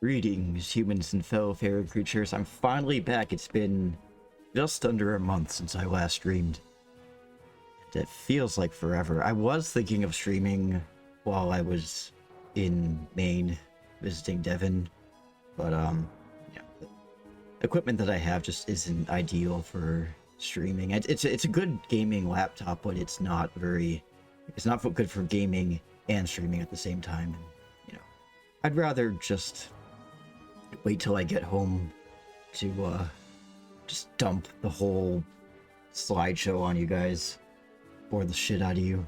Greetings, humans and fellow fairy creatures. I'm finally back. It's been just under a month since I last streamed. And it feels like forever. I was thinking of streaming while I was in Maine visiting Devon, but yeah, the equipment that I have just isn't ideal for streaming. It's a good gaming laptop, but it's not good for gaming and streaming at the same time. And I'd rather just wait till I get home to just dump the whole slideshow on you guys, bore the shit out of you.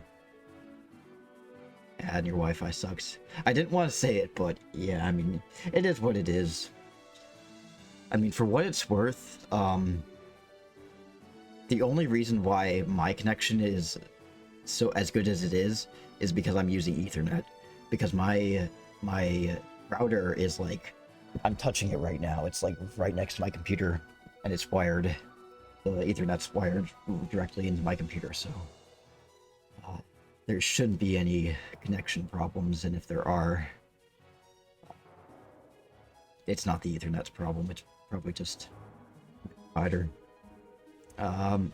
And your Wi-Fi sucks. I didn't want to say it, but yeah, I mean, it is what it is. I mean, for what it's worth, the only reason why my connection is so as good as it is because I'm using Ethernet. Because my router is like, I'm touching it right now. It's like right next to my computer, and it's wired. The Ethernet's wired directly into my computer, so there shouldn't be any connection problems. And if there are, it's not the Ethernet's problem. It's probably just provider.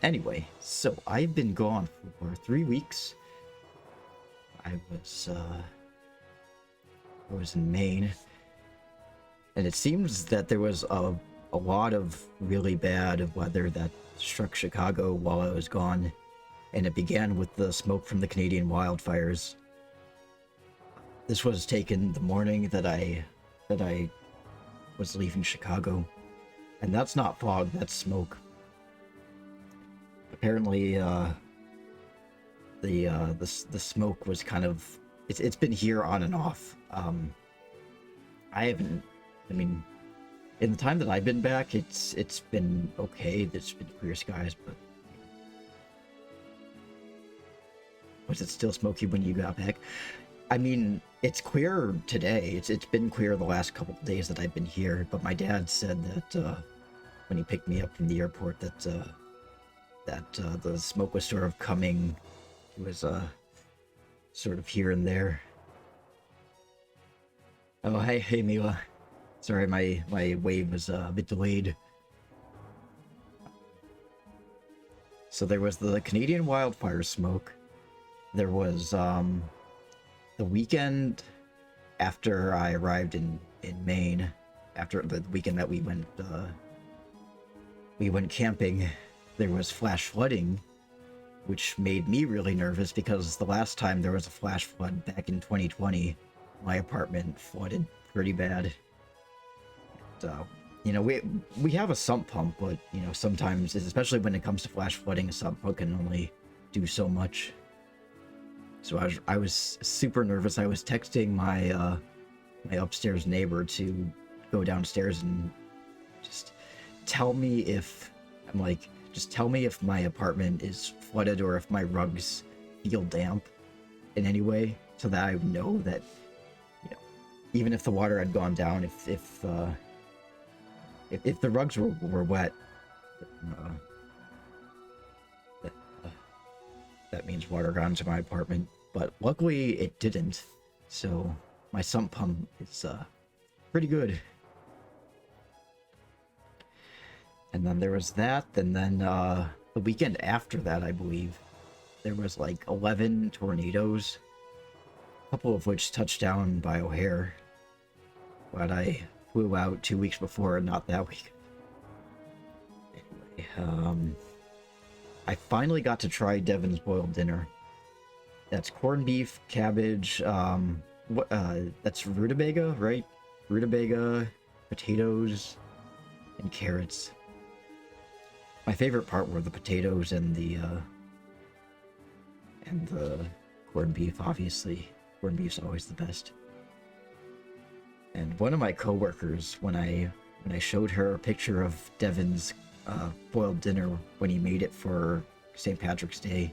Anyway, so I've been gone for 3 weeks. I was in Maine, and it seems that there was a lot of really bad weather that struck Chicago while I was gone, and it began with the smoke from the Canadian wildfires. This was taken the morning that I was leaving Chicago, and that's not fog, that's smoke. Apparently, the smoke was kind of, it's been here on and off. I mean, in the time that I've been back, it's been okay. There's been clear skies, but was it still smoky when you got back? I mean, it's clear today. It's been clear the last couple of days that I've been here, but my dad said that when he picked me up from the airport that the smoke was sort of coming. It was sort of here and there. Oh, hey Mila. Sorry, my wave was a bit delayed. So there was the Canadian wildfire smoke. There was the weekend after I arrived in Maine, after the weekend that we went camping, there was flash flooding, which made me really nervous because the last time there was a flash flood back in 2020, my apartment flooded pretty bad. And, we have a sump pump, but sometimes, especially when it comes to flash flooding, a sump pump can only do so much. So I was super nervous. I was texting my upstairs neighbor to go downstairs and just tell me if my apartment is flooded or if my rugs feel damp in any way, so that I know that even if the water had gone down, if If the rugs were wet, uh, that, uh, that means water got into my apartment. But luckily it didn't, so my sump pump is pretty good. And then there was that, and then the weekend after that, I believe, there was like 11 tornadoes, a couple of which touched down by O'Hare, but I flew out 2 weeks before, not that week. Anyway, I finally got to try Devin's boiled dinner. That's corned beef, cabbage, that's rutabaga, right? Rutabaga, potatoes, and carrots. My favorite part were the potatoes and the corned beef, obviously. Corned beef's always the best. And one of my coworkers, when I showed her a picture of Devin's boiled dinner when he made it for St. Patrick's Day,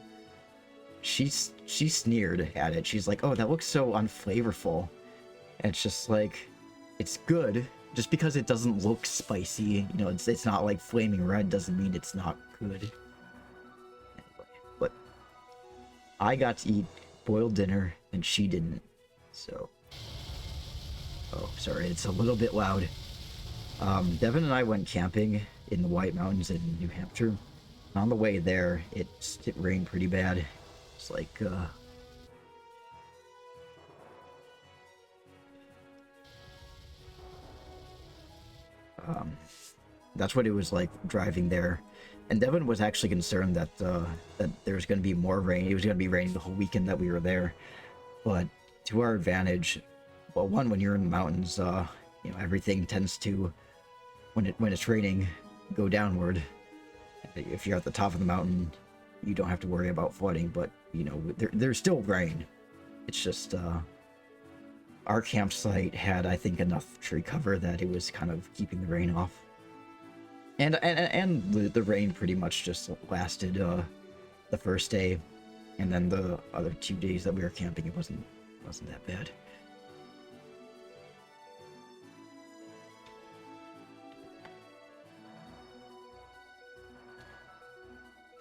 she sneered at it. She's like, "Oh, that looks so unflavorful." And it's just like, it's good. Just because it doesn't look spicy, you know, it's not like flaming red doesn't mean it's not good. Anyway, but I got to eat boiled dinner and she didn't. So, oh, sorry, it's a little bit loud. Devin and I went camping in the White Mountains in New Hampshire. On the way there, it rained pretty bad. It's like, that's what it was like driving there. And Devin was actually concerned that that there was going to be more rain. It was going to be raining the whole weekend that we were there. But to our advantage, well, one, when you're in the mountains, you know, everything tends to, when it's raining, go downward. If you're at the top of the mountain, you don't have to worry about flooding. But you know, there's still rain. It's just our campsite had, I think, enough tree cover that it was kind of keeping the rain off. And the rain pretty much just lasted the first day, and then the other 2 days that we were camping, it wasn't that bad.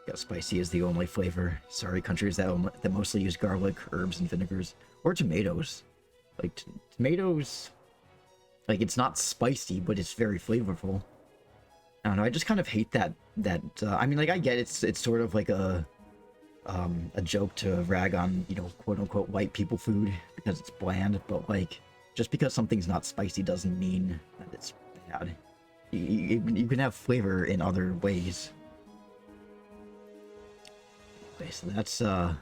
Yeah, spicy is the only flavor. Sorry, countries that mostly use garlic, herbs, and vinegars, or tomatoes. Like tomatoes, like it's not spicy, but it's very flavorful. I don't know. I just kind of hate that. I mean, like I get it's sort of like a joke to rag on, you know, quote unquote white people food because it's bland, but like just because something's not spicy doesn't mean that it's bad. You can have flavor in other ways. Okay, so that's the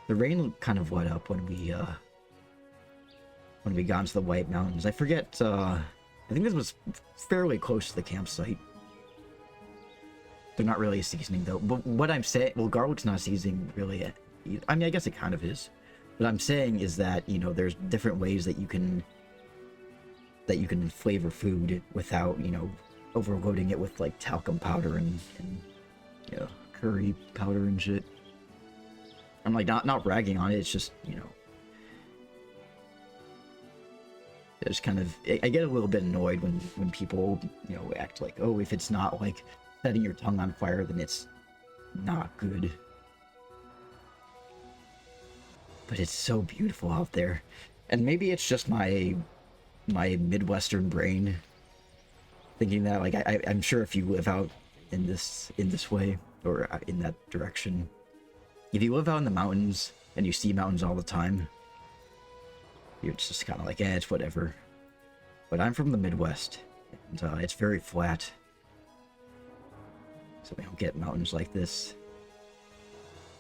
rain kind of let up when we got into the White Mountains. I forget. I think this was fairly close to the campsite. They're not really a seasoning though. But what I'm saying, well, garlic's not seasoning really. I mean, I guess it kind of is. What I'm saying is that, you know, there's different ways that you can flavor food without, you know, overloading it with like talcum powder and you know, curry powder and shit. I'm like not ragging on it. It's just, you know, it's kind of, I get a little bit annoyed when people, you know, act like, oh, if it's not like setting your tongue on fire, then it's not good. But it's so beautiful out there, and maybe it's just my Midwestern brain thinking that. Like I'm sure if you live out in this way or in that direction, if you live out in the mountains and you see mountains all the time, you're just kind of like, it's whatever. But I'm from the Midwest, and it's very flat, so we don't get mountains like this.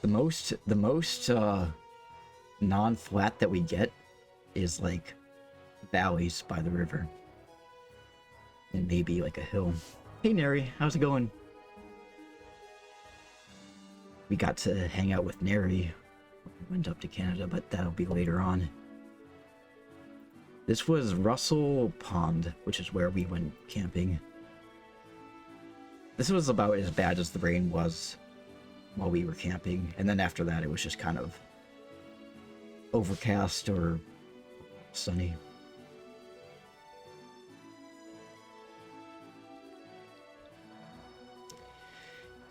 The most non-flat that we get is like valleys by the river, and maybe like a hill. Hey Neri, how's it going? We got to hang out with Neri when we went up to Canada, but that'll be later on. This was Russell Pond, which is where we went camping. This was about as bad as the rain was while we were camping, and then after that it was just kind of overcast or sunny.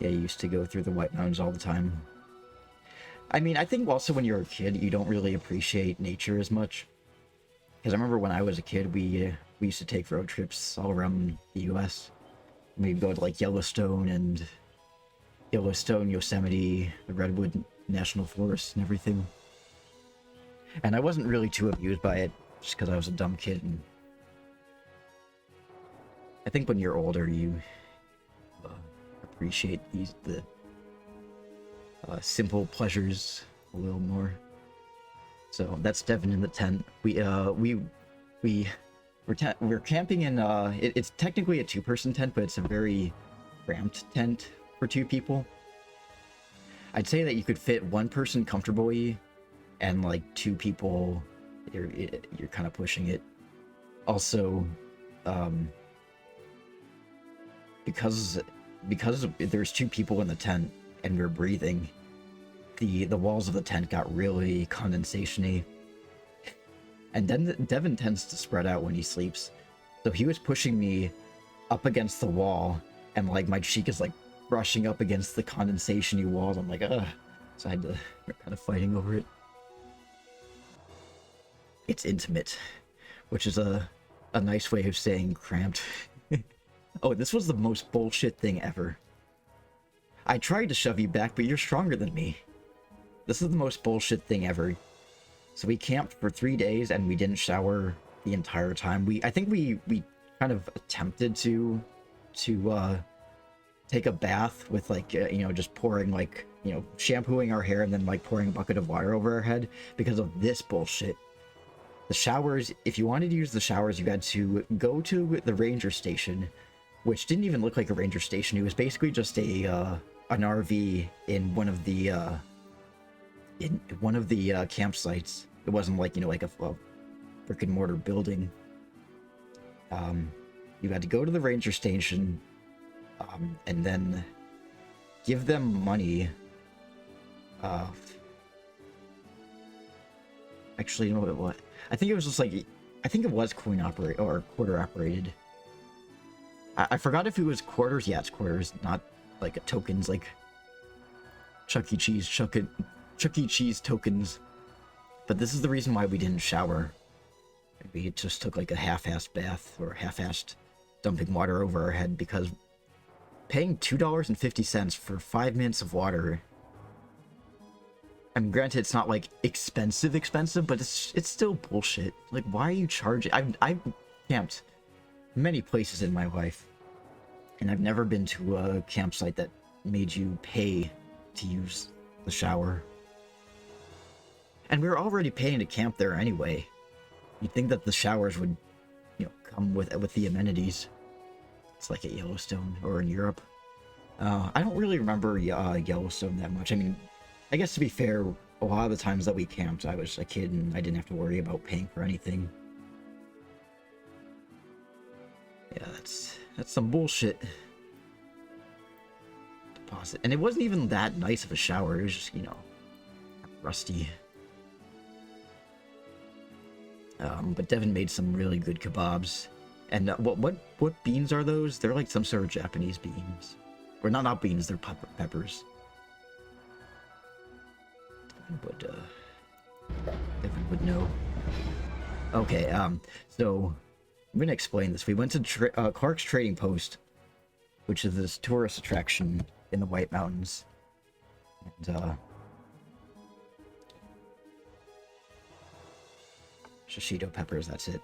Yeah, you used to go through the White Mountains all the time. I mean, I think also when you're a kid, you don't really appreciate nature as much. Because I remember when I was a kid, we used to take road trips all around the U.S. We'd go to like Yellowstone, Yosemite, the Redwood National Forest, and everything. And I wasn't really too amused by it, just because I was a dumb kid. And I think when you're older, you appreciate the simple pleasures a little more. So that's Devin in the tent. We're camping in it's technically a 2-person tent, but it's a very cramped tent for 2 people. I'd say that you could fit 1 person comfortably, and like 2 people, you're kind of pushing it. Also, because there's 2 people in the tent and we're breathing, the walls of the tent got really condensation-y. And then Devin tends to spread out when he sleeps, so he was pushing me up against the wall, and like my cheek is like brushing up against the condensation-y walls. I'm like, ugh. So we're kind of fighting over it. It's intimate, which is a nice way of saying cramped. Oh, this was the most bullshit thing ever. I tried to shove you back, but you're stronger than me. This is the most bullshit thing ever. So we camped for 3 days and we didn't shower the entire time. I think we kind of attempted to take a bath with like just pouring like shampooing our hair and then like pouring a bucket of water over our head because of this bullshit. The showers, if you wanted to use the showers, you had to go to the ranger station, which didn't even look like a ranger station. It was basically just an RV in one of the campsites. It wasn't like like a brick and mortar building. You had to go to the ranger station, and then give them money. Actually, you know what? I think it was just like, I think it was coin operate or quarter operated. I forgot if it was quarters. Yeah, it's quarters, not like tokens like Chuck E. Cheese tokens. But this is the reason why we didn't shower. We just took like a half-assed bath, or half-assed dumping water over our head, because paying $2.50 for 5 minutes of water, I mean, granted, it's not like expensive, but it's still bullshit. Like, why are you charging? I've camped many places in my life, and I've never been to a campsite that made you pay to use the shower. And we were already paying to camp there anyway. You'd think that the showers would, come with the amenities. It's like at Yellowstone or in Europe. I don't really remember Yellowstone that much. I mean, I guess to be fair, a lot of the times that we camped, I was a kid and I didn't have to worry about paying for anything. Yeah, that's some bullshit. Deposit. And it wasn't even that nice of a shower. It was just, rusty. But Devin made some really good kebabs. And what beans are those? They're like some sort of Japanese beans. Or not beans, they're peppers. But Devin would know. Okay, so I'm gonna explain this. We went to Clark's Trading Post, which is this tourist attraction in the White Mountains. And shishito peppers, that's it.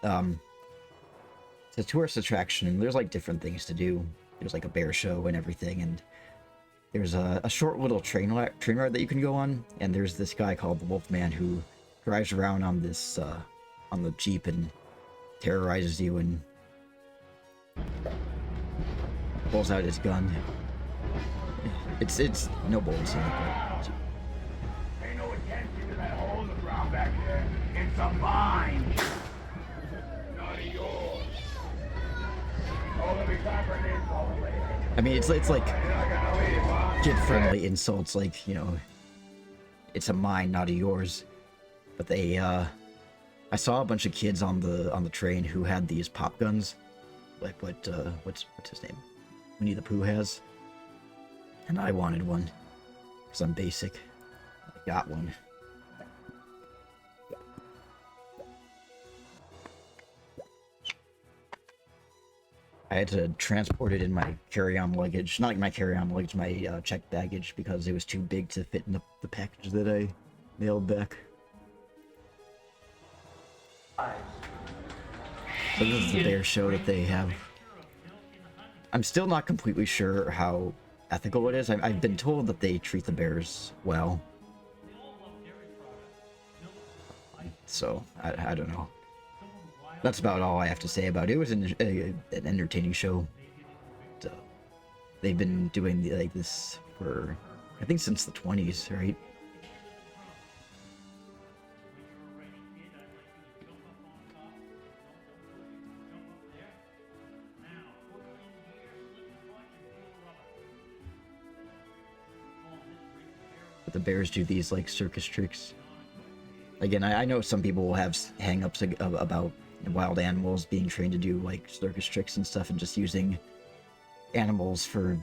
It's a tourist attraction, and there's like different things to do. There's like a bear show and everything, and there's a short little train ride that you can go on, and there's this guy called the Wolfman who drives around on this on the Jeep and terrorizes you and pulls out his gun. It's no bullets in it. Pay no attention to that hole in the ground back there. It's a mine. Not yours. I mean, it's like kid-friendly insults, like, it's a mine, not a yours. But they, I saw a bunch of kids on the train who had these pop guns, like what's his name? Winnie the Pooh has. And I wanted one, because I'm basic. I got one. I had to transport it in my carry-on luggage. Not like my carry-on luggage, my checked baggage, because it was too big to fit in the package that I mailed back. So this is the bear show that they have. I'm still not completely sure how ethical it is. I've been told that they treat the bears well. So, I don't know. That's about all I have to say about it. It was an entertaining show. They've been doing like this for, I think, since the 20s, right? But the bears do these like circus tricks. Again, I know some people will have hang-ups about wild animals being trained to do like circus tricks and stuff, and just using animals for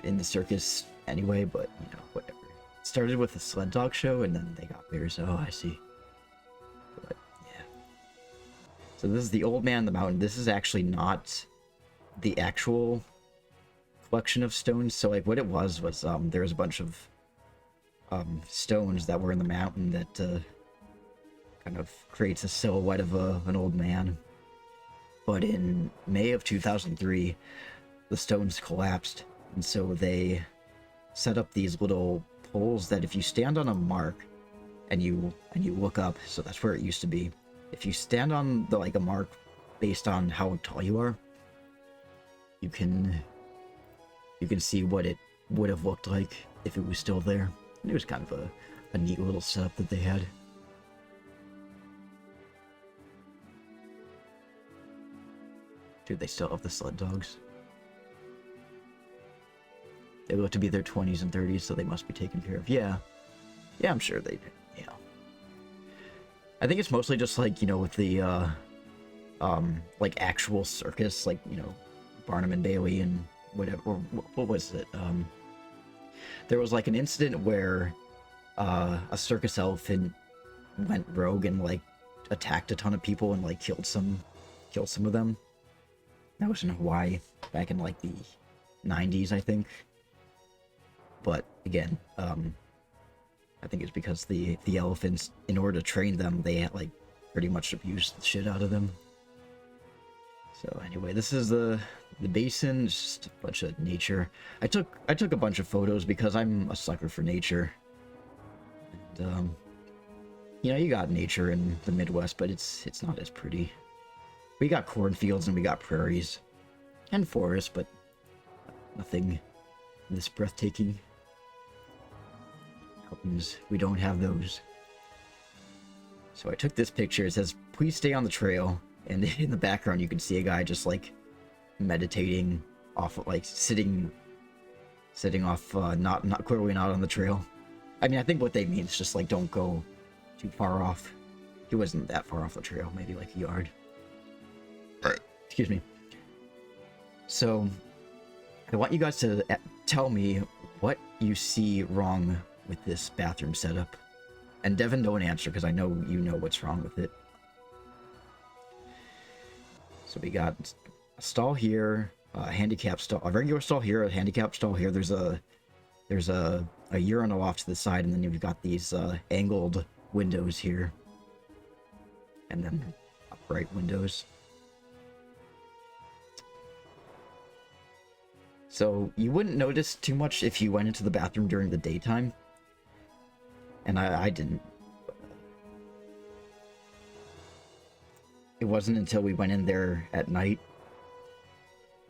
in the circus anyway, but you know, whatever. It started with a sled dog show, and then they got bears. Oh, I see. But yeah. So this is the Old Man in the Mountain. This is actually not the actual collection of stones. So like what it was there was a bunch of stones that were in the mountain that kind of creates a silhouette of an old man. But in May of 2003, the stones collapsed, and so they set up these little poles that if you stand on a mark and you look up, so that's where it used to be. If you stand on a mark based on how tall you are, you can see what it would have looked like if it was still there. And it was kind of a neat little setup that they had. Dude, they still have the sled dogs. They look to be their 20s and 30s, so they must be taken care of. Yeah. Yeah, I'm sure they do. Yeah. I think it's mostly just like, you know, with the, like actual circus, like, you know, Barnum and Bailey and whatever, or what was it? There was like an incident where, a circus elephant went rogue and like attacked a ton of people and like killed some of them. That was in Hawaii back in like the 90s, I think. But again, I think it's because the elephants, in order to train them, they like pretty much abused the shit out of them. So anyway, this is the basin. It's just a bunch of nature. I took a bunch of photos because I'm a sucker for nature. And you know, you got nature in the Midwest, but it's not as pretty. We got cornfields and we got prairies and forests, but nothing this breathtaking. Mountains, we don't have those. So I took this picture. It says, "Please stay on the trail." And in the background, you can see a guy just like meditating off, like sitting off, not clearly not on the trail. I mean, I think what they mean is just like don't go too far off. He wasn't that far off the trail, maybe like a yard. Excuse me. So I want you guys to tell me what you see wrong with this bathroom setup. And Devin, don't answer because I know you know what's wrong with it. So we got a stall here, a handicap stall, a regular stall here, a handicap stall here. There's a urinal off to the side, and then you've got these angled windows here, and then upright windows. So you wouldn't notice too much if you went into the bathroom during the daytime, and I didn't. It wasn't until we went in there at night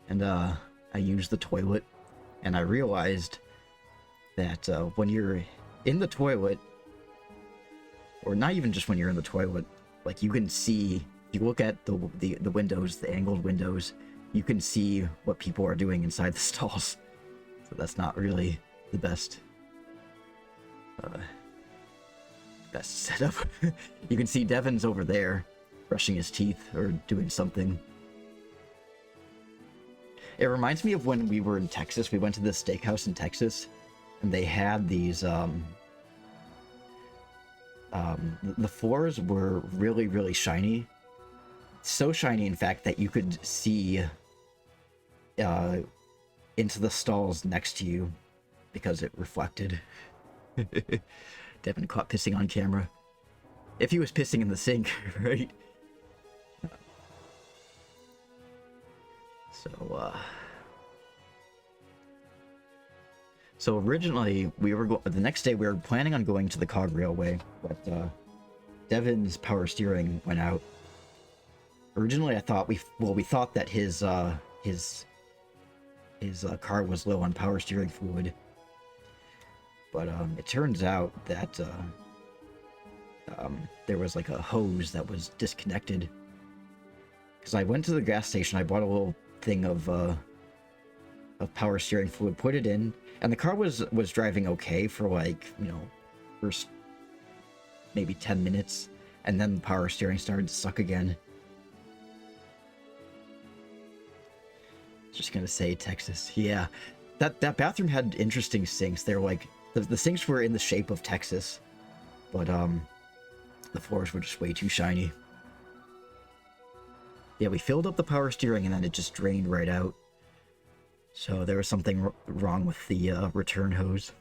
and I used the toilet, and I realized that when you're in the toilet, or not even just when you're in the toilet, like you can see, if you look at the windows, the angled windows, you can see what people are doing inside the stalls. So that's not really the best setup. You can see Devin's over there brushing his teeth or doing something. It reminds me of when we were in Texas. We went to this steakhouse in Texas, and they had these, the floors were really, really shiny. So shiny, in fact, that you could see into the stalls next to you because it reflected. Devin caught pissing on camera. If he was pissing in the sink, right? So originally we were the next day we were planning on going to the cog railway, but Devin's power steering went out. Originally, I thought we thought that his car was low on power steering fluid, but it turns out that there was like a hose that was disconnected. Because I went to the gas station, I bought a little thing of power steering fluid, put it in, and the car was driving okay for like, you know, first maybe 10 minutes, and then the power steering started to suck again. Just gonna say Texas. Yeah, that bathroom had interesting sinks. They're like the sinks were in the shape of Texas, but the floors were just way too shiny. Yeah, we filled up the power steering and then it just drained right out. So there was something wrong with the return hose.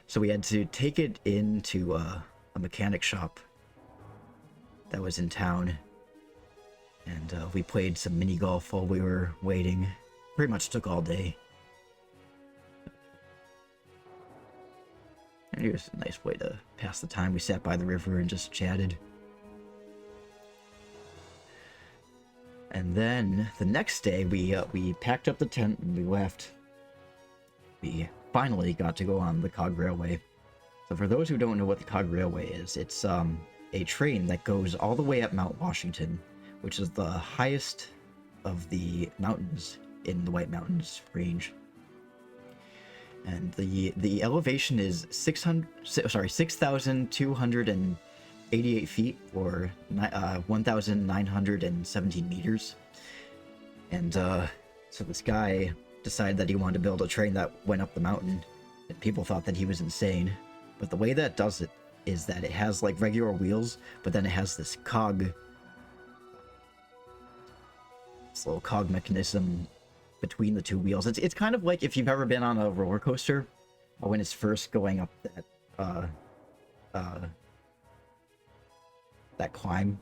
So we had to take it into a mechanic shop that was in town. And we played some mini golf while we were waiting. Pretty much took all day. And it was a nice way to pass the time. We sat by the river and just chatted. And then the next day, we packed up the tent and we left. We finally got to go on the Cog Railway. So for those who don't know what the Cog Railway is, it's a train that goes all the way up Mount Washington, which is the highest of the mountains in the White Mountains range. And the elevation is 6,288 feet, or 1,917 meters. And so this guy decided that he wanted to build a train that went up the mountain, and people thought that he was insane. But the way that it does it is that it has like regular wheels, but then it has this little cog mechanism between the two wheels. It's kind of like if you've ever been on a roller coaster when it's first going up that climb.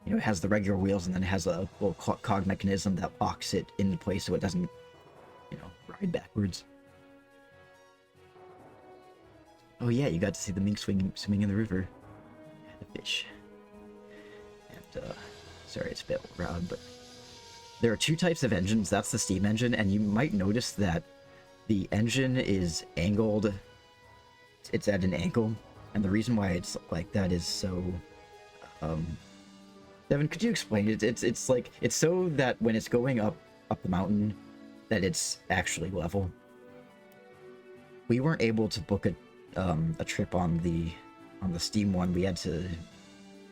You know, it has the regular wheels and then it has a little cog mechanism that locks it into place so it doesn't, you know, ride backwards. Oh yeah, you got to see the mink swimming in the river. The fish. And sorry, it's a bit loud, but there are two types of engines. That's the steam engine, and you might notice that the engine is angled. It's at an angle, and the reason why it's like that is so. Devin, could you explain it? It's like it's so that when it's going up the mountain, that it's actually level. We weren't able to book a trip on the steam one. We had to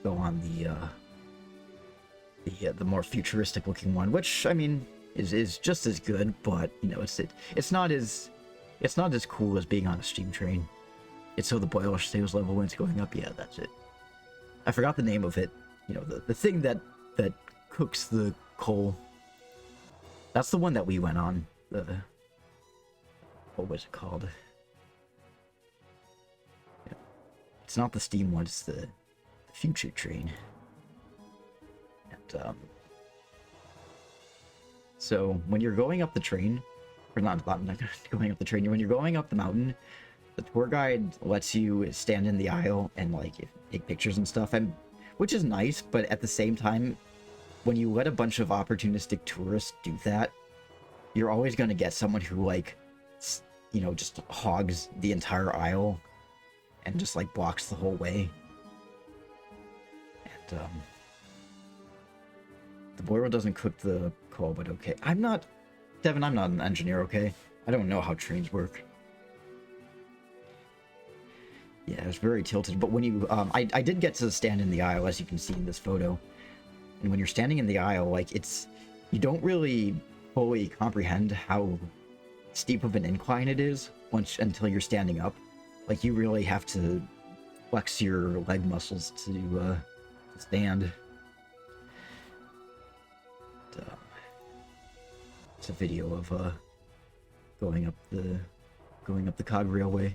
go on the more futuristic looking one, which I mean is just as good, but you know it's not as cool as being on a steam train. It's so the boiler stays level when it's going up. Yeah, that's it. I forgot the name of it. You know, the thing that cooks the coal. That's the one that we went on. What was it called? Yeah. It's not the steam one. It's the future train. And so when you're going up the train, or not going up the train, when you're going up the mountain, the tour guide lets you stand in the aisle and like take pictures and stuff, and which is nice, but at the same time, when you let a bunch of opportunistic tourists do that, you're always going to get someone who like, you know, just hogs the entire aisle and just like blocks the whole way. And the boiler doesn't cook the coal, but okay. Devin, I'm not an engineer, okay? I don't know how trains work. Yeah, it was very tilted, but when you, I did get to stand in the aisle, as you can see in this photo. And when you're standing in the aisle, like, you don't really fully comprehend how steep of an incline it is until you're standing up. Like, you really have to flex your leg muscles to stand. It's a video of going up the cog railway.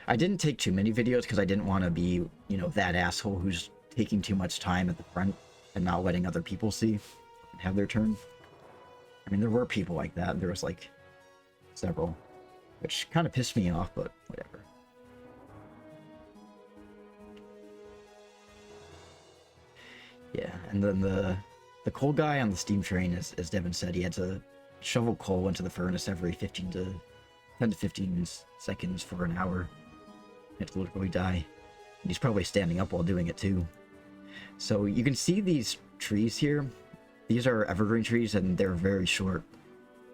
I didn't take too many videos because I didn't want to be, you know, that asshole who's taking too much time at the front and not letting other people see and have their turn. I mean, there were people like that. There was like several, which kind of pissed me off, but whatever. Yeah, and then the coal guy on the steam train, as Devin said, he had to shovel coal into the furnace every 10 to 15 seconds for an hour. He had to literally die. And he's probably standing up while doing it too. So you can see these trees here. These are evergreen trees and they're very short.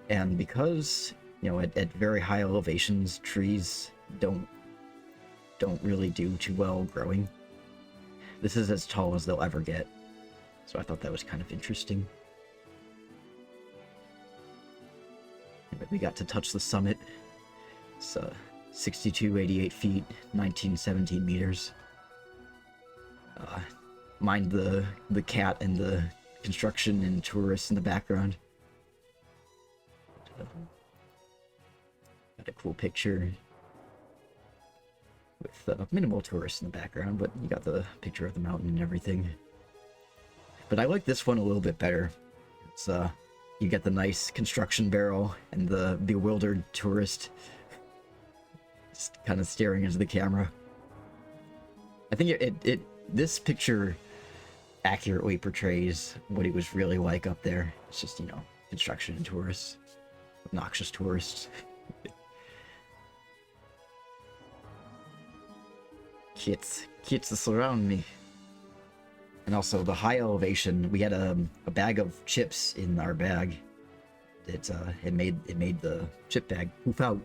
And because, you know, at very high elevations, trees don't really do too well growing. This is as tall as they'll ever get. So I thought that was kind of interesting. But we got to touch the summit. It's 6288 feet, 1917 meters. Mind the cat and the construction and tourists in the background. Got a cool picture with minimal tourists in the background, but you got the picture of the mountain and everything. But I like this one a little bit better. It's you get the nice construction barrel and the bewildered tourist just kind of staring into the camera. I think this picture accurately portrays what it was really like up there. It's just, you know, construction and tourists. Obnoxious tourists. Kids that surround me. And also the high elevation, we had a bag of chips in our bag. It made the chip bag poof out.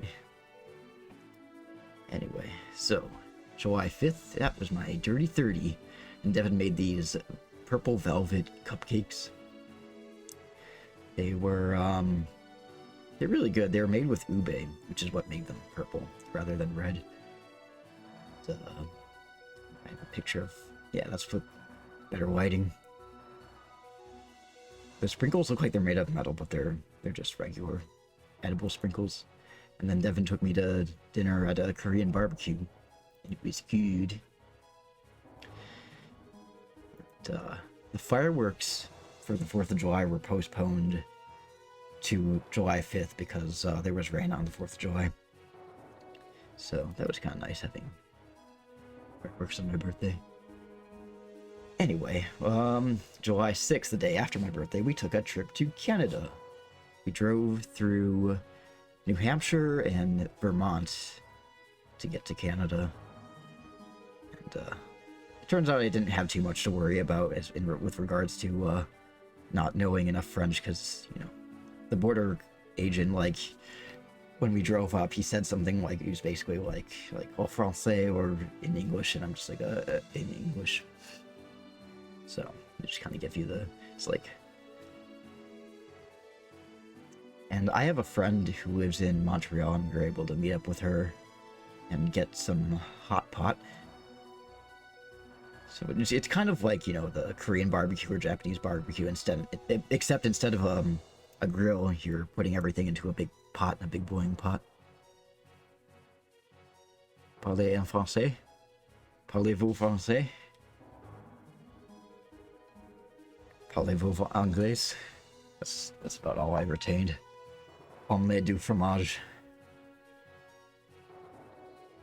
Anyway, so July 5th, that was my dirty 30, and Devin made these purple velvet cupcakes. They were they're really good. They were made with ube, which is what made them purple rather than red. I have a picture of, yeah, that's for better lighting. The sprinkles look like they're made of metal, but they're just regular edible sprinkles. And then Devin took me to dinner at a Korean barbecue, and it was good. But, the fireworks for the 4th of July were postponed to July 5th because there was rain on the 4th of July. So that was kind of nice having fireworks on my birthday. Anyway, July 6th, the day after my birthday, we took a trip to Canada. We drove through New Hampshire and Vermont to get to Canada. And it turns out I didn't have too much to worry about with regards to not knowing enough French, because, you know, the border agent, like, when we drove up, he said something like, he was basically like en français or in English, and I'm just like, in English. So, it just kind of gives you it's like... And I have a friend who lives in Montreal, and we were able to meet up with her and get some hot pot. So it's kind of like, you know, the Korean barbecue or Japanese barbecue, except instead of a grill, you're putting everything into a big pot, a big boiling pot. Parlez en français? Parlez-vous français? Parlez-vous anglais? That's about all I retained. Omelette du fromage.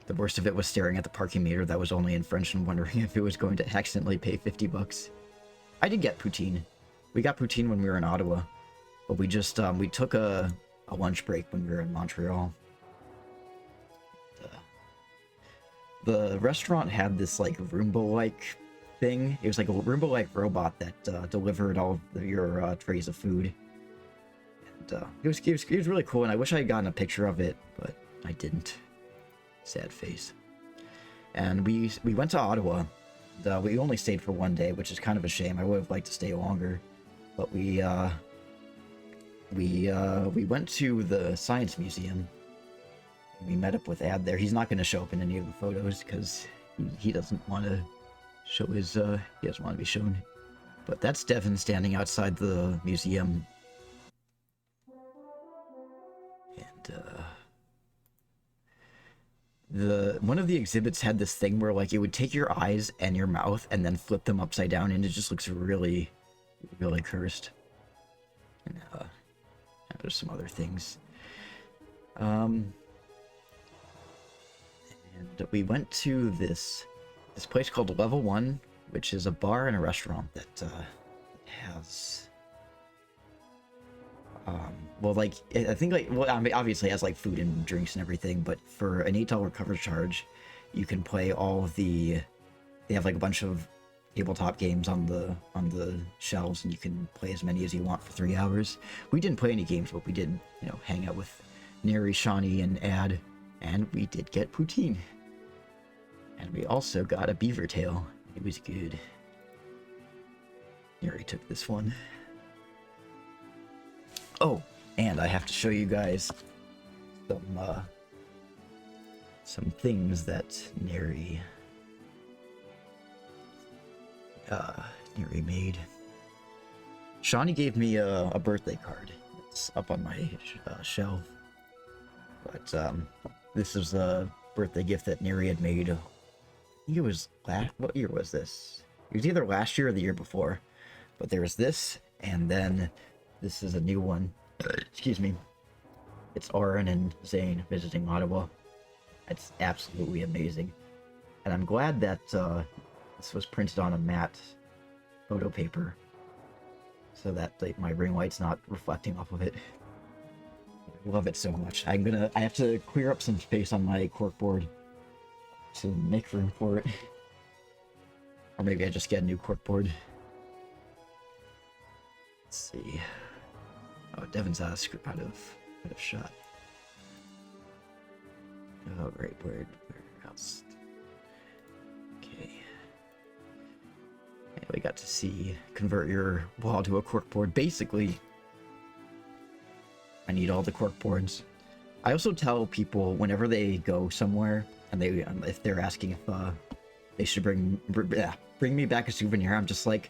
The worst of it was staring at the parking meter that was only in French and wondering if it was going to accidentally pay $50. I did get poutine. We got poutine when we were in Ottawa, but we just we took a lunch break when we were in Montreal. The restaurant had this like Roomba-like thing. It was like a Roomba-like robot that delivered all of your trays of food. And it was really cool, and I wish I had gotten a picture of it, but I didn't. Sad face. And we went to Ottawa, We only stayed for 1 day, which is kind of a shame. I would have liked to stay longer, but we went to the Science Museum. We met up with Ad there. He's not going to show up in any of the photos because he doesn't want to show his, he doesn't want to be shown. But that's Devin standing outside the museum. And, one of the exhibits had this thing where, like, it would take your eyes and your mouth and then flip them upside down, and it just looks really, really cursed. And, there's some other things. And we went to this place called Level 1, which is a bar and a restaurant that has well, like, I think, like, well, I mean, obviously it has like food and drinks and everything, but for an $8 cover charge, you can play all of the, they have like a bunch of tabletop games on the shelves, and you can play as many as you want for 3 hours. We didn't play any games, but we did, you know, hang out with Neri, Shawnee, and Ad, and we did get poutine. And we also got a beaver tail. It was good. Neri took this one. Oh, and I have to show you guys some things that Neri made. Shawnee gave me a birthday card. It's up on my shelf. But this is a birthday gift that Neri had made. I think it was what year was this? It was either last year or the year before. But there was this, and then this is a new one. Excuse me. It's Oren and Zane visiting Ottawa. It's absolutely amazing. And I'm glad that this was printed on a matte photo paper, so that, like, my ring light's not reflecting off of it. I love it so much. I have to clear up some space on my corkboard to make room for it. Or maybe I just get a new corkboard. Let's see. Oh, Devin's out of shot. Oh, right, where else? Okay. Yeah, we got to see convert your wall to a corkboard. Basically, I need all the corkboards. I also tell people whenever they go somewhere and if they're asking if they should bring me back a souvenir, I'm just like,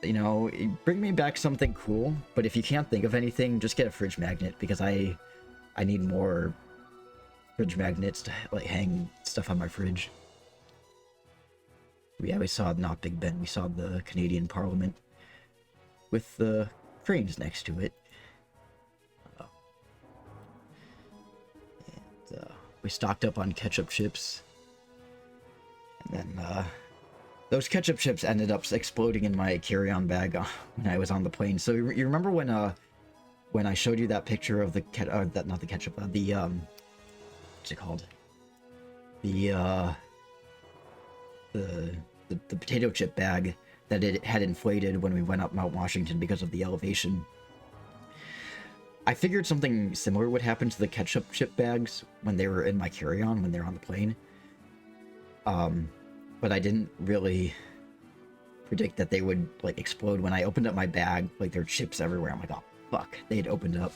you know, bring me back something cool, but if you can't think of anything, just get a fridge magnet, because I need more fridge magnets to, like, hang stuff on my fridge. Yeah, we saw not Big Ben, we saw the Canadian Parliament with the cranes next to it. And we stocked up on ketchup chips, and then those ketchup chips ended up exploding in my carry-on bag when I was on the plane. So you remember when I showed you that picture of the not the ketchup, the what's it called? The potato chip bag that it had inflated when we went up Mount Washington because of the elevation. I figured something similar would happen to the ketchup chip bags when they were in my carry-on when they were on the plane. But I didn't really predict that they would, like, explode. When I opened up my bag, like, there were chips everywhere. I'm like, oh, fuck. They had opened up.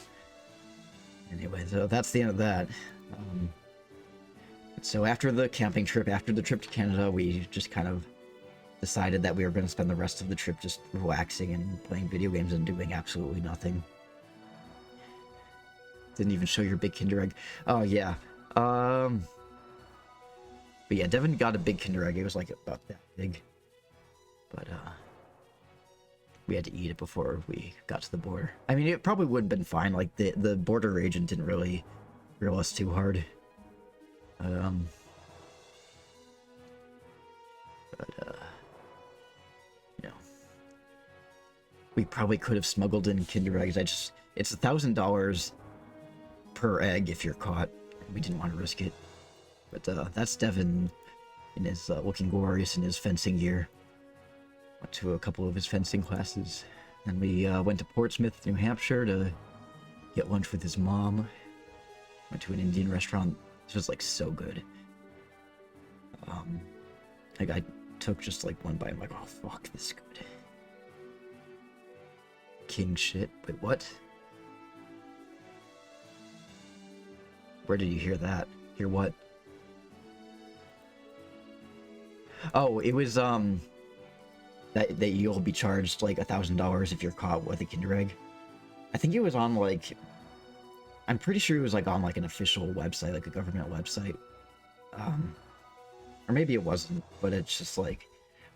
Anyway, so that's the end of that. So after the camping trip, after the trip to Canada, we just kind of decided that we were going to spend the rest of the trip just relaxing and playing video games and doing absolutely nothing. Didn't even show your big Kinder Egg. Oh, yeah. But yeah, Devin got a big Kinder Egg. It was like about that big. But we had to eat it before we got to the border. I mean, it probably would have been fine. Like, the border agent didn't really grill us too hard. You know, we probably could have smuggled in Kinder Eggs. It's $1,000 per egg if you're caught. We didn't want to risk it. But that's Devin in his looking glorious in his fencing gear. Went to a couple of his fencing classes. Then we went to Portsmouth, New Hampshire to get lunch with his mom. Went to an Indian restaurant. This was, like, so good. took just like one bite. I'm like, oh fuck, this is good. King shit. Wait, what? Where did you hear that? Hear what? Oh, it was that you'll be charged like $1,000 if you're caught with a Kinder Egg. I think it was on like, I'm pretty sure it was like on like an official website, like a government website. Or maybe it wasn't, but it's just like,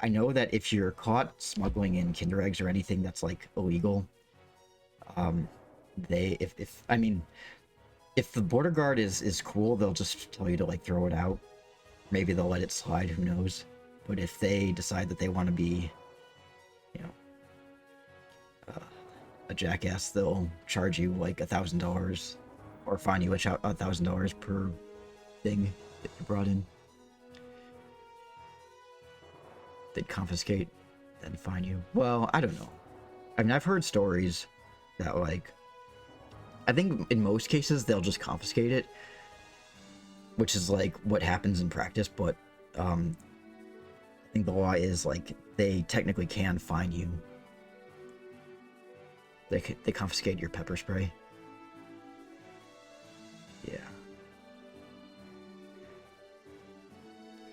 I know that if you're caught smuggling in Kinder Eggs or anything that's like illegal, I mean, if the border guard is cool, they'll just tell you to like throw it out. Maybe they'll let it slide, who knows. But if they decide that they want to be, you know, a jackass, they'll charge you like $1,000 or fine you $1,000 per thing that you brought in. They'd confiscate, then fine you. Well, I don't know. I mean, I've heard stories that like, I think in most cases they'll just confiscate it, which is like what happens in practice, but I think the law is like they technically can fine you. They confiscate your pepper spray. Yeah.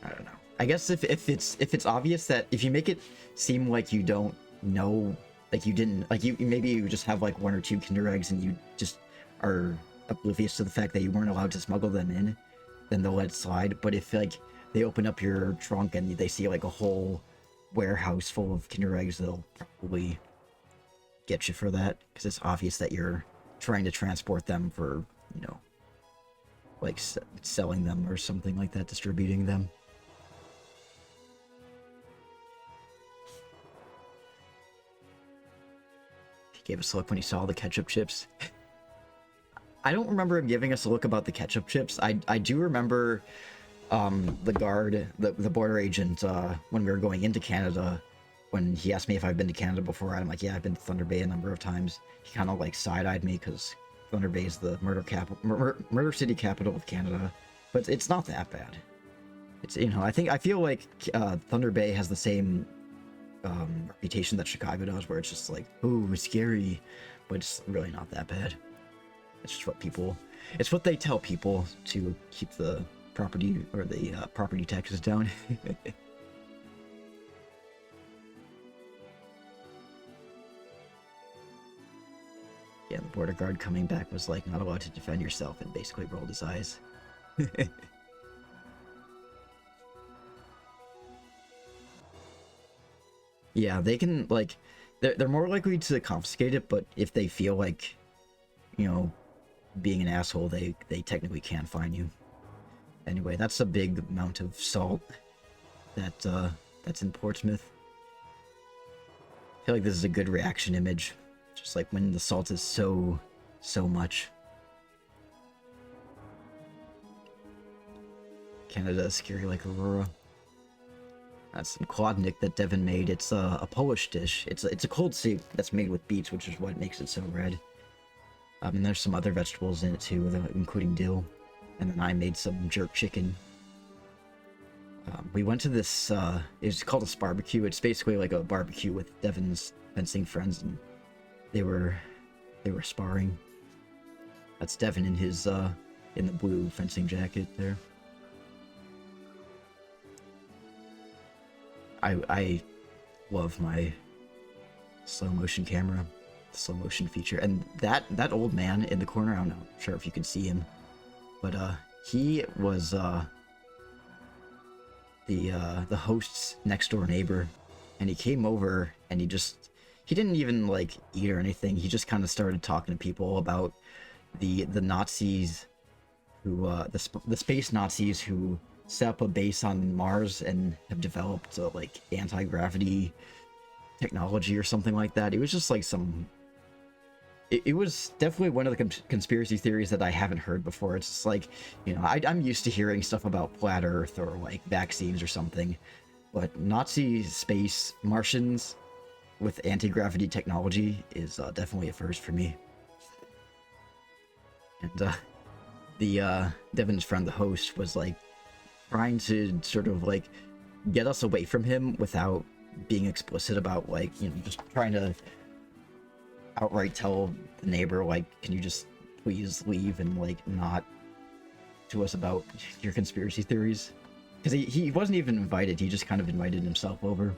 I don't know. I guess if it's obvious that if you make it seem like you don't know, like you didn't, like you maybe you just have like 1 or 2 Kinder Eggs and you just are oblivious to the fact that you weren't allowed to smuggle them in, then they'll let it slide. But if like they open up your trunk and they see like a whole warehouse full of Kinder Eggs, they'll probably get you for that, because it's obvious that you're trying to transport them for, you know, like selling them or something like that, distributing them. He gave us a look when he saw the ketchup chips. I don't remember him giving us a look about the ketchup chips. I do remember the guard, the border agent, when we were going into Canada, when he asked me if I've been to Canada before, I'm like, yeah, I've been to Thunder Bay a number of times. He kind of like side-eyed me because Thunder Bay is the murder city capital of Canada, but it's not that bad. It's, you know, I feel like Thunder Bay has the same reputation that Chicago does, where it's just like, ooh, it's scary, but it's really not that bad. It's just it's what they tell people to keep the property or the property taxes down. Yeah, the border guard coming back was like, not allowed to defend yourself, and basically rolled his eyes. Yeah, they can, like, they're more likely to confiscate it, but if they feel like, you know, being an asshole, they technically can fine you. Anyway, that's a big amount of salt that's in Portsmouth. I feel like this is a good reaction image. Just like when the salt is so much. Canada is scary like Aurora. That's some Klodnik that Devin made. It's a Polish dish. It's a cold soup that's made with beets, which is what makes it so red. And there's some other vegetables in it too, including dill. And then I made some jerk chicken. We went to this, it's called a barbecue. It's basically like a barbecue with Devin's fencing friends, and they were sparring. That's Devin in his, in the blue fencing jacket there. I love my slow motion camera, the slow motion feature, and that old man in the corner, I'm not sure if you can see him, but he was the host's next door neighbor, and he came over and he didn't even like eat or anything. He just kind of started talking to people about the Nazis who the space Nazis who set up a base on Mars and have developed like anti-gravity technology or something like that. It was just like it was definitely one of the conspiracy theories that I haven't heard before. It's just like, you know, I'm used to hearing stuff about flat Earth or like vaccines or something, but Nazi space Martians with anti-gravity technology is definitely a first for me. And Devin's friend, the host, was like trying to sort of like get us away from him without being explicit about, like, you know, just trying to outright tell the neighbor, like, can you just please leave and, like, not to us about your conspiracy theories? Because he wasn't even invited, he just kind of invited himself over.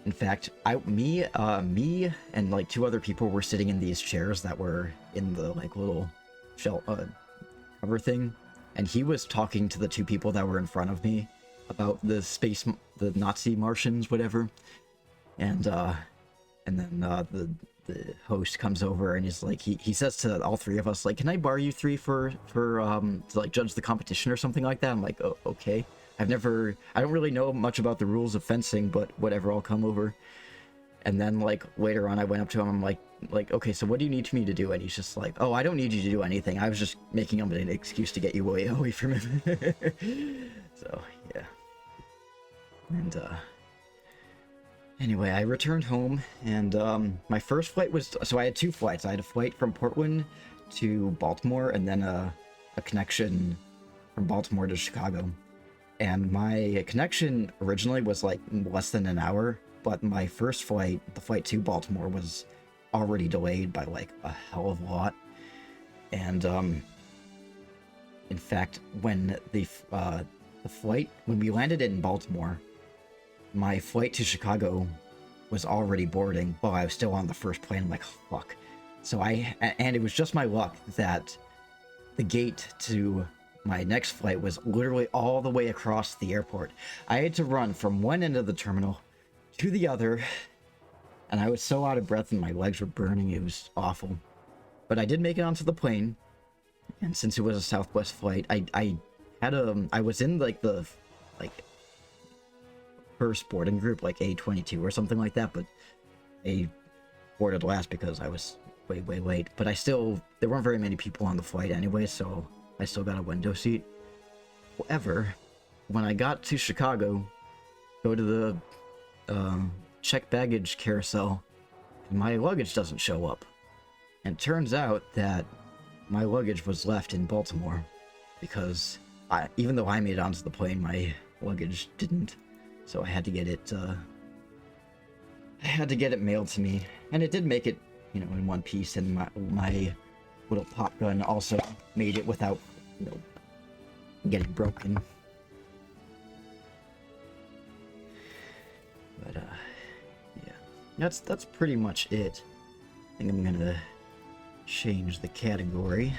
In fact, me and like 2 other people were sitting in these chairs that were in the like little shell cover thing, and he was talking to the 2 people that were in front of me about the Nazi Martians, whatever. And then the host comes over and he's like, he says to all 3 of us, like, can I borrow you 3 for to like judge the competition or something like that? I'm like, oh, okay. I don't really know much about the rules of fencing, but whatever, I'll come over. And then, like, later on, I went up to him, I'm like, okay, so what do you need me to do? And he's just like, oh, I don't need you to do anything. I was just making him an excuse to get you away from him. So, yeah. And, anyway, I returned home, and, my first flight was, so I had 2 flights. I had a flight from Portland to Baltimore, and then a connection from Baltimore to Chicago. And my connection originally was like less than an hour, but my first flight, the flight to Baltimore, was already delayed by like a hell of a lot. And in fact, when the flight, when we landed in Baltimore, my flight to Chicago was already boarding while I was still on the first plane. I'm like, fuck. So and it was just my luck that the gate to my next flight was literally all the way across the airport. I had to run from one end of the terminal to the other, and I was so out of breath and my legs were burning, it was awful. But I did make it onto the plane, and since it was a Southwest flight, I was in like the first boarding group, like A22 or something like that, but I boarded last because I was way late. But there weren't very many people on the flight anyway, so I still got a window seat. However, when I got to Chicago, go to the check baggage carousel, and my luggage doesn't show up. And it turns out that my luggage was left in Baltimore because even though I made it onto the plane, my luggage didn't. So I had to get it mailed to me, and it did make it, you know, in one piece, and my little pop gun also made it without, you know, getting broken. But yeah, that's pretty much it. I think I'm gonna change the category.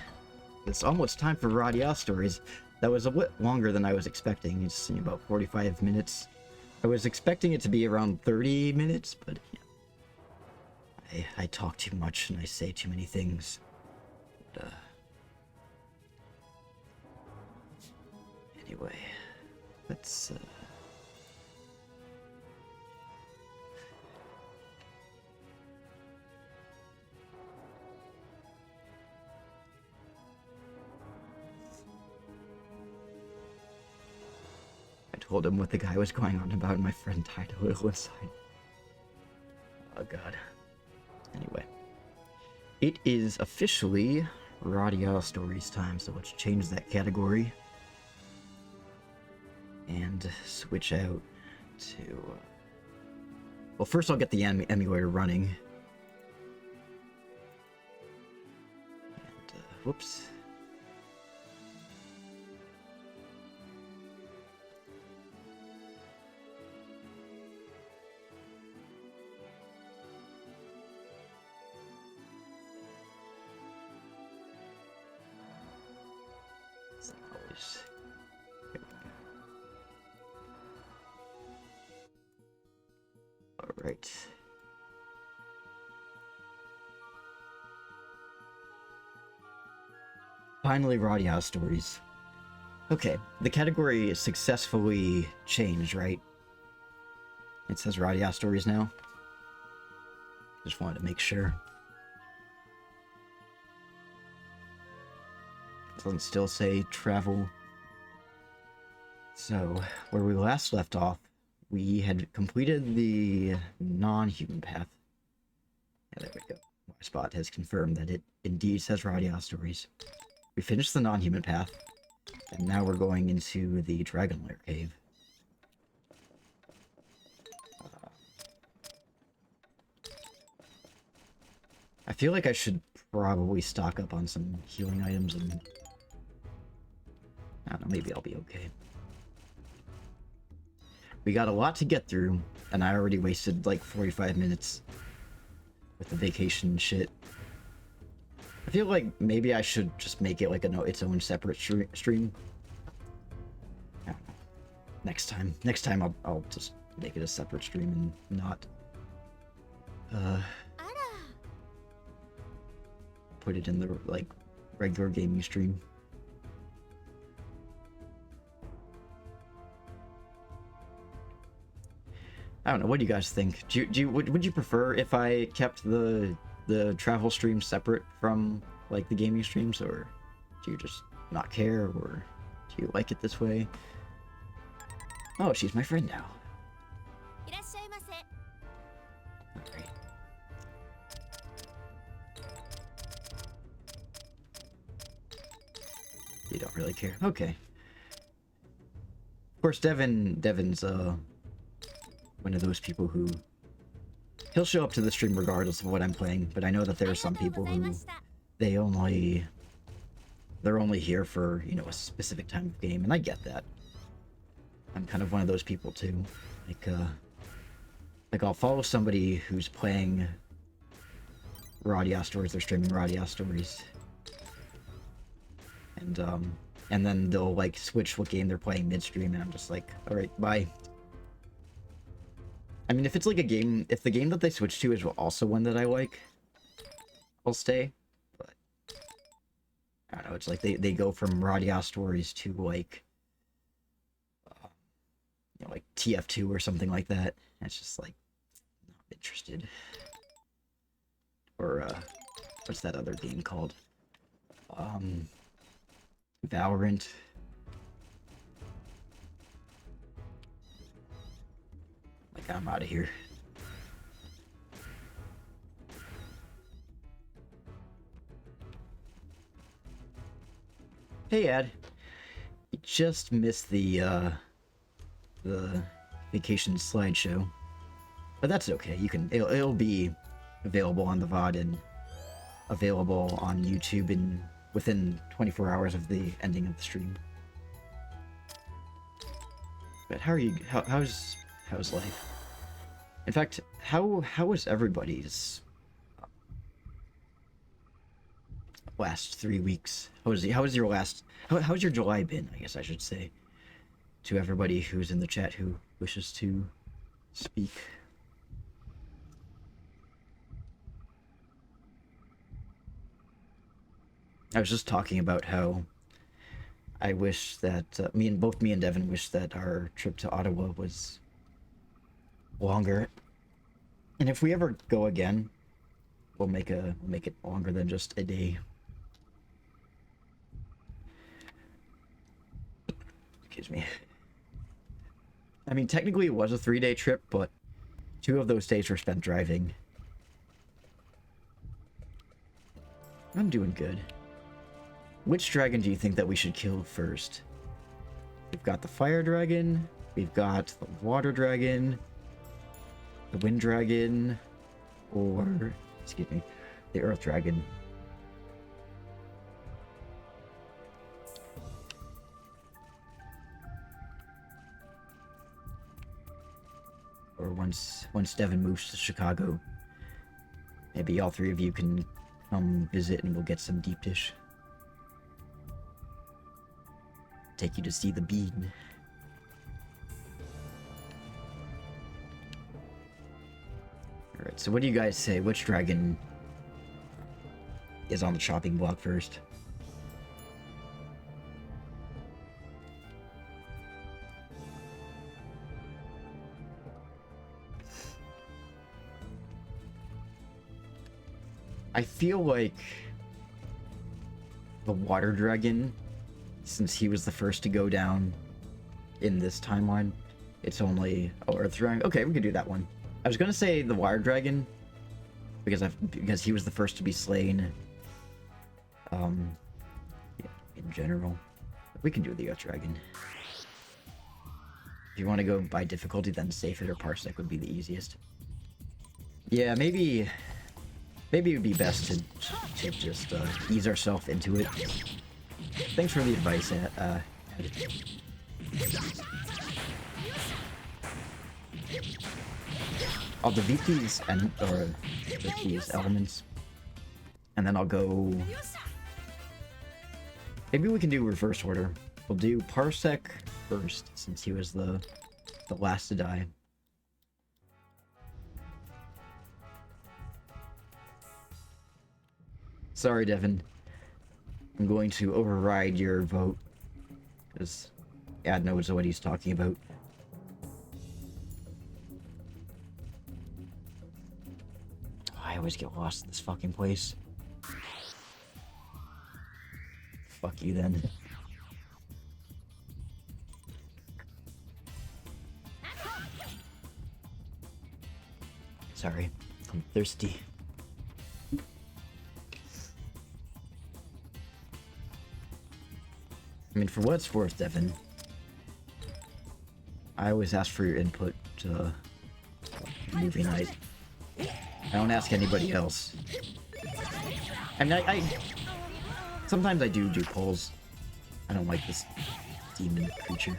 It's almost time for Radiata Stories. That was a bit longer than I was expecting. It's about 45 minutes. I was expecting it to be around 30 minutes, but yeah, I talk too much and I say too many things. But, anyway, let's I told him what the guy was going on about, and my friend died a little inside. Oh god. Anyway, it is officially Radiata Stories time, so let's change that category and switch out to well, first I'll get the emulator running, and whoops. Alright. Finally, Radiata Stories. Okay, the category is successfully changed, right? It says Radiata Stories now. Just wanted to make sure. Doesn't still say travel. So, where we last left off, we had completed the non-human path. Yeah, there we go. My spot has confirmed that it indeed says Radiata Stories. We finished the non-human path. And now we're going into the Dragon Lair cave. I feel like I should probably stock up on some healing items and... I don't know, maybe I'll be okay. We got a lot to get through, and I already wasted like 45 minutes with the vacation shit. I feel like maybe I should just make it like its own separate stream. I don't know. Next time I'll just make it a separate stream and not put it in the like regular gaming stream. I don't know. What do you guys think? Would you prefer if I kept the travel stream separate from like the gaming streams, or do you just not care, or do you like it this way? Oh, she's my friend now. Alright. You don't really care. Okay. Of course, Devin's one of those people who he'll show up to the stream regardless of what I'm playing, but I know that there are some people who they're only here for, you know, a specific time of game, and I get that. I'm kind of one of those people too. Like I'll follow somebody who's playing Radiata Stories, they're streaming Radiata Stories. And then they'll like switch what game they're playing midstream, and I'm just like, alright, bye. I mean, if it's like a game, if the game that they switch to is also one that I like, I'll stay. But I don't know, it's like they go from Radiata Stories to like, you know, like TF2 or something like that. And it's just like, not interested. Or what's that other game called? Valorant. Like, I'm out of here. Hey, Ad. You just missed the vacation slideshow, but that's okay. It'll be available on the VOD and available on YouTube within 24 hours of the ending of the stream. But how are you? How's life? In fact, how was everybody's last 3 weeks? How's your July been? I guess I should say, to everybody who's in the chat who wishes to speak. I was just talking about how I wish that both me and Devin wish that our trip to Ottawa was longer. And if we ever go again, we'll make it longer than just a day. Excuse me. I mean, technically it was a 3-day trip, but 2 of those days were spent driving. I'm doing good. Which dragon do you think that we should kill first? We've got the fire dragon, we've got the water dragon, the wind dragon, or, excuse me, the earth dragon. Or once Devin moves to Chicago, maybe all 3 of you can come visit and we'll get some deep dish. Take you to see the bean. Alright, so what do you guys say? Which dragon is on the chopping block first? I feel like the water dragon, since he was the first to go down in this timeline, it's only... Oh, Earth Dragon. Okay, we can do that one. I was gonna say the Water Dragon, because he was the first to be slain, in general. We can do the Earth Dragon. If you want to go by difficulty, then Safe It or Parsec would be the easiest. Yeah, maybe it would be best to just ease ourselves into it. Thanks for the advice, Ed. I'll delete these these elements, and then I'll go. Maybe we can do reverse order. We'll do Parsec first, since he was the last to die. Sorry, Devin. I'm going to override your vote, because Ad knows what he's talking about. I always get lost in this fucking place. Fuck you then. Sorry, I'm thirsty. I mean, for what it's worth, Devin, I always ask for your input to movie night. I don't ask anybody else. I mean, I sometimes I do polls. I don't like this demon creature.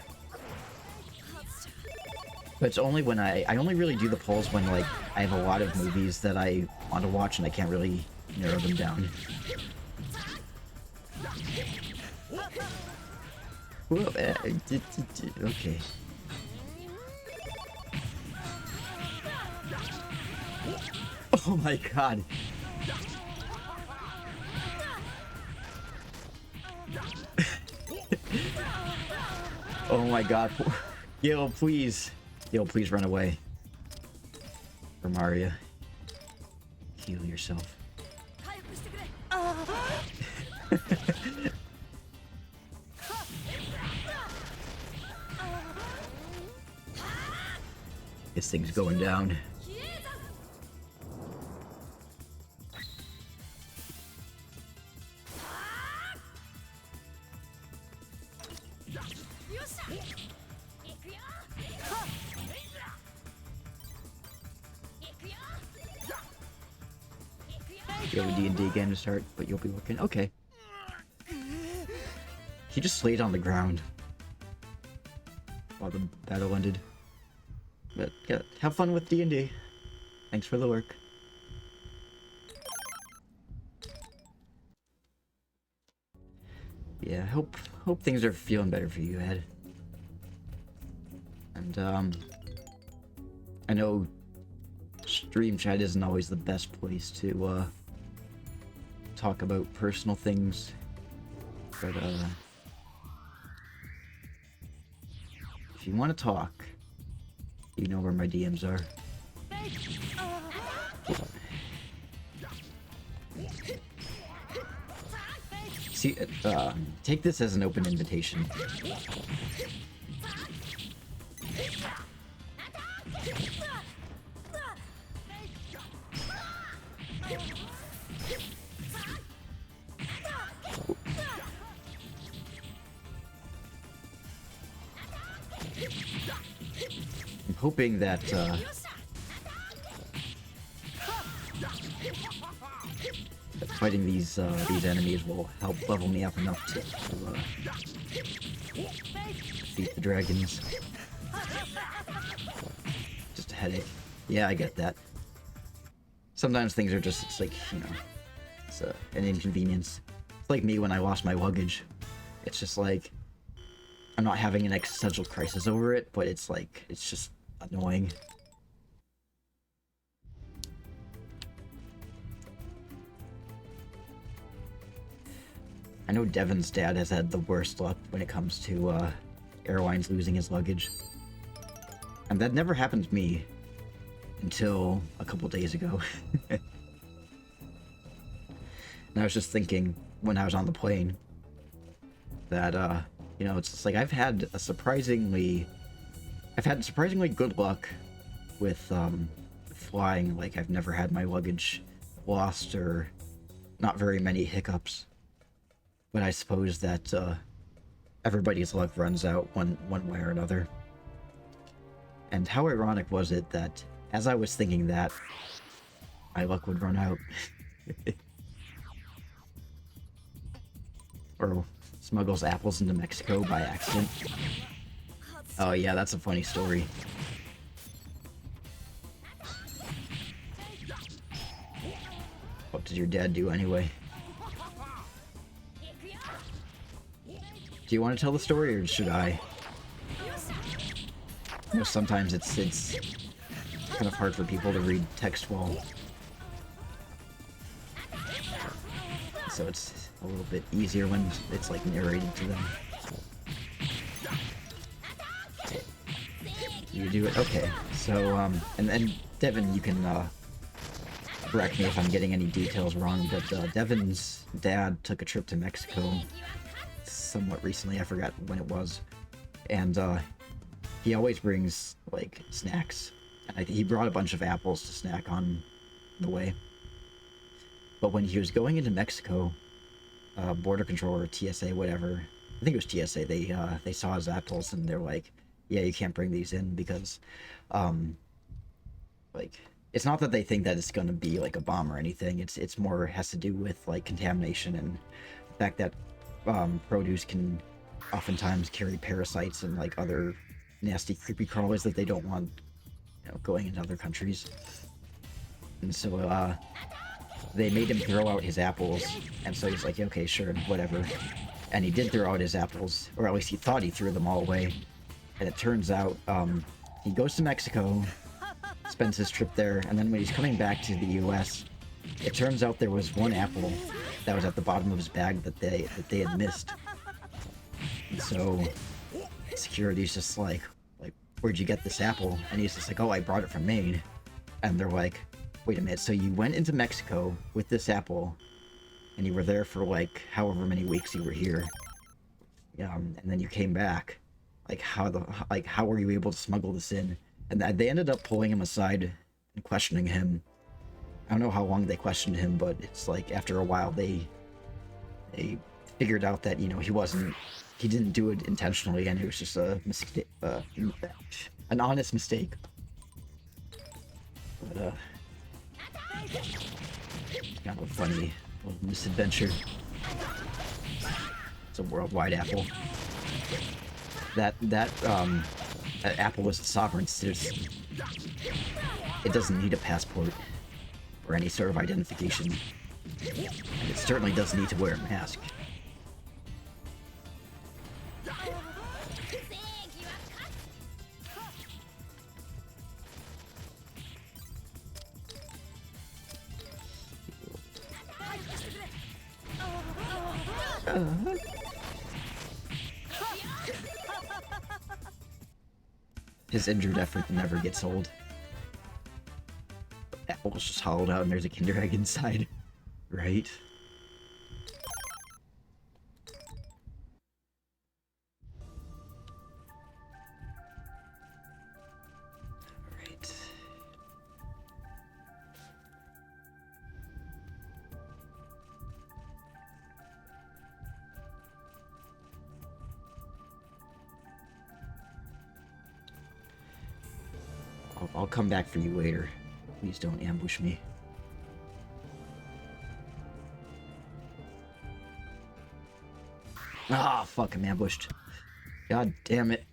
But it's only when I only really do the polls when, like, I have a lot of movies that I want to watch and I can't really narrow them down. Whoa, okay. Oh my god. Oh my god. Gil, please. Gil, please run away. For Maria. Heal yourself. This thing's going down. You have a D&D game to start, but you'll be looking. Okay. He just laid on the ground while the battle ended. But yeah, have fun with D&D. Thanks for the work. Yeah, hope things are feeling better for you, Ed. And I know stream chat isn't always the best place to talk about personal things, but if you want to talk, you know where my DMs are. See, take this as an open invitation. I'm hoping that fighting these enemies will help level me up enough to beat the dragons. Just a headache. Yeah, I get that. Sometimes things are just, it's like, you know, it's an inconvenience. It's like me when I lost my luggage. It's just like, I'm not having an existential crisis over it, but it's like, it's just annoying. I know Devin's dad has had the worst luck when it comes to airlines losing his luggage. And that never happened to me until a couple days ago. And I was just thinking when I was on the plane that, you know, it's just like I've had surprisingly good luck with flying. Like, I've never had my luggage lost or not very many hiccups. But I suppose that everybody's luck runs out one way or another. And how ironic was it that as I was thinking that, my luck would run out. Or smuggles apples into Mexico by accident. Oh yeah, that's a funny story. What did your dad do anyway? Do you want to tell the story, or should I? You know, sometimes it's kind of hard for people to read text while, so it's a little bit easier when it's like narrated to them. You do it? Okay. So, and Devin, you can, correct me if I'm getting any details wrong, but, Devin's dad took a trip to Mexico somewhat recently, I forgot when it was, and, he always brings, like, snacks. And he brought a bunch of apples to snack on the way. But when he was going into Mexico, border control or TSA, whatever, I think it was TSA, they saw his apples and they're like, yeah, you can't bring these in because, like, it's not that they think that it's gonna be like a bomb or anything. It's more has to do with like contamination and the fact that produce can oftentimes carry parasites and like other nasty creepy crawlers that they don't want, you know, going into other countries. And so they made him throw out his apples, and so he's like, okay, sure, whatever. And he did throw out his apples, or at least he thought he threw them all away. And it turns out he goes to Mexico, spends his trip there, and then when he's coming back to the US, it turns out there was one apple that was at the bottom of his bag that they had missed. And so security's just like, where'd you get this apple? And he's just like, oh, I brought it from Maine. And they're like, wait a minute, so you went into Mexico with this apple, and you were there for like however many weeks you were here, and then you came back. Like how were you able to smuggle this in? And they ended up pulling him aside and questioning him. I don't know how long they questioned him, but it's like after a while they figured out that, you know, he didn't do it intentionally, and it was just a mistake, an honest mistake. But kind of a funny little misadventure. It's a worldwide apple. That apple was a sovereign citizen. It doesn't need a passport or any sort of identification, and it certainly doesn't need to wear a mask. His injured effort never gets old. The apple was just hollowed out and there's a Kinder Egg inside. Right? Alright. I'll come back for you later. Please don't ambush me. Ah, fuck, I'm ambushed. God damn it.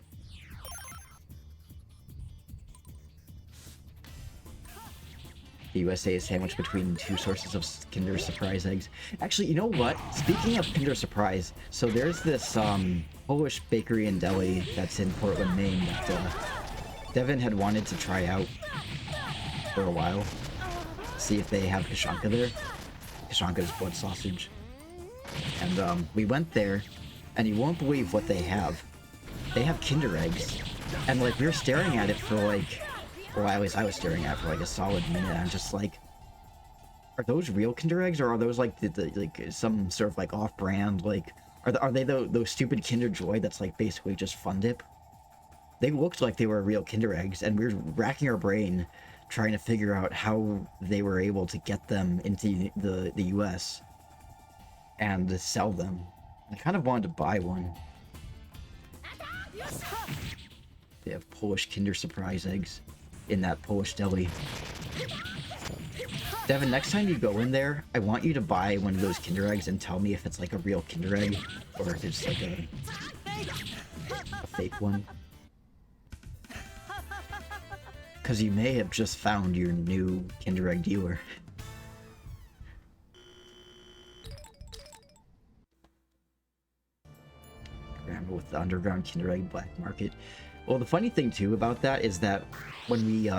The USA is sandwiched between two sources of Kinder Surprise eggs. Actually, you know what? Speaking of Kinder Surprise, so there's this Polish bakery and deli that's in Portland, Maine that Devin had wanted to try out for a while. See if they have Kaszanka there. Kaszanka is blood sausage. And we went there, and you won't believe what they have. They have Kinder eggs. And like, we were staring at it for like, well, at least I was staring at it for like a solid minute. I'm just like, are those real Kinder eggs, or are those like like some sort of like off-brand, like, are they those stupid Kinder Joy that's like basically just Fun Dip? They looked like they were real Kinder eggs, and we were racking our brain trying to figure out how they were able to get them into the US and sell them. I kind of wanted to buy one, They have Polish Kinder Surprise eggs in that Polish deli. Devin, next time you go in there, I want you to buy one of those Kinder eggs and tell me if it's like a real Kinder egg or if it's like a fake one. Because you may have just found your new Kinder Egg dealer. Grandma with the underground Kinder Egg black market. Well, the funny thing too about that is that when we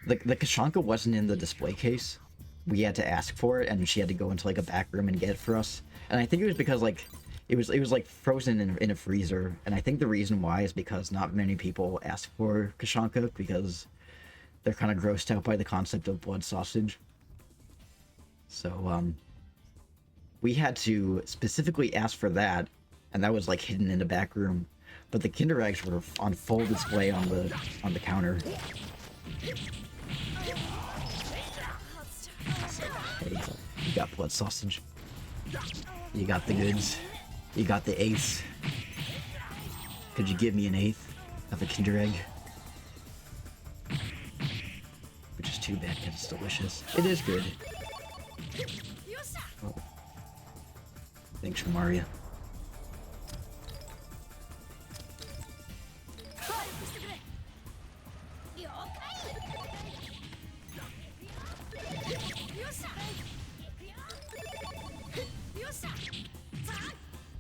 the Kashanka wasn't in the display case. We had to ask for it, and she had to go into like a back room and get it for us. And I think it was because like it was like frozen in a freezer. And I think the reason why is because not many people ask for Kashanka because they're kind of grossed out by the concept of blood sausage. So we had to specifically ask for that, and that was like hidden in the back room. But the Kinder Eggs were on full display on the counter. So, hey, you got blood sausage. You got the goods. You got the eighth. Could you give me an eighth of a Kinder Egg? Which is too bad because it's delicious. It is good. Oh. Thanks, Maria.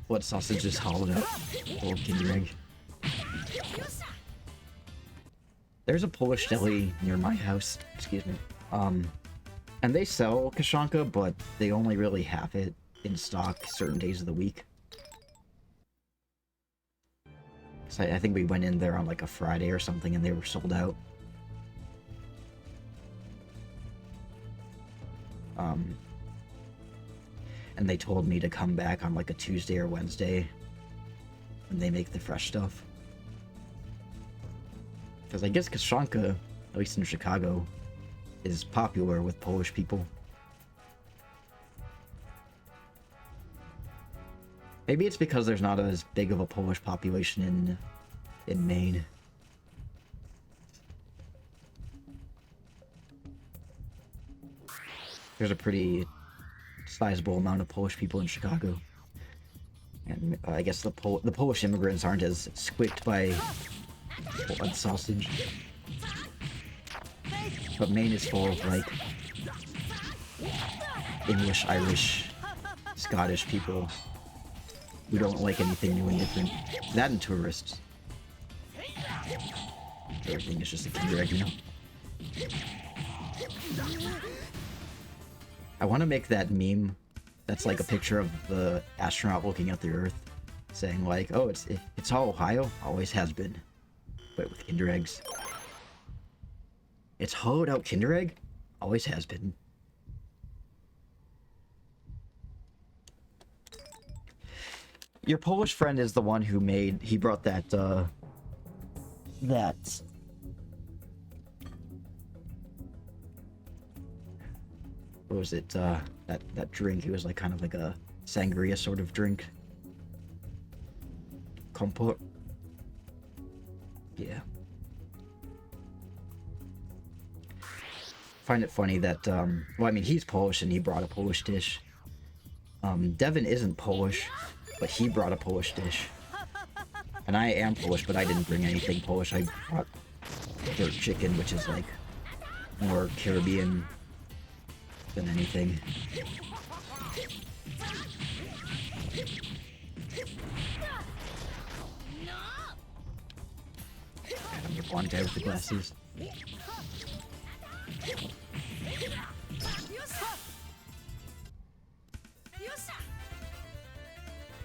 Blood sausage is hollowed out. Old Kinder Egg. There's a Polish deli near my house. Excuse me. And they sell Kashanka, but they only really have it in stock certain days of the week. So I think we went in there on like a Friday or something, and they were sold out. And they told me to come back on like a Tuesday or Wednesday when they make the fresh stuff. Because I guess Kashanka, at least in Chicago, is popular with Polish people. Maybe it's because there's not as big of a Polish population in Maine. There's a pretty sizable amount of Polish people in Chicago, and I guess the Polish immigrants aren't as squicked by blood sausage. But Maine is full of like English, Irish, Scottish people who don't like anything new and different. That and tourists. Everything is just a Kinder Egg, you know. I want to make that meme that's like a picture of the astronaut looking at the Earth, saying like, "Oh, it's all Ohio, always has been," but with Kinder Eggs. It's hollowed out Kinder Egg, always has been. Your Polish friend is the one who he brought that what was it, that drink? It was like kind of like a sangria sort of drink. Kompot. Yeah. Find it funny that, well, I mean, he's Polish and he brought a Polish dish. Devin isn't Polish, but he brought a Polish dish. And I am Polish, but I didn't bring anything Polish. I brought jerk chicken, which is like more Caribbean than anything. I'm the blonde guy with the glasses.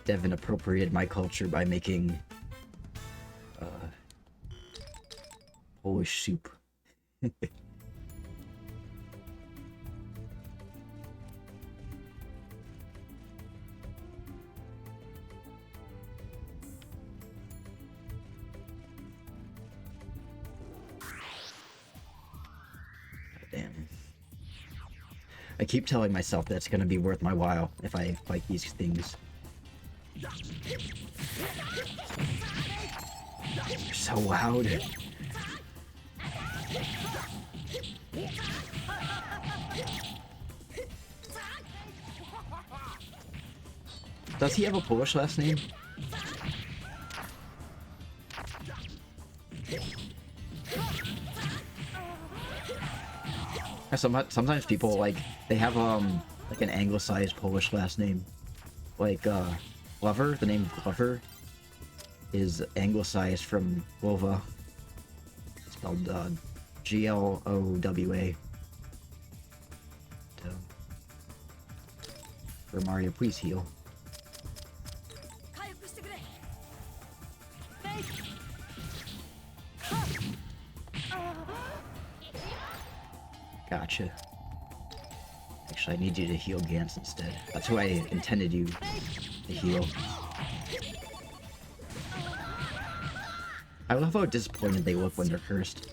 Devin appropriated my culture by making Polish soup. Damn. I keep telling myself that it's gonna be worth my while if I fight these things. You're so loud. Does he have a Polish last name? Sometimes people like they have like an anglicized Polish last name, like Glover. The name Glover is anglicized from Glova, spelled Glowa. For Mario, please heal. Gotcha. Actually, I need you to heal Gantz instead. That's who I intended you to heal. I love how disappointed they look when they're cursed.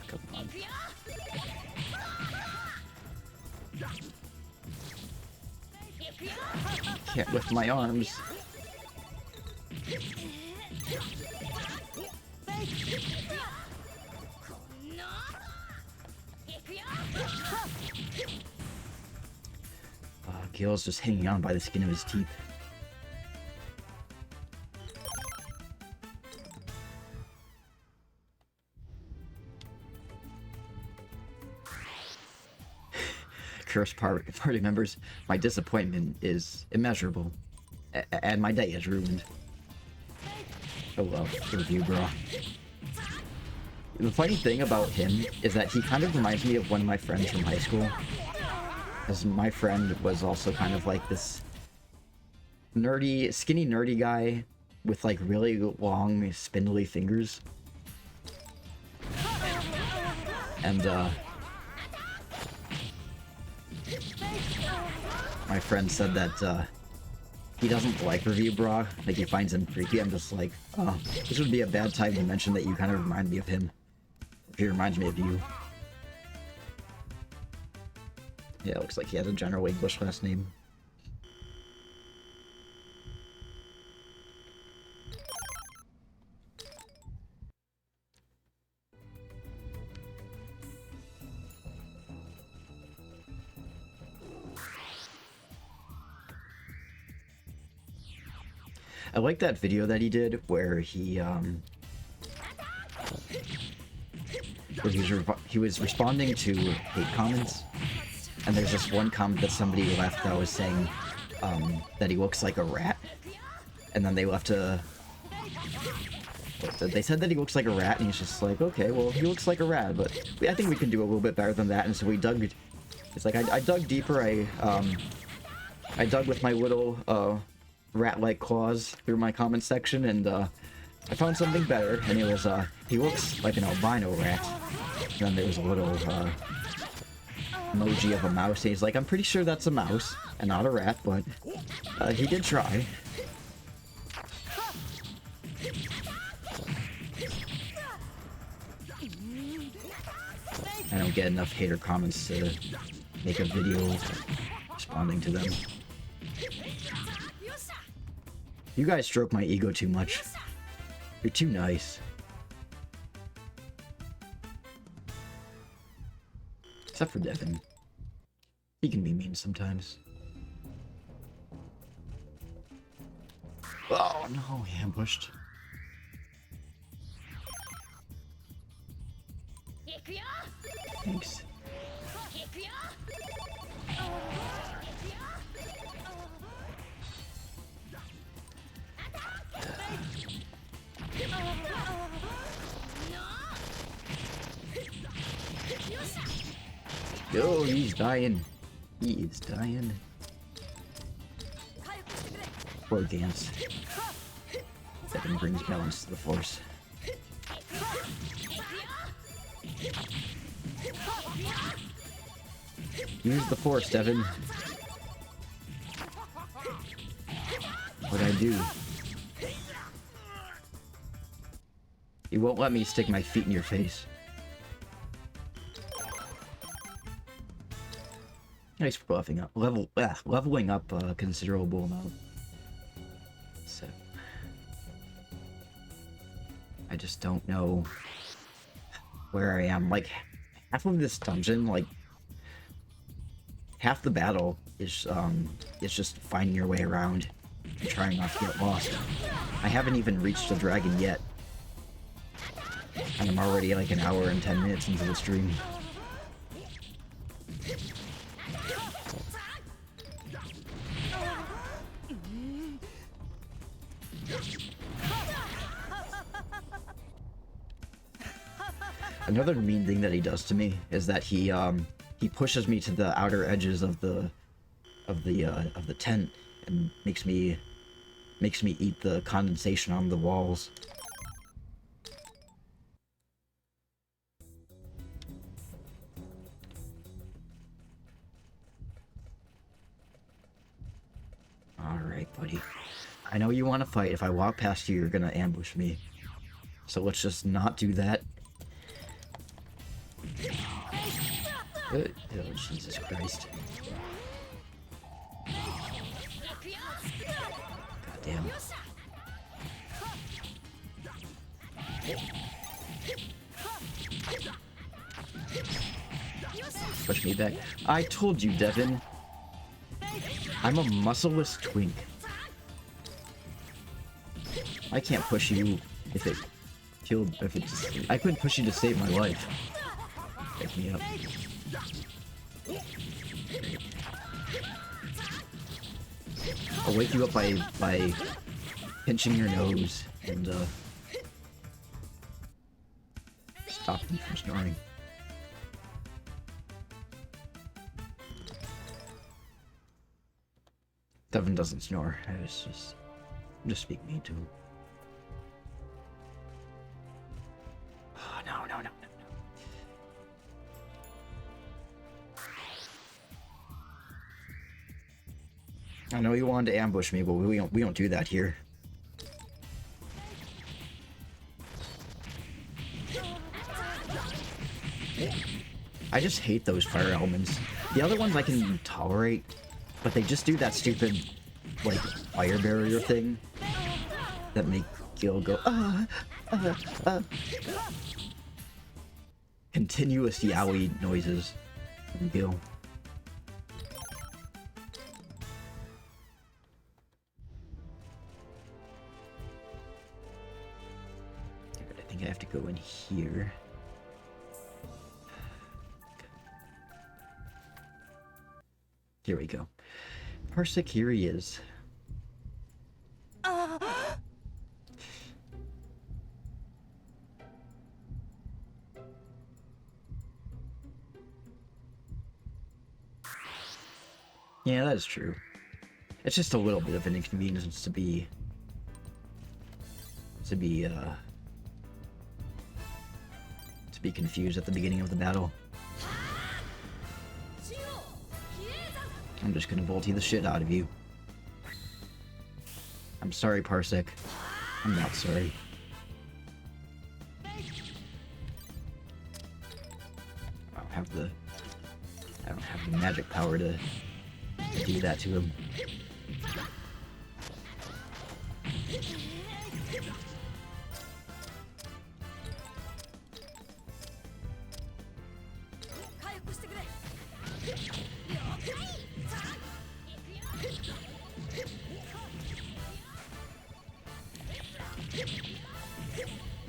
Come on. Can't lift my arms. Gale's just hanging on by the skin of his teeth. Cursed party members, my disappointment is immeasurable, and my day is ruined. Oh well, review, bro. The funny thing about him is that he kind of reminds me of one of my friends from high school. As my friend was also kind of like this nerdy, skinny nerdy guy with like really long, spindly fingers. And my friend said that he doesn't like Review Bra, like he finds him creepy. I'm just like, oh, this would be a bad time to mention that you kind of remind me of him. If he reminds me of you. Yeah, it looks like he has a general English last name. I like that video that he did where he was responding to hate comments, and there's this one comment that somebody left that was saying that he looks like a rat, and then they left a. They said that he looks like a rat, and he's just like, okay, well, he looks like a rat, but I think we can do a little bit better than that. And so we dug. It's like I dug deeper. I dug with my little rat-like claws through my comment section, and I found something better. And it was he looks like an albino rat. And then there was a little emoji of a mouse. And he's like, I'm pretty sure that's a mouse and not a rat, but he did try. I don't get enough hater comments to make a video responding to them. You guys stroke my ego too much. You're too nice. Except for Devin. He can be mean sometimes. Oh no, he ambushed. Thanks. Oh, he's dying. He is dying. Poor Gantz. Devin brings balance to the force. Use the force, Devin. What'd I do? You won't let me stick my feet in your face. Nice for leveling up a considerable amount. So I just don't know where I am. Like, half of this dungeon, like, half the battle is just finding your way around and trying not to get lost. I haven't even reached the dragon yet. And I'm already like an hour and 10 minutes into the stream. Another mean thing that he does to me is that he pushes me to the outer edges of the tent and makes me eat the condensation on the walls. Alright, buddy. I know you want to fight. If I walk past you, you're gonna ambush me. So let's just not do that. Oh, Jesus Christ. Goddamn. Push me back. I told you, Devin. I'm a muscleless twink. I can't push you if it killed. I couldn't push you to save my life. Pick me up. I'll wake you up by pinching your nose and stop you from snoring. Devin doesn't snore. I'm just speak mean to him. Oh, no. I know you wanted to ambush me, but we don't do that here. I just hate those fire elements. The other ones I can tolerate, but they just do that stupid, like, fire barrier thing that make Gil go, Continuous yowie noises from Gil. I think I have to go in here. Here we go. Parsec, here he is. Yeah, that is true. It's just a little bit of an inconvenience to be confused at the beginning of the battle. I'm just gonna volty the shit out of you. I'm sorry, Parsec. I'm not sorry. I don't have the magic power to do that to him.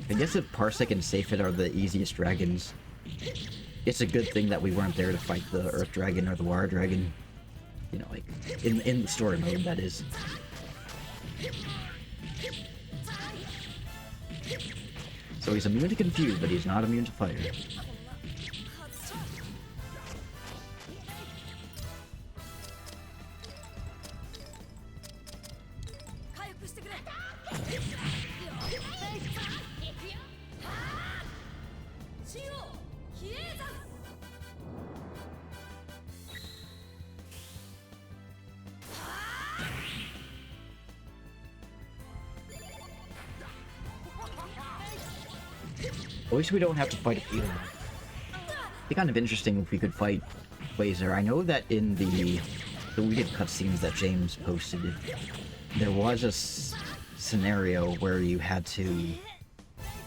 I guess if Parsec and Safed are the easiest dragons, it's a good thing that we weren't there to fight the Earth Dragon or the Water Dragon. You know, like, in the story mode, that is. So he's immune to Confuse, but he's not immune to Fire. At least we don't have to fight a feeling. It'd be kind of interesting if we could fight Quasar. I know that in the deleted cutscenes that James posted, there was a scenario where you had to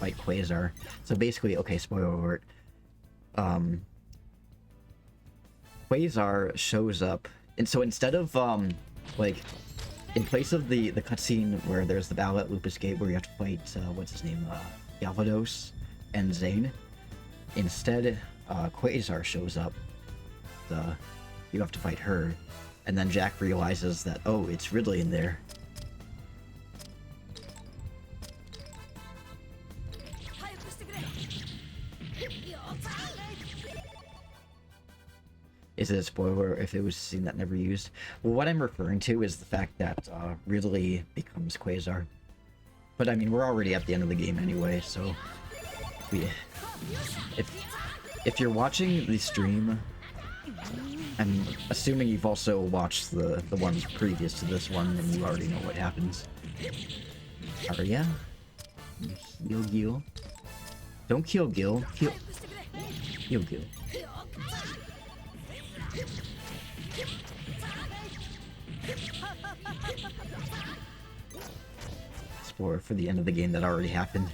fight Quasar. So basically, okay, spoiler alert. Quasar shows up, and so instead of like, in place of the cutscene where there's the battle at Lupus Gate where you have to fight what's his name, Galvados and Zane, instead Quasar shows up. You have to fight her, and then Jack realizes that, oh, it's Ridley in there. Is it a spoiler if it was a scene that never used? Well, what I'm referring to is the fact that Ridley becomes Quasar. But I mean, we're already at the end of the game anyway, so if you're watching the stream, I'm assuming you've also watched the ones previous to this one, and you already know what happens. Arya? Heal Gil. Don't kill Gil. Heal Gil. Spoiler for the end of the game that already happened.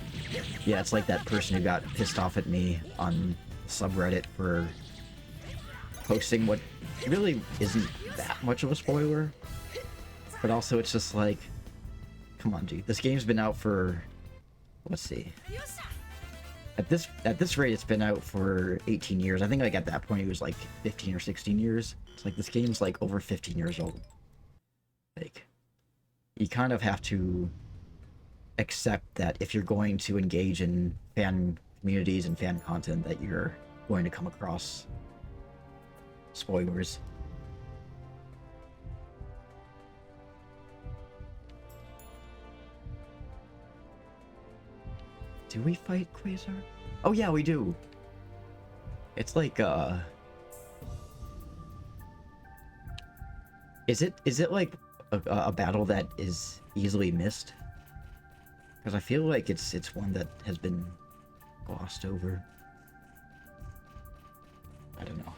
Yeah, it's like that person who got pissed off at me on subreddit for posting what really isn't that much of a spoiler, but also it's just like, come on, dude. This game's been out for, let's see, at this rate it's been out for 18 years. I think like at that point it was like 15 or 16 years. It's like this game's like over 15 years old. Like, you kind of have to accept that if you're going to engage in fan communities and fan content, that you're going to come across spoilers. Do we fight Quasar? Oh yeah, we do. It's like is it like a battle that is easily missed? Because I feel like it's one that has been glossed over. I don't know.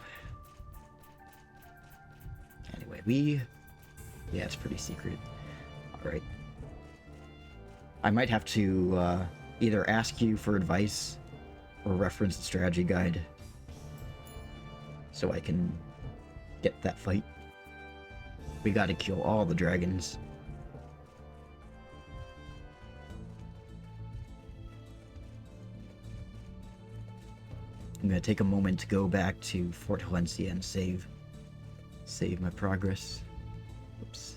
Anyway, yeah, it's pretty secret. Alright. I might have to either ask you for advice or reference the strategy guide so I can get that fight. We gotta kill all the dragons. I'm gonna take a moment to go back to Fort Valencia and save my progress. Oops.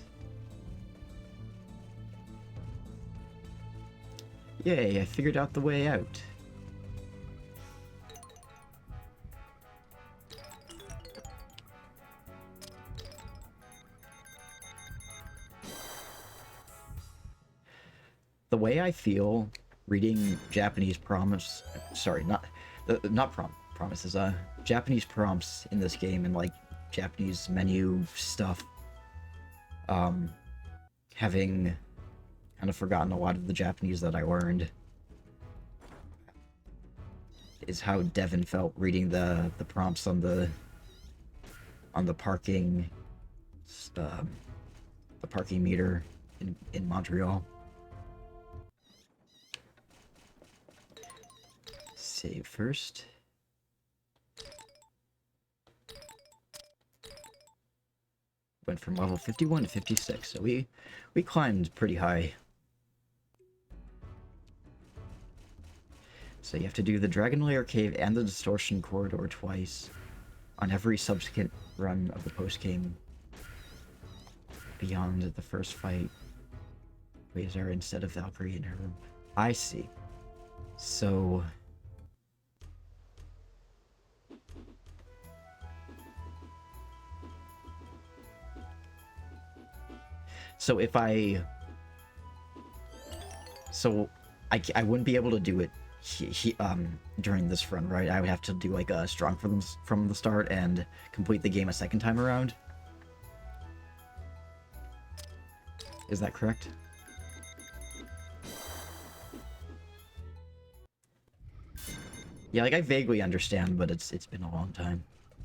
Yay, I figured out the way out. The way I feel reading Japanese prompts, sorry, not promises, Japanese prompts in this game and like Japanese menu stuff, having kind of forgotten a lot of the Japanese that I learned, is how Devin felt reading the prompts on the parking meter in Montreal. Save first. Went from level 51 to 56, so we climbed pretty high. So you have to do the Dragon Lair Cave and the Distortion Corridor twice on every subsequent run of the post-game beyond the first fight. Quasar instead of Valkyrie in her room. I see. So if I wouldn't be able to do it during this run, right? I would have to do like a strong from the start and complete the game a second time around. Is that correct? Yeah, like I vaguely understand, but it's been a long time.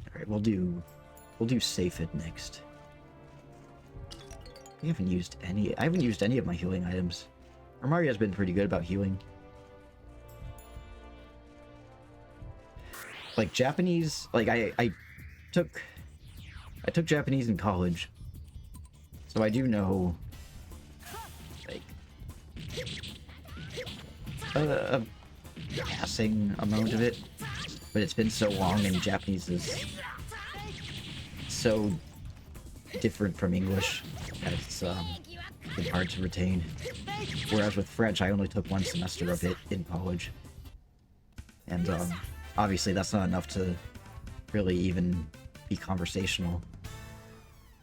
All right, we'll do We'll do Saphid next. I haven't used any of my healing items. Armaria's been pretty good about healing. Like Japanese, like I took Japanese in college, so I do know like a passing amount of it, but it's been so long, and Japanese is so different from English that it's been hard to retain. Whereas with French, I only took one semester of it in college, and obviously that's not enough to really even be conversational.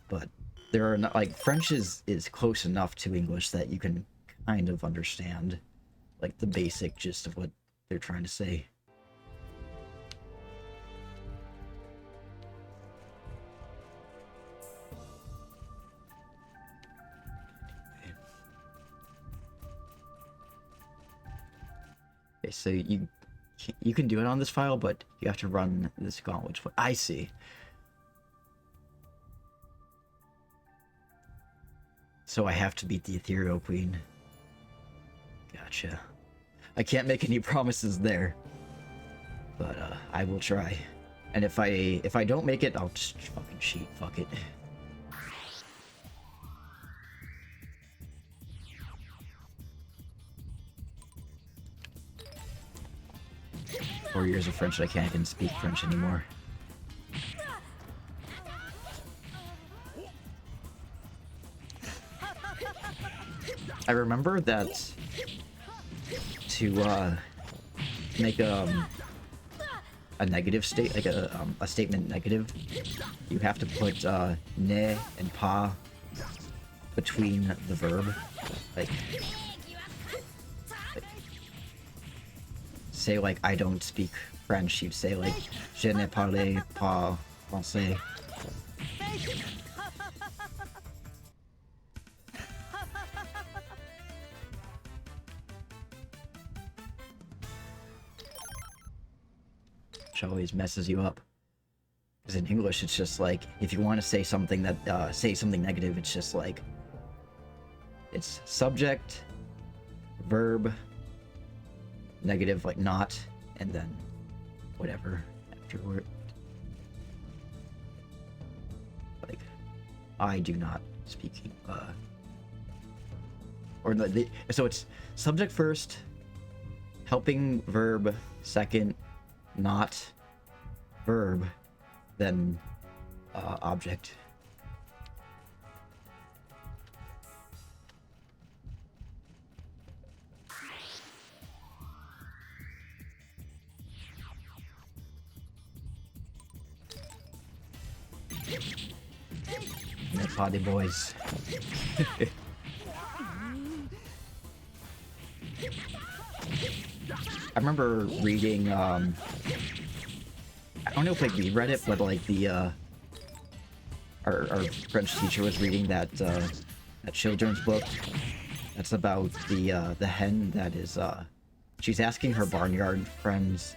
But there are not, like, French is close enough to English that you can kind of understand like the basic gist of what they're trying to say. Okay, so you can do it on this file, but you have to run this gauntlet. I see. So I have to beat the Ethereal Queen. Gotcha. I can't make any promises there, but I will try. And if I don't make it, I'll just fucking cheat. Fuck it. Four years of French, I can't even speak French anymore. I remember that to make a negative state, like a statement negative, you have to put ne and pas between the verb. Like say like I don't speak French, you'd say like je ne parle pas français. Which always messes you up. Because in English, it's just like, if you want to say something that, say something negative, it's just like, it's subject, verb, negative, like not, and then whatever afterward. Like, I do not speak, or so it's subject first, helping verb second, not verb, then object. The potty boys. I remember reading, I don't know if like we read it, but like the, our French teacher was reading that, that children's book that's about the hen that is, she's asking her barnyard friends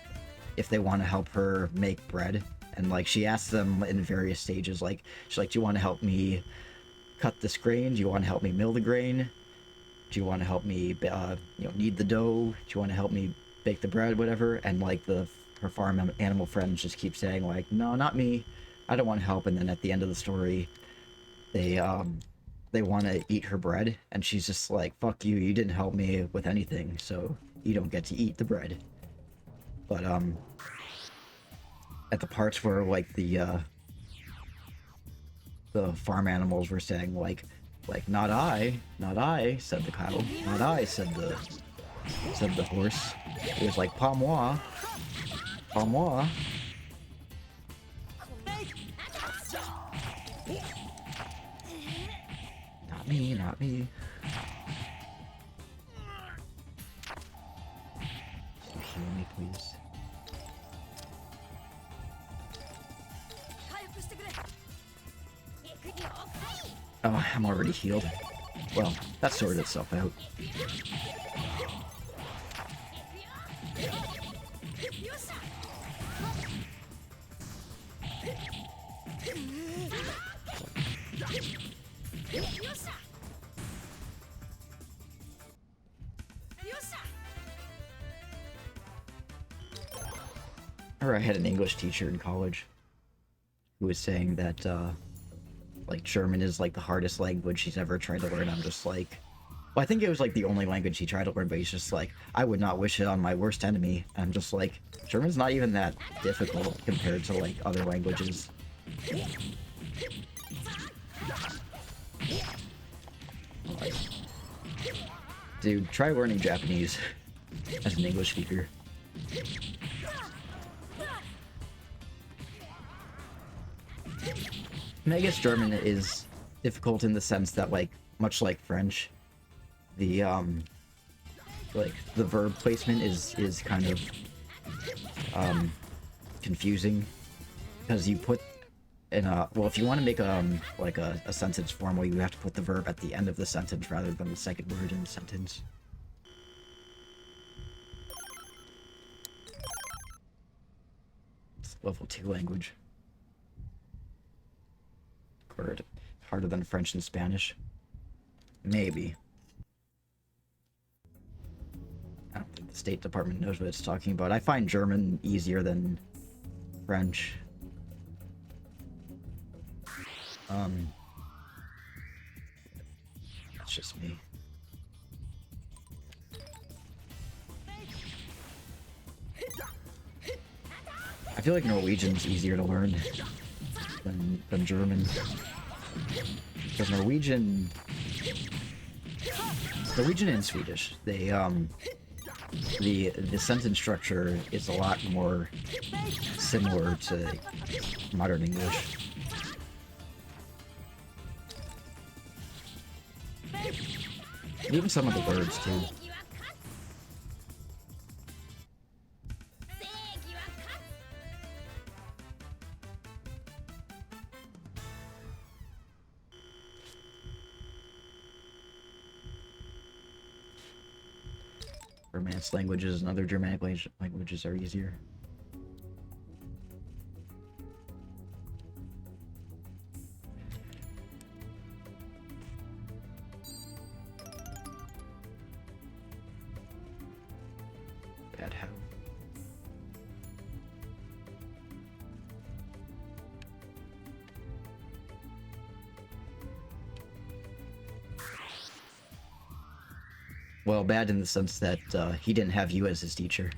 if they want to help her make bread. And like she asks them in various stages, like she's like, do you want to help me cut this grain? Do you want to help me mill the grain? Do you want to help me, knead the dough? Do you want to help me bake the bread? Whatever. And like her farm animal friends just keep saying like, no, not me. I don't want to help. And then at the end of the story, they want to eat her bread, and she's just like, fuck you. You didn't help me with anything, so you don't get to eat the bread. But at the parts where like the farm animals were saying like not I, said the cow, not I, said the horse. It was like pas moi, pas moi. Not me, not me. Heal me, please. Oh, I'm already healed. Well, that sorted itself out. Or I had an English teacher in college who was saying that, like, German is, like, the hardest language he's ever tried to learn. I'm just like... Well, I think it was, like, the only language he tried to learn, but he's just like, I would not wish it on my worst enemy. And I'm just like, German's not even that difficult compared to, like, other languages. Like, dude, try learning Japanese as an English speaker. And I guess German is difficult in the sense that, like, much like French, the like the verb placement is kind of confusing, because you put in a, well, if you want to make like a sentence formal, you have to put the verb at the end of the sentence rather than the second word in the sentence. It's level 2 language. Or harder than French and Spanish. Maybe. I don't think the State Department knows what it's talking about. I find German easier than French. That's just me. I feel like Norwegian's easier to learn than German. Because Norwegian and Swedish, they the sentence structure is a lot more similar to modern English. And even some of the words too. Romance languages and other Germanic languages are easier. Bad how. Well, bad in the sense that he didn't have you as his teacher.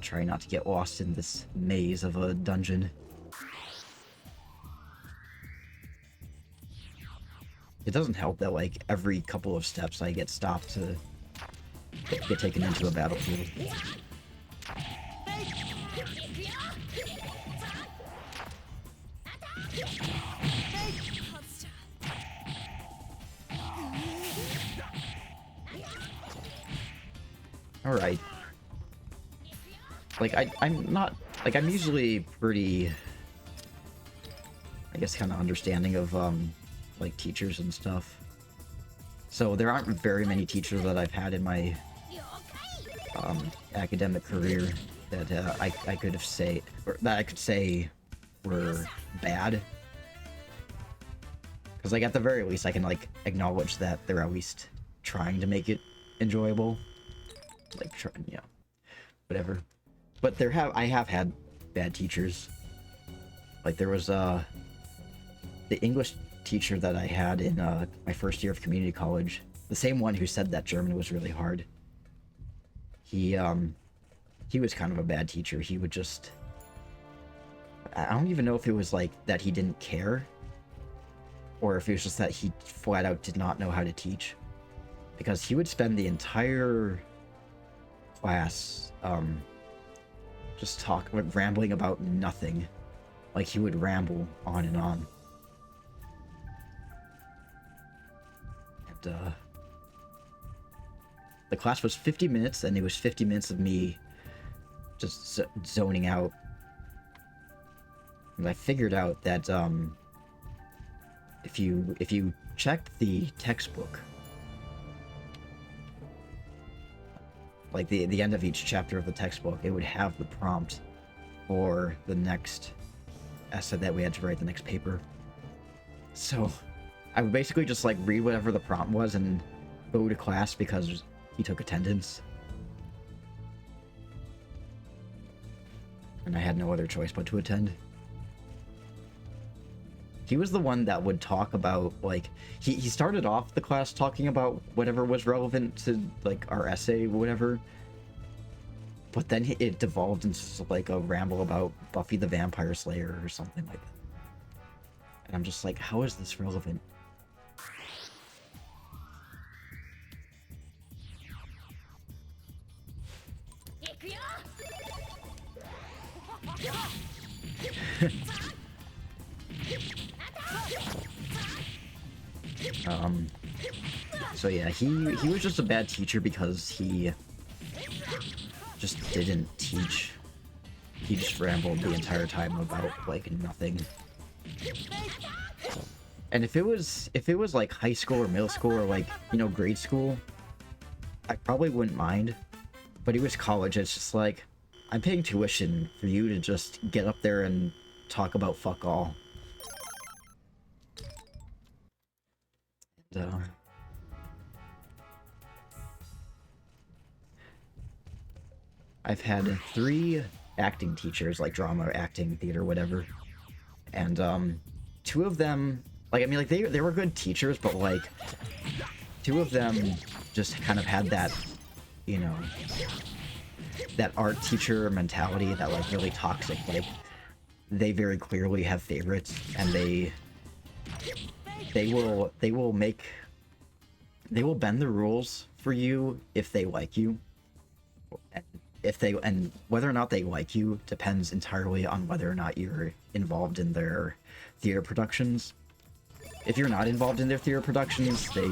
Try not to get lost in this maze of a dungeon. It doesn't help that, like, every couple of steps I get stopped to get taken into a battlefield. Alright. Like, I'm not, like, I'm usually pretty, I guess, kind of understanding of, like, teachers and stuff. So there aren't very many teachers that I've had in my, academic career that, I could have say, or that I could say were bad. Because, like, at the very least, I can, like, acknowledge that they're at least trying to make it enjoyable. Like, yeah, whatever. But I have had bad teachers. Like, there was, the English teacher that I had in, my first year of community college. The same one who said that German was really hard. He was kind of a bad teacher. He would just... I don't even know if it was, like, that he didn't care. Or if it was just that he flat out did not know how to teach. Because he would spend the entire class, just rambling about nothing. Like, he would ramble on and on. The class was 50 minutes, and it was 50 minutes of me just zoning out. And I figured out that if you checked the textbook, like the end of each chapter of the textbook, it would have the prompt for the next essay that we had to write, the next paper. So I would basically just like read whatever the prompt was and go to class because he took attendance. And I had no other choice but to attend. He was the one that would talk about, like, he started off the class talking about whatever was relevant to, like, our essay or whatever. But then it devolved into like a ramble about Buffy the Vampire Slayer or something like that. And I'm just like, how is this relevant? So yeah, he was just a bad teacher because he just didn't teach. He just rambled the entire time about like nothing. And if it was like high school or middle school or like, you know, grade school, I probably wouldn't mind. But it was college. It's just like, I'm paying tuition for you to just get up there and talk about fuck all. And, I've had 3 acting teachers, like drama, acting, theater, whatever. And 2 of them, like, I mean, like, they were good teachers, but like 2 of them just kind of had that, you know, that art teacher mentality, that like really toxic, like, they very clearly have favorites, and they will bend the rules for you if they like you. And whether or not they like you depends entirely on whether or not you're involved in their theater productions. If you're not involved in their theater productions, they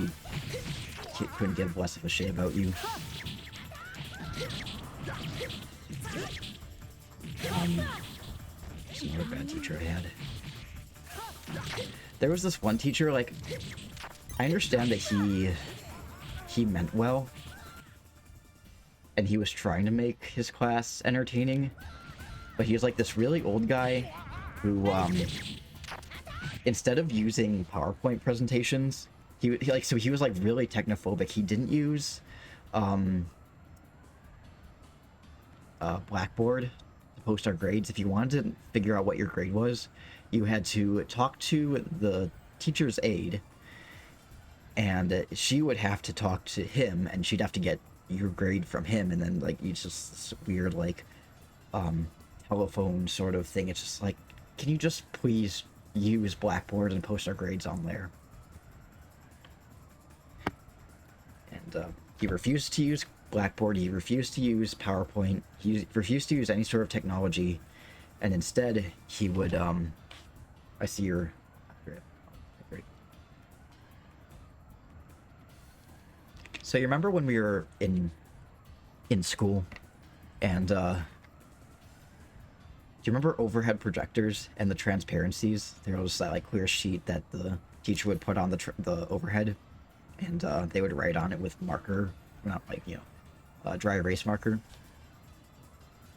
couldn't give less of a shit about you. It's another bad teacher I had. There was this one teacher, like, I understand that he meant well, and he was trying to make his class entertaining, but he was like this really old guy who, instead of using PowerPoint presentations, he was like really technophobic. He didn't use Blackboard to post our grades. If you wanted to figure out what your grade was, you had to talk to the teacher's aide, and she would have to talk to him, and she'd have to get your grade from him, and then like it's just this weird like telephone sort of thing. It's just like, can you just please use Blackboard and post our grades on there? And he refused to use Blackboard, he refused to use PowerPoint, he refused to use any sort of technology, and instead he would I see your great. So you remember when we were in school, and do you remember overhead projectors and the transparencies? There was that like clear sheet that the teacher would put on the overhead, and they would write on it with marker, not like, you know, dry erase marker.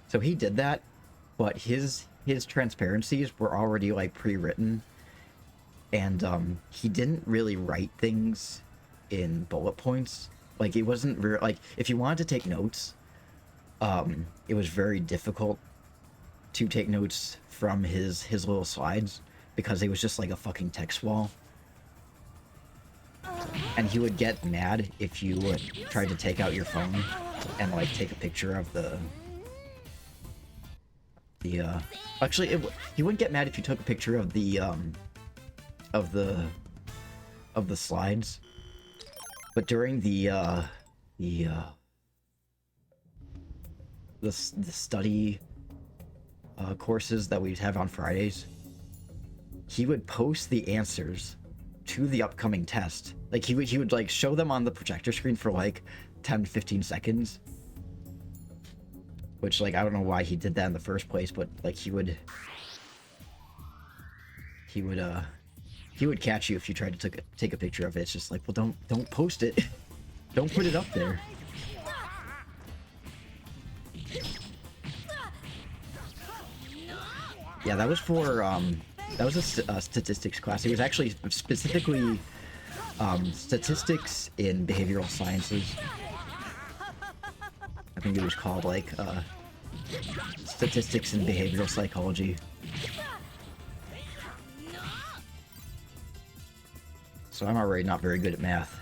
So he did that, but his transparencies were already like pre-written, and he didn't really write things in bullet points. Like, it wasn't like, if you wanted to take notes, it was very difficult to take notes from his little slides, because it was just like a fucking text wall. And he would get mad if you tried to take out your phone and like take a picture of actually, he wouldn't get mad if you took a picture of the slides, but during the study courses that we'd have on Fridays, he would post the answers to the upcoming test. Like he would like show them on the projector screen for like 10 15 seconds, which like I don't know why he did that in the first place, but like he would catch you if you tried to take a picture of it. It's just like, well, don't post it. Don't put it up there. Yeah, that was for that was a statistics class. It was actually specifically statistics in behavioral sciences. I think it was called like statistics in behavioral psychology. So I'm already not very good at math.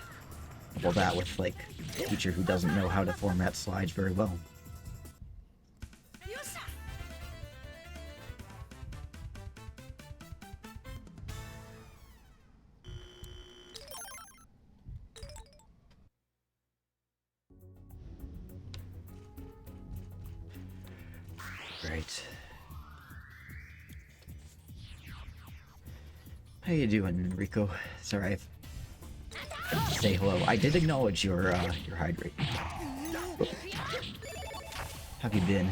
Well, that with like a teacher who doesn't know how to format slides very well. Right. How you doing, Rico? Sorry, say hello. I did acknowledge your hydrate. How have you been?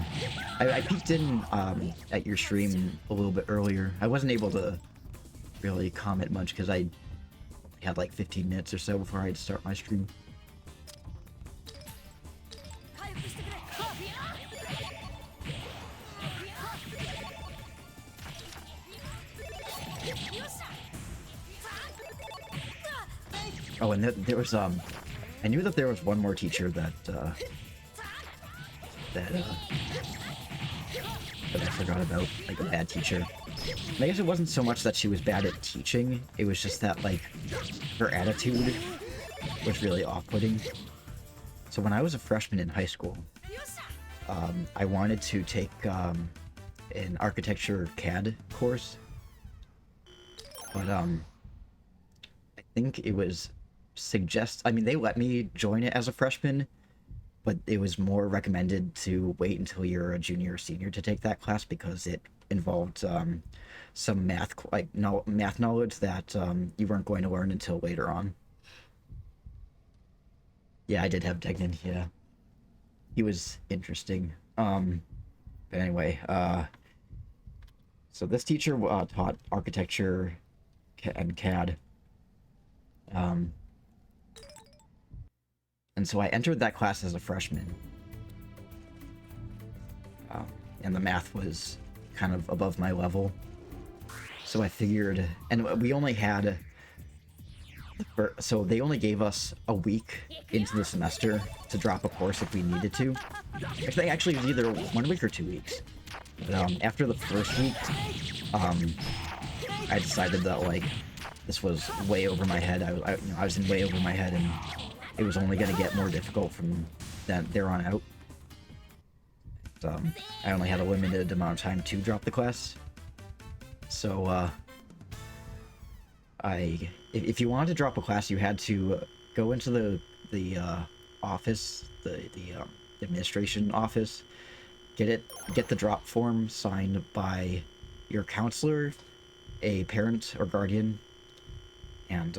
I peeked in at your stream a little bit earlier. I wasn't able to really comment much because I had like 15 minutes or so before I had to start my stream. Oh, and there was I knew that there was one more teacher that I forgot about, like a bad teacher. And I guess it wasn't so much that she was bad at teaching, it was just that like her attitude was really off-putting. So when I was a freshman in high school, I wanted to take an architecture CAD course, but I think it was I mean, they let me join it as a freshman, but it was more recommended to wait until you're a junior or senior to take that class because it involved some math knowledge that you weren't going to learn until later on. Yeah, I did have Degnan. Yeah, he was interesting. But anyway, so this teacher taught architecture and CAD. And so I entered that class as a freshman. And the math was kind of above my level. So I figured, and we only had, so they only gave us a week into the semester to drop a course if we needed to. Actually, it was either 1 week or 2 weeks. But after the first week, I decided that like this was way over my head. I was in way over my head, and it was only going to get more difficult from there on out. I only had a limited amount of time to drop the class. So, if you wanted to drop a class, you had to go into the office, the administration office, get the drop form signed by your counselor, a parent or guardian, and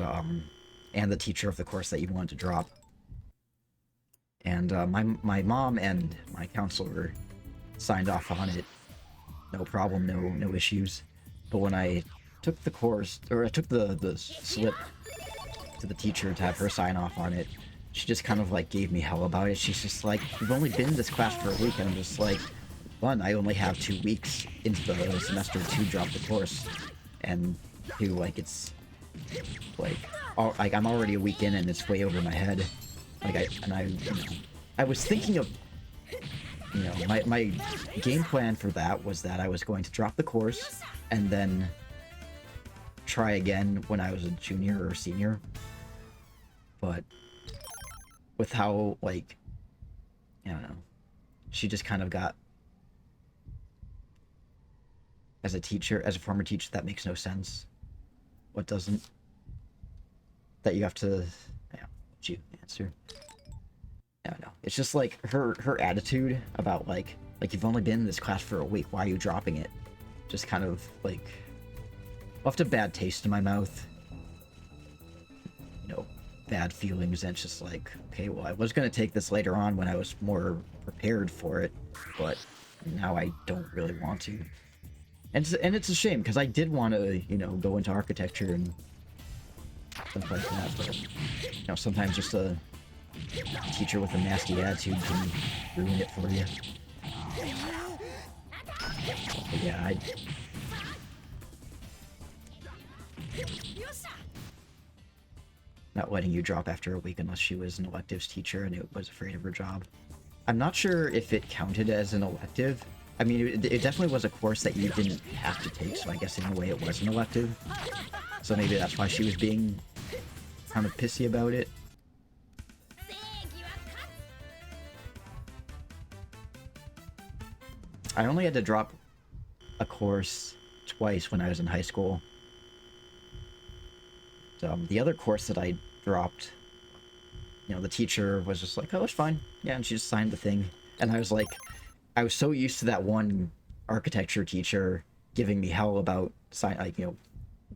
the teacher of the course that you wanted to drop. And my mom and my counselor signed off on it, no problem, no issues. But when I took the course, or I took the slip to the teacher to have her sign off on it, she just kind of like gave me hell about it. She's just like, "You've only been in this class for a week," and I'm just like, one, I only have 2 weeks into the semester to drop the course, and two, like it's like I'm already a week in and it's way over my head. Like I was thinking of, my game plan for that was that I was going to drop the course and then try again when I was a junior or senior. But with how, like, I don't know, she just kind of got, as a former teacher, that makes no sense. What doesn't? That you have to, let you answer. I don't know. It's just like her attitude about like you've only been in this class for a week. Why are you dropping it? Just kind of like left a bad taste in my mouth. bad feelings, and it's just like, okay, well, I was going to take this later on when I was more prepared for it, but now I don't really want to. And it's a shame, because I did want to, you know, go into architecture and stuff like that, but, you know, sometimes just a teacher with a nasty attitude can ruin it for you. But yeah, not letting you drop after a week unless she was an electives teacher and it was afraid of her job. I'm not sure if it counted as an elective. I mean, it definitely was a course that you didn't have to take, so I guess in a way it was an elective. So maybe that's why she was being kind of pissy about it. I only had to drop a course twice when I was in high school. The other course that I dropped, you know, the teacher was just like, oh, it's fine. Yeah, and she just signed the thing. And I was like, I was so used to that one architecture teacher giving me hell about, like, you know,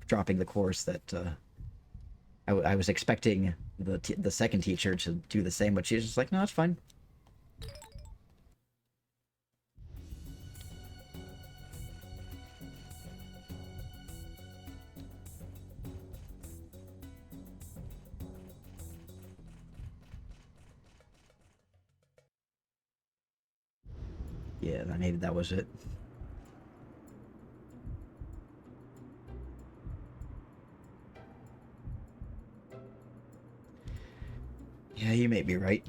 dropping the course that I was expecting the second teacher to do the same, but she was just like, no, it's fine. Yeah, maybe that was it. Yeah, you may be right.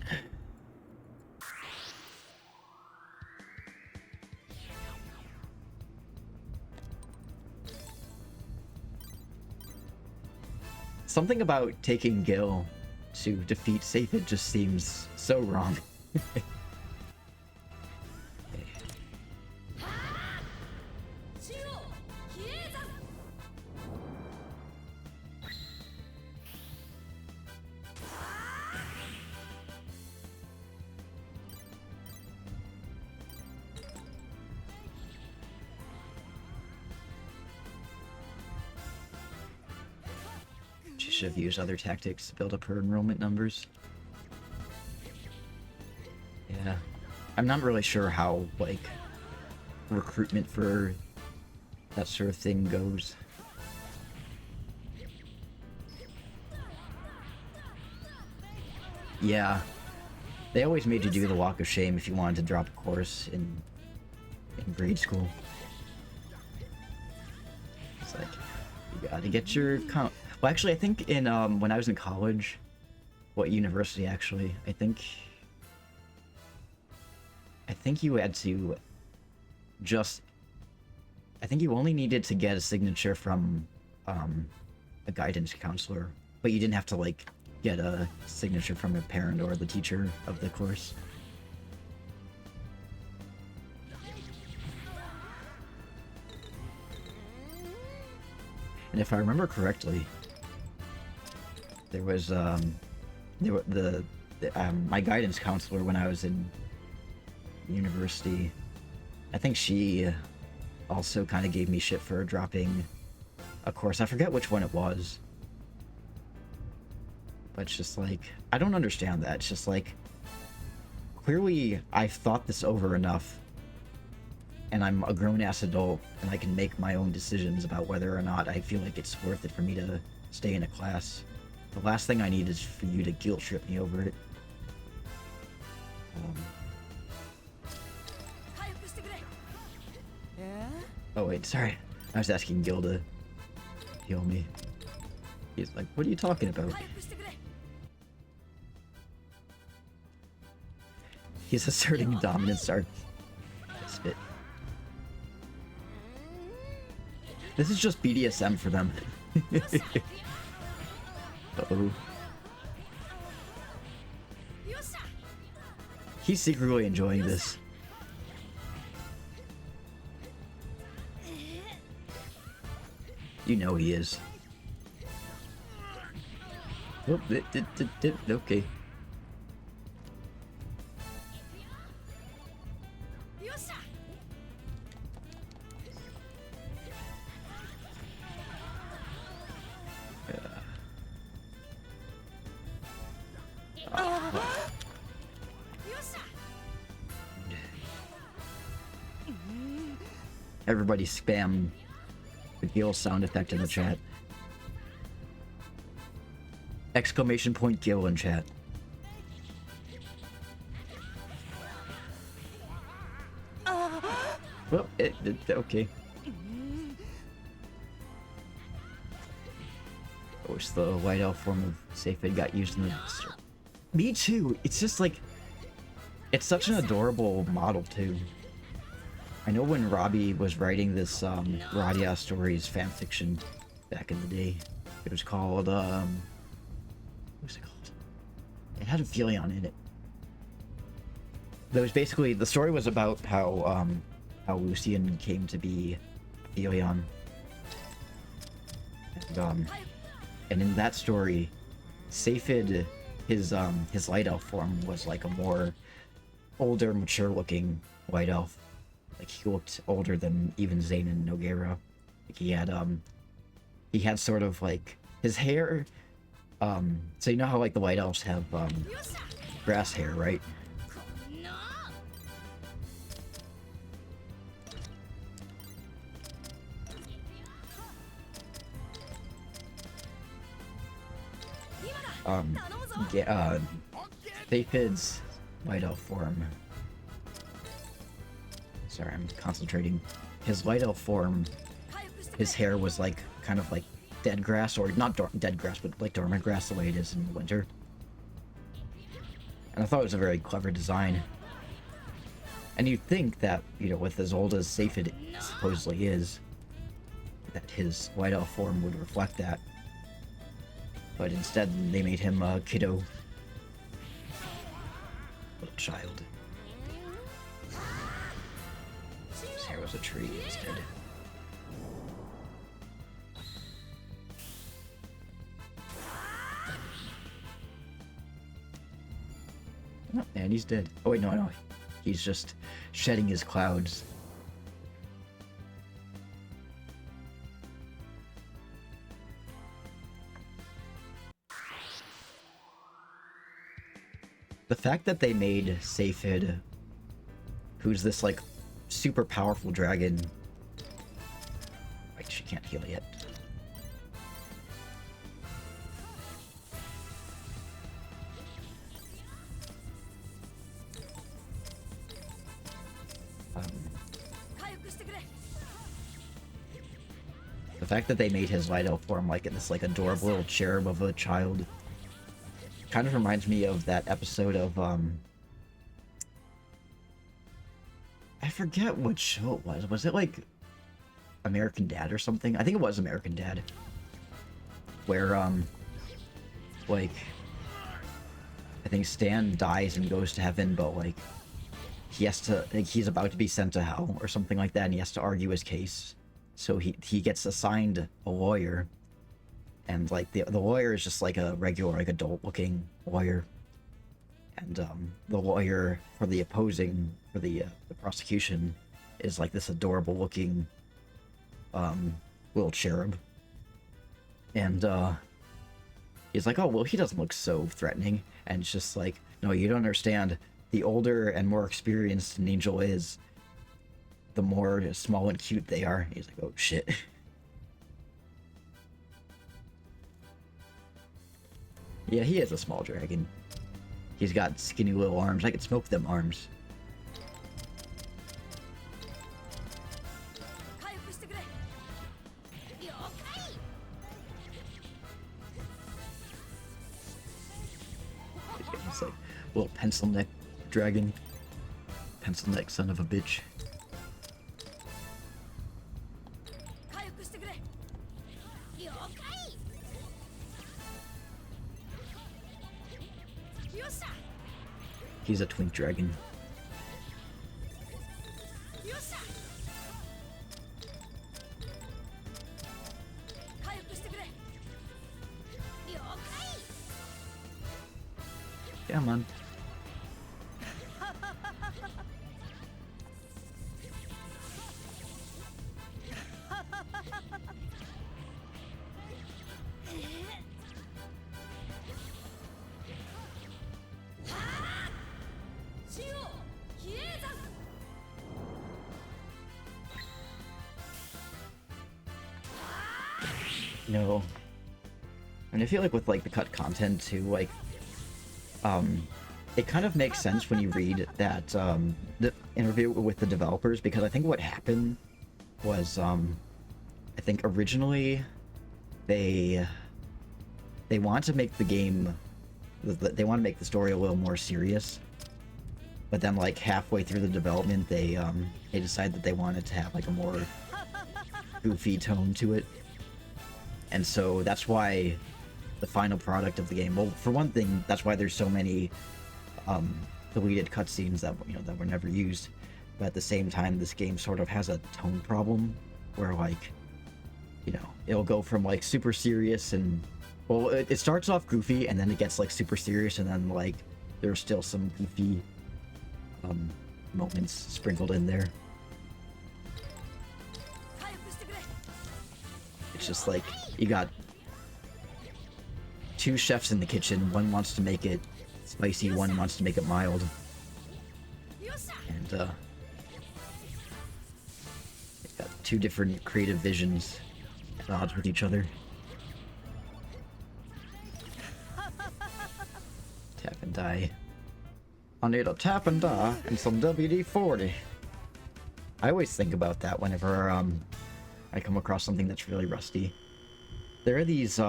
Something about taking Gil to defeat Seyfid just seems so wrong. She should have used other tactics to build up her enrollment numbers. Yeah. I'm not really sure how, like, recruitment for that sort of thing goes. Yeah. They always made you do the Walk of Shame if you wanted to drop a course in grade school. It's like, you gotta get your count. Well, actually, I think in, when I was in college, what university, actually, I think you had to just, I think you only needed to get a signature from, a guidance counselor, but you didn't have to, like, get a signature from a parent or the teacher of the course. And if I remember correctly, there was, my guidance counselor when I was in university, I think she also kind of gave me shit for dropping a course. I forget which one it was. But it's just like, I don't understand that. It's just like, clearly I've thought this over enough, and I'm a grown-ass adult, and I can make my own decisions about whether or not I feel like it's worth it for me to stay in a class. The last thing I need is for you to guilt trip me over it. Oh wait, sorry. I was asking Gil to heal me. He's like, what are you talking about? He's asserting dominance. Spit. This is just BDSM for them. Uh-oh. He's secretly enjoying this. You know he is. Oh, okay. Everybody spam the Gil sound effect in the chat. Exclamation point Gil in chat. Well, okay. I wish the white elf form of Seyfried got used in the... Me too! It's just like... It's such an adorable model too. I know when Robbie was writing this Radiata Stories fanfiction back in the day, it was called, what was it called? It had a Philion in it. That was basically, the story was about how Lucian came to be Philion. And in that story, Seyfried, his light elf form was like a more older, mature-looking white elf. Like, he looked older than even Zane and Nogueira. Like, he had sort of, like, his hair, so you know how, like, the white elves have, grass hair, right? Seyfried's white elf form. Sorry, I'm concentrating. His white elf form, his hair was like, kind of like dead grass, or not dead grass, but like dormant grass the way it is in winter. And I thought it was a very clever design. And you'd think that, you know, with as old as Seyfried supposedly is, that his white elf form would reflect that. But instead, they made him a kiddo. Little child. His hair was a tree instead. Oh, and he's dead. Oh wait, no. He's just shedding his clouds. The fact that they made Seyfried, who's this like super powerful dragon. Wait, she can't heal yet. The fact that they made his light elf form like in this like adorable little cherub of a child kind of reminds me of that episode of I forget what show it was. Was it like American Dad or something? I think it was American Dad. Where like I think Stan dies and goes to heaven, but like he has to, like, he's about to be sent to hell or something like that, and he has to argue his case. So he gets assigned a lawyer, and like the lawyer is just like a regular, like, adult looking lawyer, and the lawyer for the opposing, for the prosecution, is like this adorable looking little cherub. And he's like, oh well, he doesn't look so threatening, and it's just like, no, you don't understand. The older and more experienced an angel is, the more small and cute they are. He's like, oh shit. Yeah, he is a small dragon. He's got skinny little arms. I could smoke them arms. He's like little pencil neck dragon. Pencil neck son of a bitch. He's a twink dragon. Yeah, man. you know, and I feel like with like the cut content too, like, it kind of makes sense when you read that the interview with the developers, because I think what happened was I think originally they want to make the game, they want to make the story a little more serious, but then like halfway through the development they decided that they wanted to have like a more goofy tone to it, and so that's why the final product of the game, well, for one thing, that's why there's so many deleted cutscenes that, you know, that were never used. But at the same time, this game sort of has a tone problem where, like, you know, it'll go from like super serious and, well, it starts off goofy and then it gets like super serious, and then like there's still some goofy moments sprinkled in there. It's just like you got two chefs in the kitchen. One wants to make it spicy, one wants to make it mild, and they've got two different creative visions at odds with each other. Tap and die. I need a tap and die and some WD-40. I always think about that whenever I come across something that's really rusty. There are these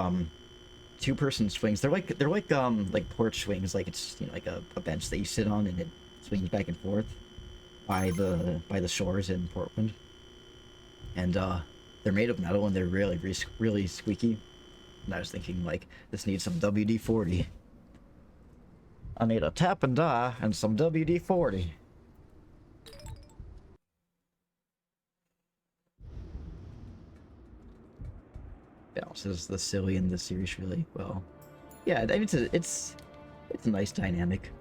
two-person swings. They're like porch swings, like it's, you know, like a bench that you sit on and it swings back and forth by the shores in Portland. And they're made of metal and they're really squeaky. And I was thinking, like, this needs some WD-40. I need a tap and die and some WD-40. Balances the silly in this series really well. Yeah, I mean, it's a nice dynamic.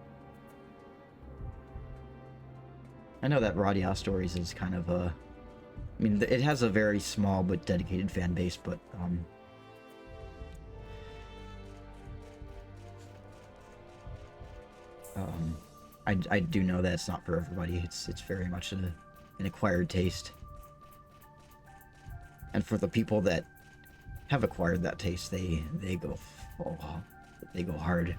I know that Radiata Stories is kind of a, I mean, it has a very small but dedicated fan base, but I do know that it's not for everybody. It's very much an acquired taste, and for the people that have acquired that taste, they go hard.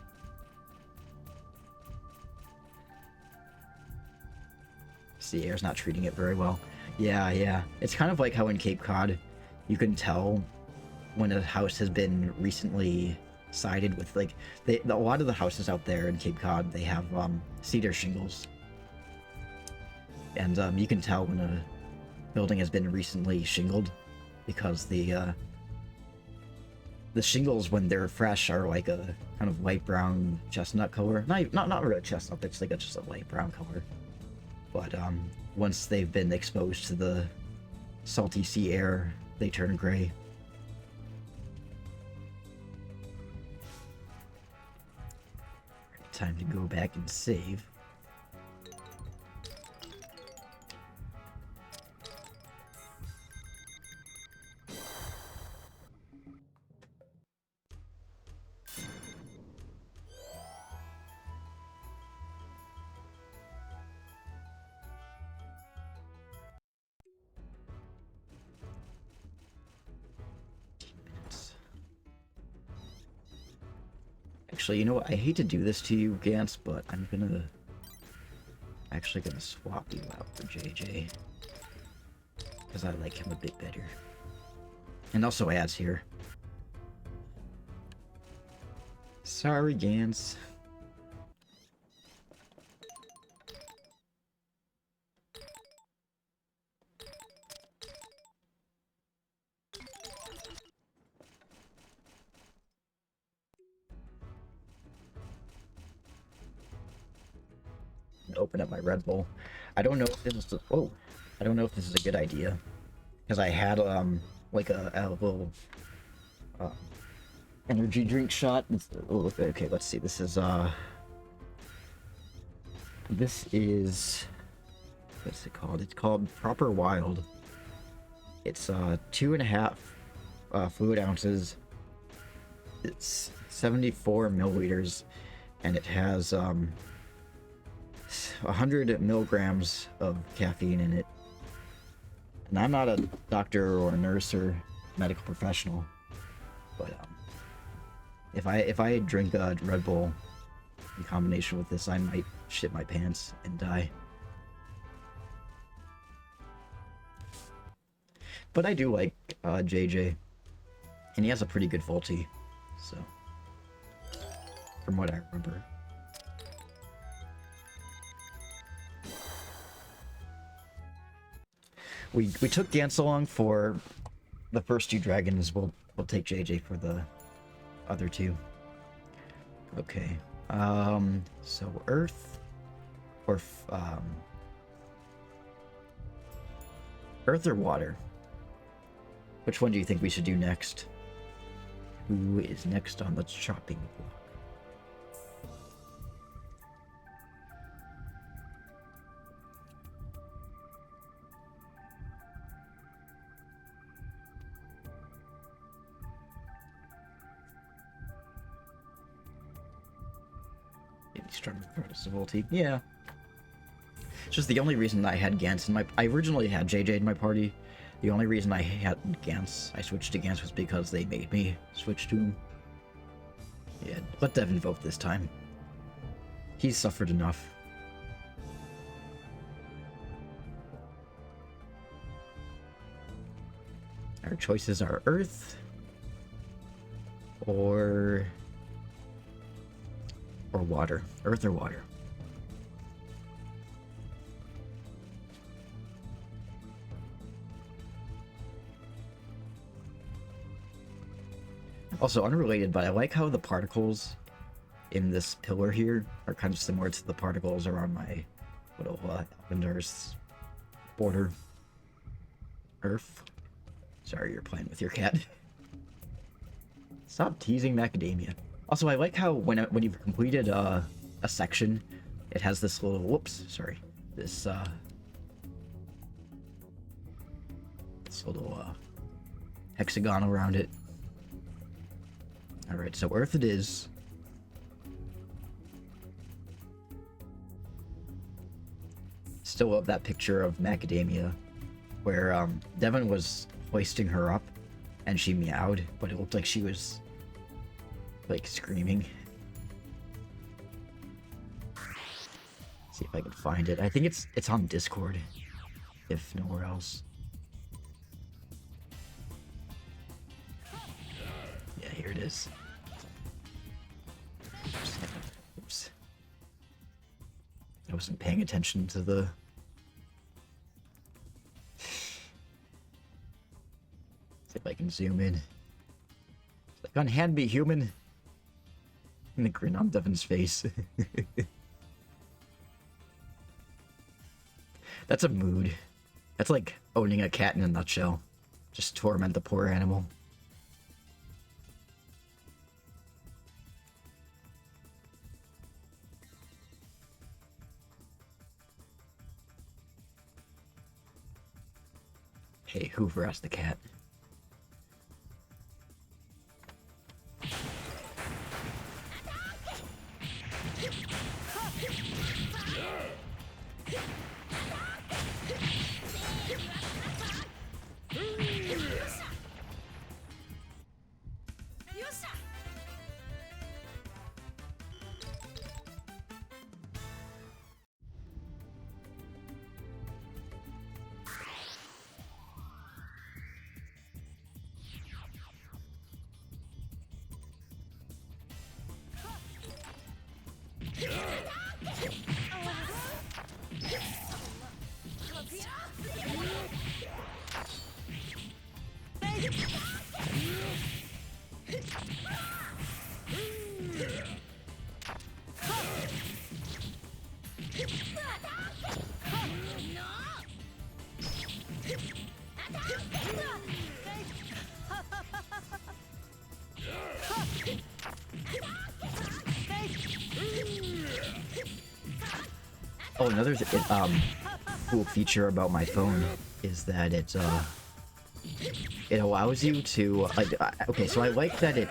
The air's not treating it very well. Yeah. It's kind of like how in Cape Cod, you can tell when a house has been recently sided with, like, a lot of the houses out there in Cape Cod, they have cedar shingles, and you can tell when a building has been recently shingled, because the shingles, when they're fresh, are like a kind of light brown chestnut color. Not really chestnut, it's like just a light brown color. But once they've been exposed to the salty sea air, they turn gray. Time to go back and save. Actually, you know what? I hate to do this to you, Gantz, but I'm actually gonna swap you out for JJ, because I like him a bit better. And also ads here. Sorry, Gantz. Open up my Red Bull. I don't know if this is I don't know if this is a good idea, because I had like a little energy drink shot. Okay, let's see. This is what's it called? It's called Proper Wild. It's 2.5 fluid ounces. It's 74 milliliters, and it has 100 milligrams of caffeine in it. And I'm not a doctor or a nurse or medical professional, But if I drink a Red Bull in combination with this, I might shit my pants and die. But I do like JJ, and he has a pretty good Volti, so from what I remember. We took Gantz along for the first 2 dragons. We'll take JJ for the other 2. Okay. So Earth or Earth or water? Which one do you think we should do next? Who is next on the chopping block? Maybe Strong Volti. Yeah. It's just the only reason I had Gantz in my... I originally had JJ in my party. The only reason I had Gantz, I switched to Gantz, was because they made me switch to him. Yeah, let Devin vote this time. He's suffered enough. Our choices are Earth or water. Earth or water. Also, unrelated, but I like how the particles in this pillar here are kind of similar to the particles around my little Earth's border. Earth. Sorry, you're playing with your cat. Stop teasing macadamia. Also, I like how when you've completed a section, it has this little this little hexagon around it. All right, so Earth it is. Still love that picture of macadamia, where Devin was hoisting her up, and she meowed, but it looked like she was like screaming. See if I can find it. I think it's on Discord, if nowhere else. Yeah, here it is. Oops. I wasn't paying attention to the... See if I can zoom in. It's like, unhand me, human. And the grin on Devin's face. That's a mood. That's like owning a cat in a nutshell. Just torment the poor animal. Hey, Hoover asked the cat. Oh, another cool feature about my phone is that it allows you to like. Okay, so I like that it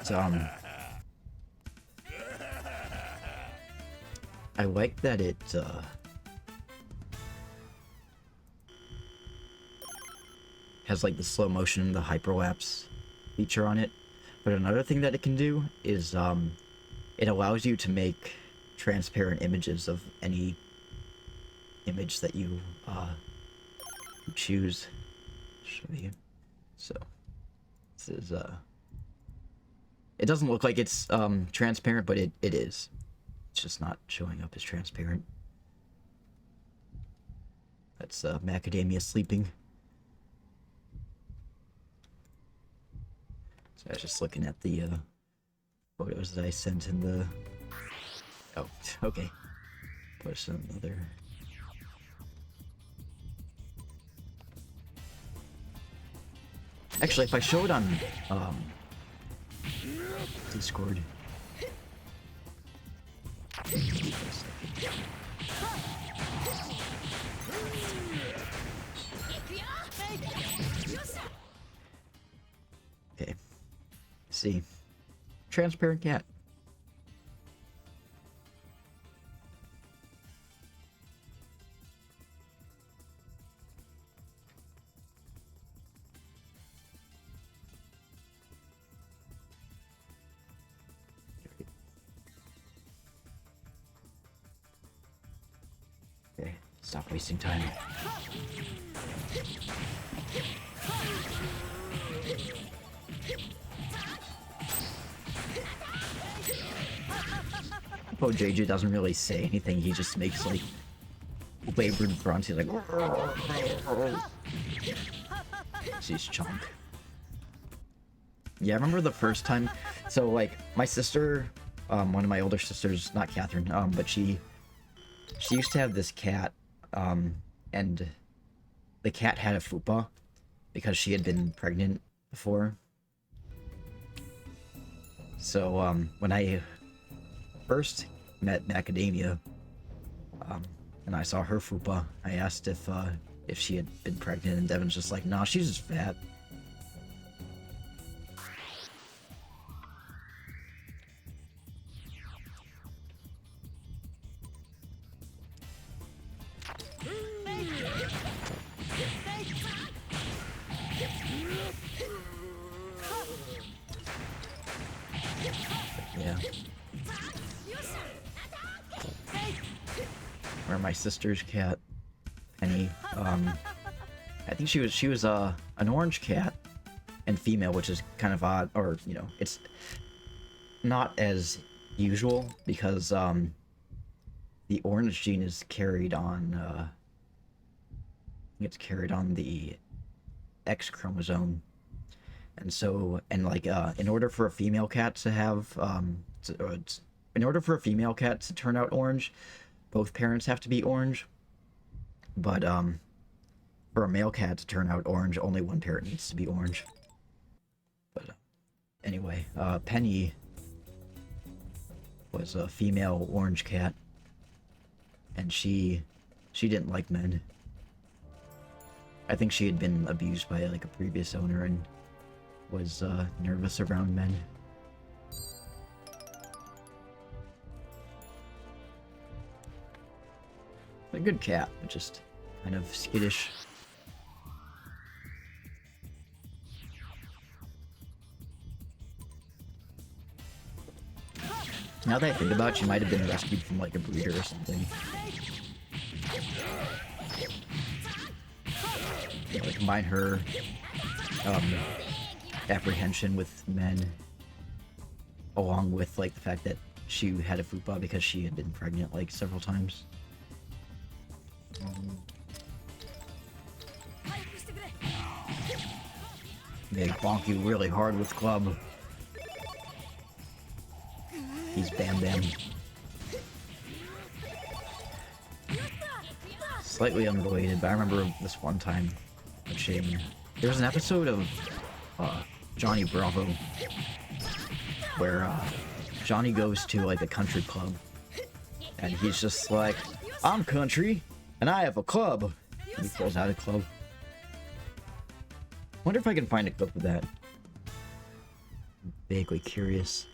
has like the slow motion, the hyperlapse feature on it. But another thing that it can do is it allows you to make transparent images of any image that you choose. Show you. So this is it doesn't look like it's transparent, but it is. It's just not showing up as transparent. That's macadamia sleeping. So I was just looking at the photos that I sent in the... Oh, okay. Push another... Actually, if I show it on Discord... Okay. See. Transparent cat. Okay, stop wasting time. Oh, JJ doesn't really say anything, he just makes like labored grunts. He's like, she's chunk. Yeah, I remember the first time. So like my sister, one of my older sisters, not Catherine, but she used to have this cat, and the cat had a fupa because she had been pregnant before. So when I first met Macadamia, and I saw her fupa, I asked if she had been pregnant, and Devin's just like, nah, she's just fat. Yeah. Or my sister's cat, Penny. I think she was an orange cat and female, which is kind of odd, or you know, it's not as usual because the orange gene is carried on. It's carried on the X chromosome, and so in order for a female cat to have in order for a female cat to turn out orange, both parents have to be orange. But for a male cat to turn out orange, only one parent needs to be orange. But anyway, Penny was a female orange cat, and she didn't like men. I think she had been abused by like a previous owner and was nervous around men. A good cat, but just kind of skittish. Now that I think about it, she might have been rescued from like a breeder or something. You know, combine her apprehension with men, along with like the fact that she had a fupa because she had been pregnant like several times. They bonk you really hard with club. He's Bam Bam. Slightly unrelated, but I remember this one time watching. There was an episode of Johnny Bravo where Johnny goes to like a country club, and he's just like, "I'm country, and I have a club." And he pulls out a club. Wonder if I can find a clip of that. I'm vaguely curious.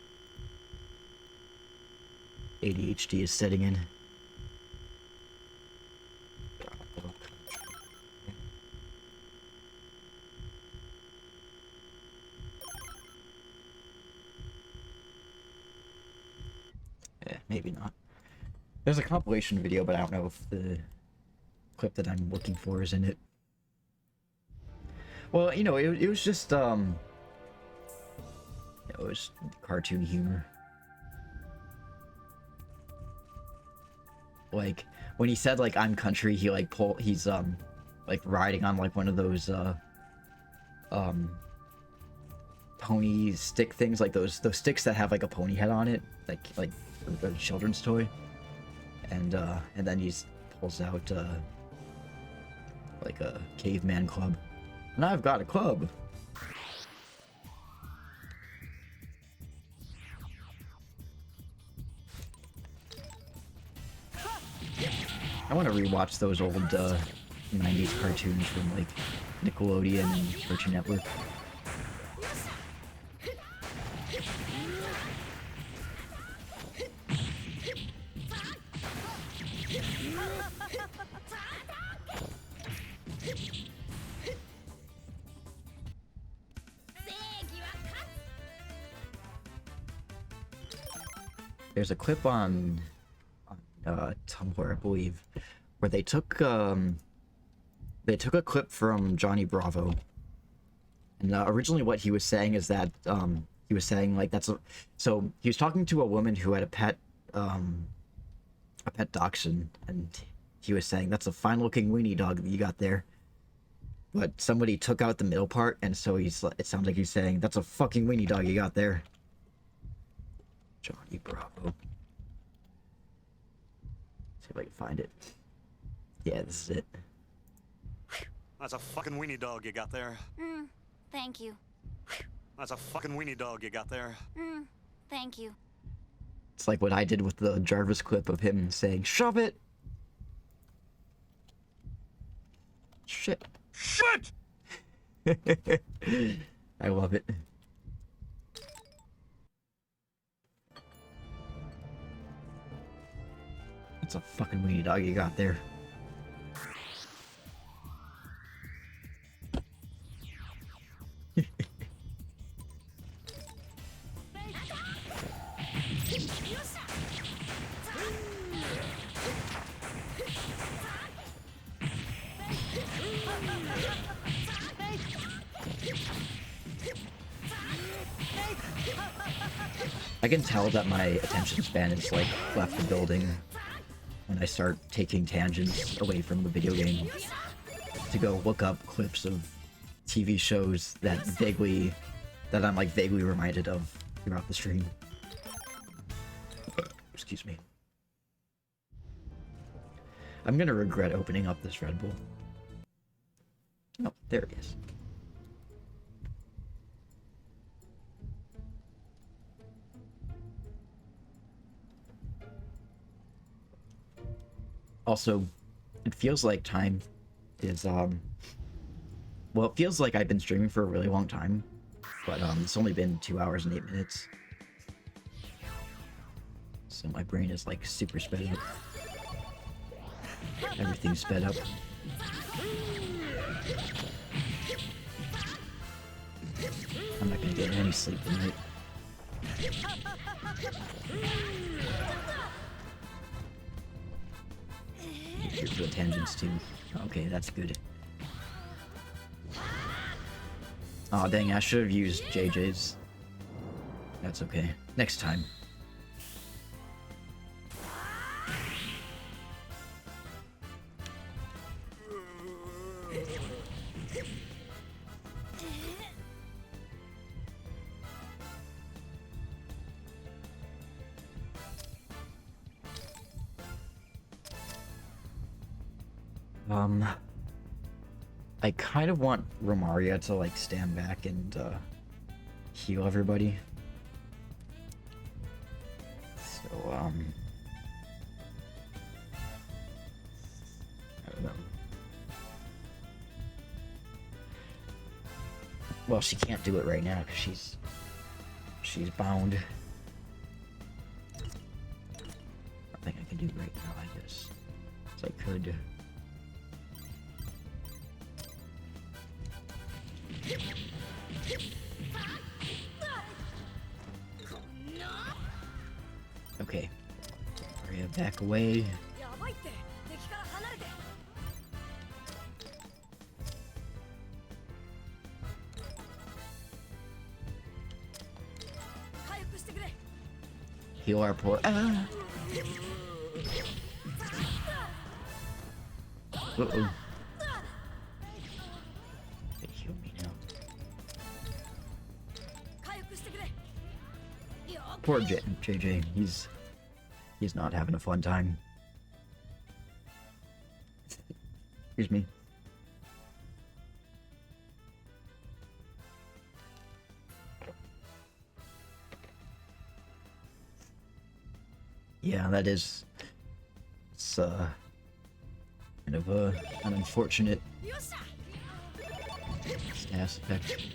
ADHD is setting in. Yeah, maybe not. There's a compilation video, but I don't know if the clip that I'm looking for is in it. Well, you know, it was just, it was cartoon humor. Like, when he said, like, I'm country, he, like, he's, like, riding on, like, one of those, pony stick things, like those sticks that have, like, a pony head on it, like a children's toy. And then he pulls out, like a caveman club. And I've got a club! I want to rewatch those old 90s cartoons from like Nickelodeon and Cartoon Network. There's a clip on Tumblr, I believe, where they took a clip from Johnny Bravo, and originally what he was saying is that he was saying like so he was talking to a woman who had a pet dachshund, and he was saying that's a fine looking weenie dog that you got there, but somebody took out the middle part, and so it sounds like he's saying that's a fucking weenie dog you got there. Johnny Bravo. See if I can find it. Yeah, this is it. That's a fucking weenie dog you got there. Thank you. That's a fucking weenie dog you got there. Thank you. It's like what I did with the Jarvis clip of him saying, "Shove it!" Shit. Shit! I love it. That's a fucking weenie dog you got there. I can tell that my attention span is like left the building when I start taking tangents away from the video game to go look up clips of TV shows that I'm like vaguely reminded of throughout the stream. Excuse me. I'm gonna regret opening up this Red Bull. Oh, there it is. Also, it feels like time is, well, it feels like I've been streaming for a really long time, but, it's only been 2 hours and 8 minutes. So my brain is, like, super sped up. Everything's sped up. I'm not gonna get any sleep tonight. Here's the tangents too. Okay, that's good. Aw, dang, I should have used JJ's. That's okay. Next time. I kind of want Romaria to, like, stand back and, heal everybody. So, I don't know. Well, she can't do it right now, because she's bound. Nothing I can do right now, I guess. So I could... Okay. back away. Heal our poor. Ah! Uh-oh. They heal me now. Poor JJ. He's not having a fun time. Excuse me. Yeah, that is. It's kind of an unfortunate status effect.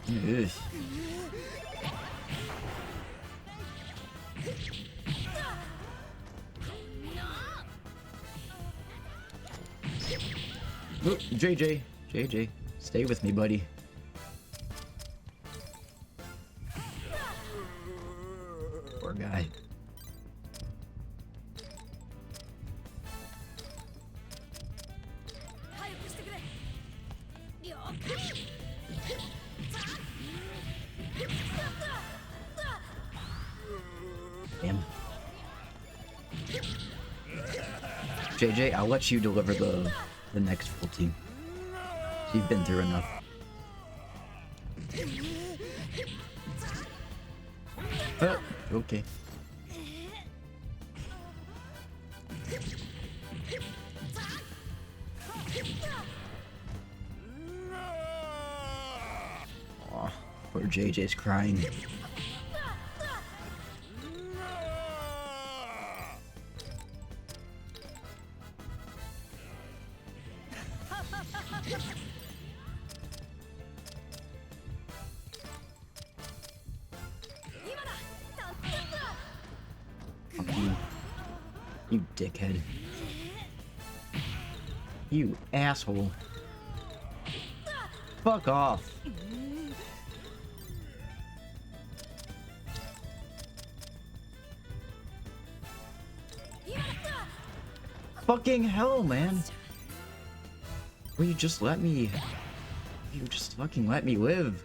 Ugh. Look, JJ, stay with me, buddy. Poor guy. Damn. JJ, I'll let you deliver the next full team. You've been through enough. Okay. Aw, poor JJ's crying. You dickhead. You asshole. Fuck off. Fucking hell, man. Will you just let me... You just fucking let me live.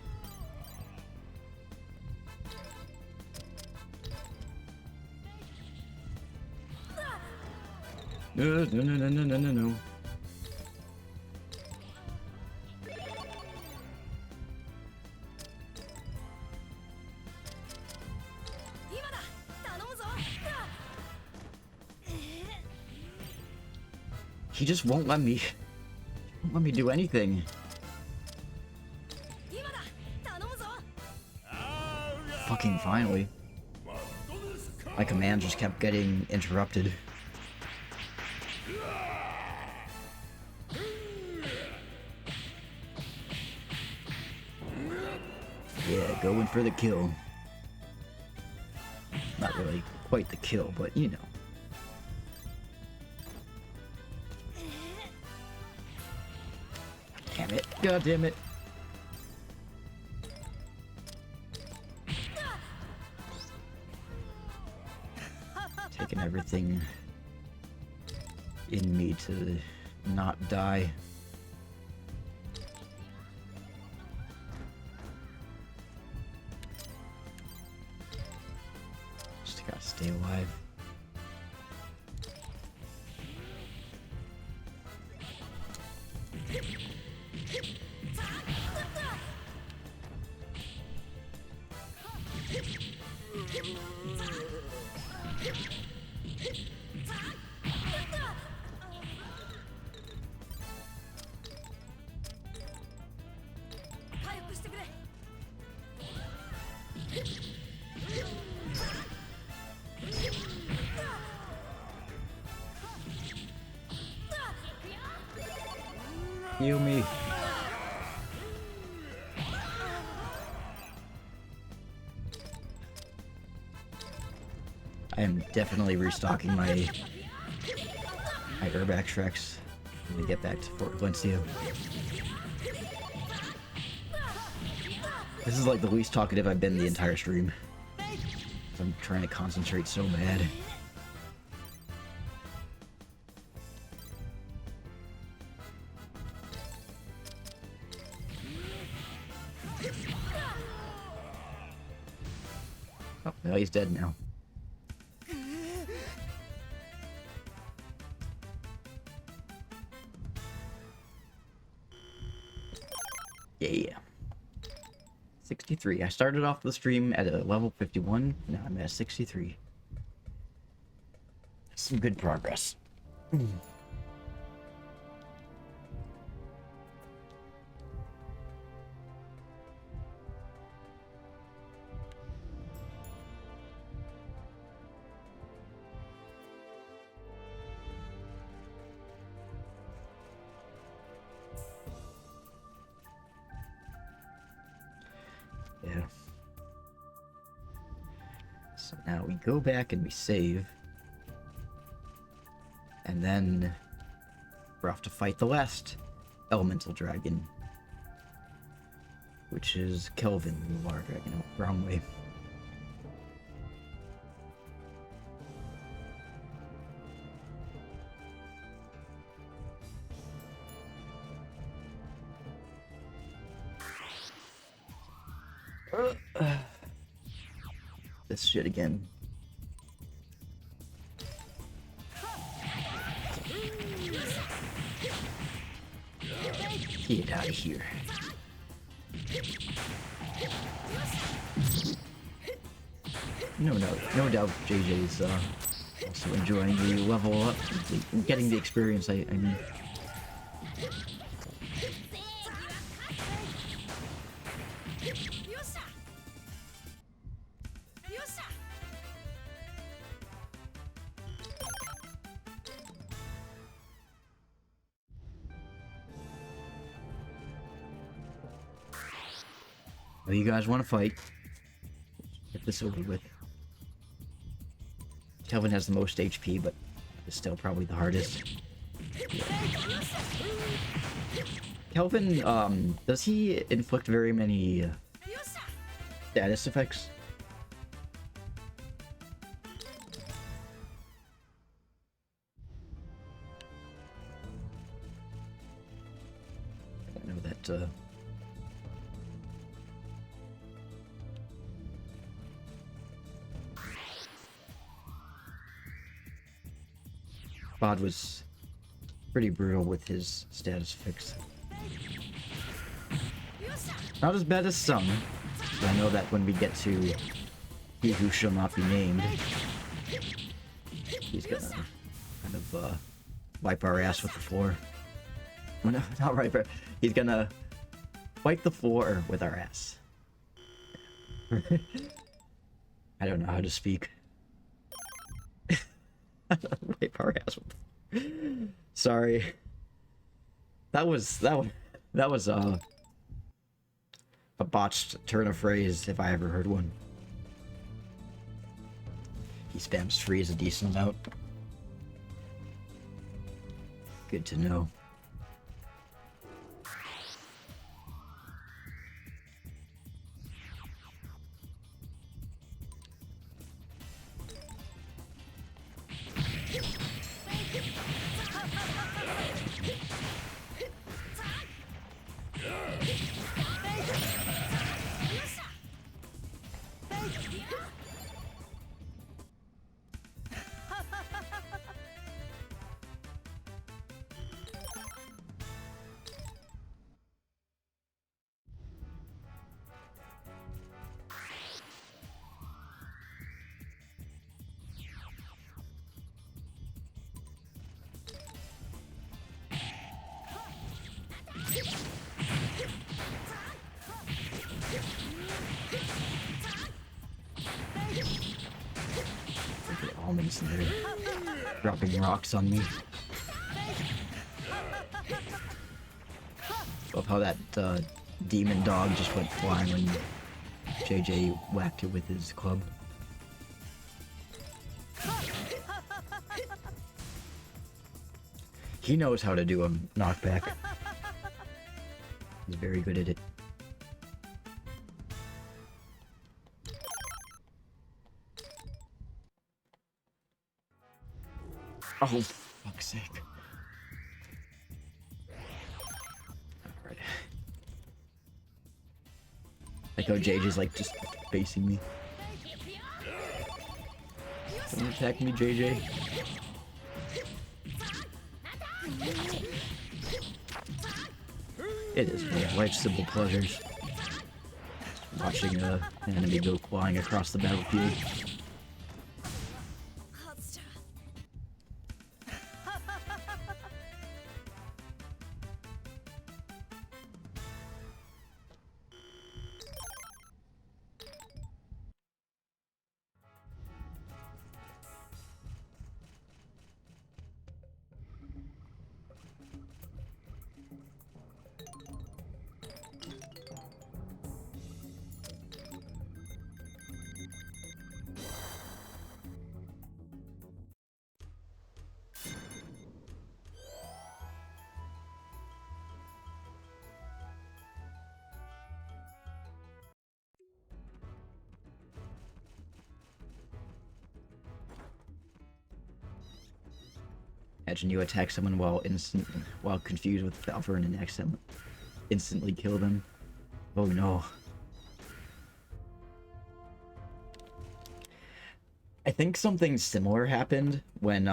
No. He just won't let me do anything. Fucking finally. My command just kept getting interrupted. Yeah, going for the kill. Not really quite the kill, but you know. Damn it. God damn it. Taking everything in me to not die. Just gotta stay alive. Heal me. I am definitely restocking my herb extracts when we get back to Fort Valencia. This is like the least talkative I've been the entire stream. I'm trying to concentrate so bad. Oh, no, he's dead now. Yeah. 63. I started off the stream at a level 51. Now I'm at 63. Some good progress. Yeah. So now we go back and we save. And then we're off to fight the last elemental dragon. Which is Kelvin, the water dragon. Oh, wrong way. This shit again. Get out of here. No doubt JJ's also enjoying the level up, getting the experience, I mean. Well, you guys want to fight? Get this over with. Kelvin has the most HP, but is still probably the hardest. Yeah. Kelvin, does he inflict very many status effects? I know that, Bod was pretty brutal with his status fix. Not as bad as some. But I know that when we get to He Who Shall Not Be Named, he's gonna kind of wipe our ass with the floor. No, not right, but he's gonna wipe the floor with our ass. I don't know how to speak. Wipe our ass with. Sorry. That was a botched turn of phrase if I ever heard one. He spams freeze a decent amount. Good to know. Almonds there, dropping rocks on me. Love how that demon dog just went flying when JJ whacked it with his club. He knows how to do a knockback. He's very good at it. Oh, fuck's sake. Alright. Like how JJ's like just facing me. Don't attack me, JJ. It is one of life's simple pleasures. Watching an enemy go flying across the battlefield. Imagine you attack someone while confused with Valvern and instantly kill them. Oh no. I think something similar happened when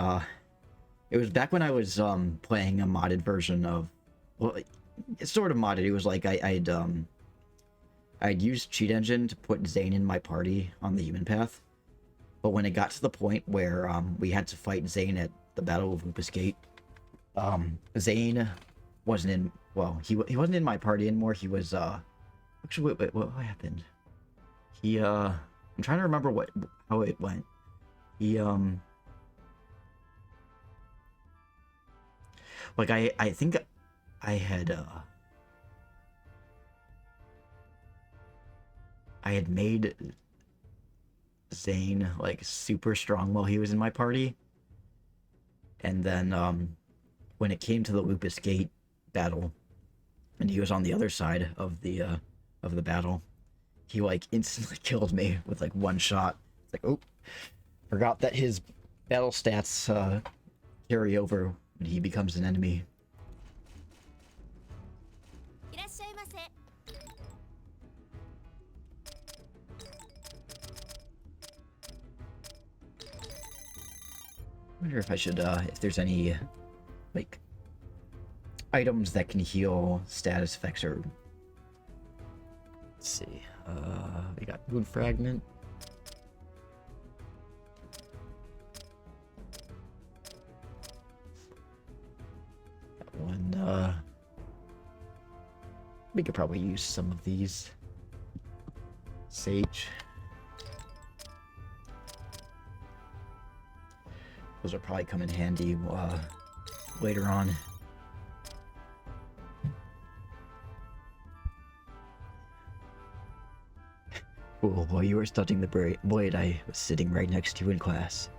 it was back when I was playing a modded version of, well, it's sort of modded. It was like I'd used Cheat Engine to put Zane in my party on the human path. But when it got to the point where we had to fight Zane at the Battle of Lupus Gate, Zane wasn't in, well, he wasn't in my party anymore. He was actually, wait, what happened? He I'm trying to remember how it went. He like I think I had made Zane like super strong while he was in my party, and then when it came to the Lupus Gate battle and he was on the other side of the battle, he like instantly killed me with like one shot. It's like, oh, forgot that his battle stats carry over when he becomes an enemy. I wonder if I should, if there's any, like, items that can heal status effects or... Let's see, we got Moon Fragment. That one, we could probably use some of these. Sage. Those will probably come in handy later on. Cool, while you were studying the blade, I was sitting right next to you in class.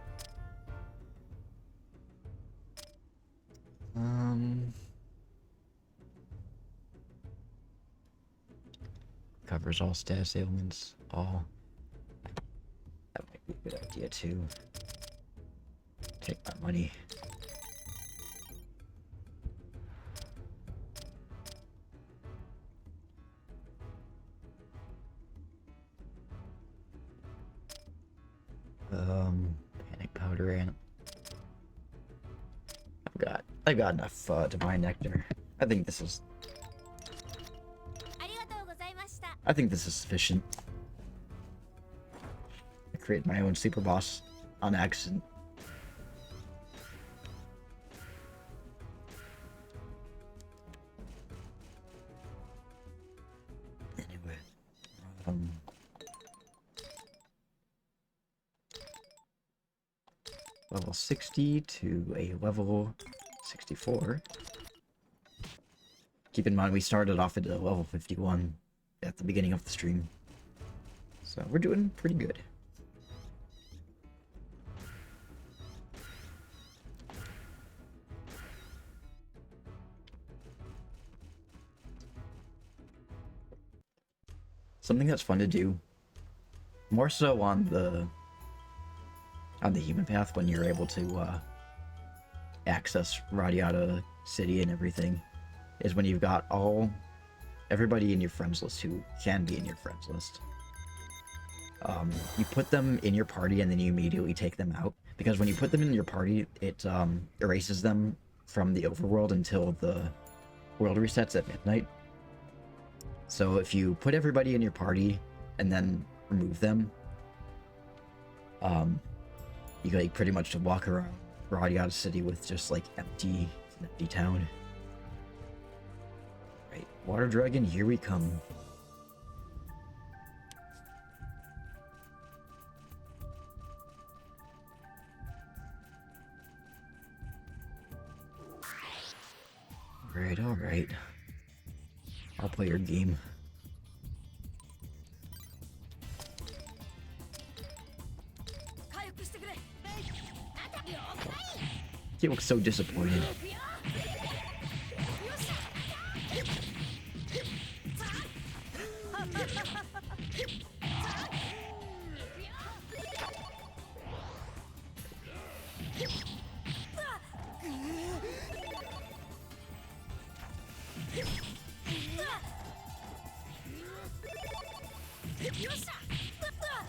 Covers all status ailments, all. That might be a good idea too. Take my money. Panic powder and I've got enough divine nectar. I think this is sufficient. I created my own super boss on accident. Level 60 to a level 64. Keep in mind we started off at a level 51 at the beginning of the stream. So we're doing pretty good. Something that's fun to do, more so on the human path, when you're able to access Radiata City and everything is when you've got everybody in your friends list who can be in your friends list. You put them in your party and then you immediately take them out, because when you put them in your party, it erases them from the overworld until the world resets at midnight. So if you put everybody in your party and then remove them, you like pretty much walk around Radiata City with just like empty town. Right, Water Dragon, here we come. All right. I'll play your game. You look so disappointed.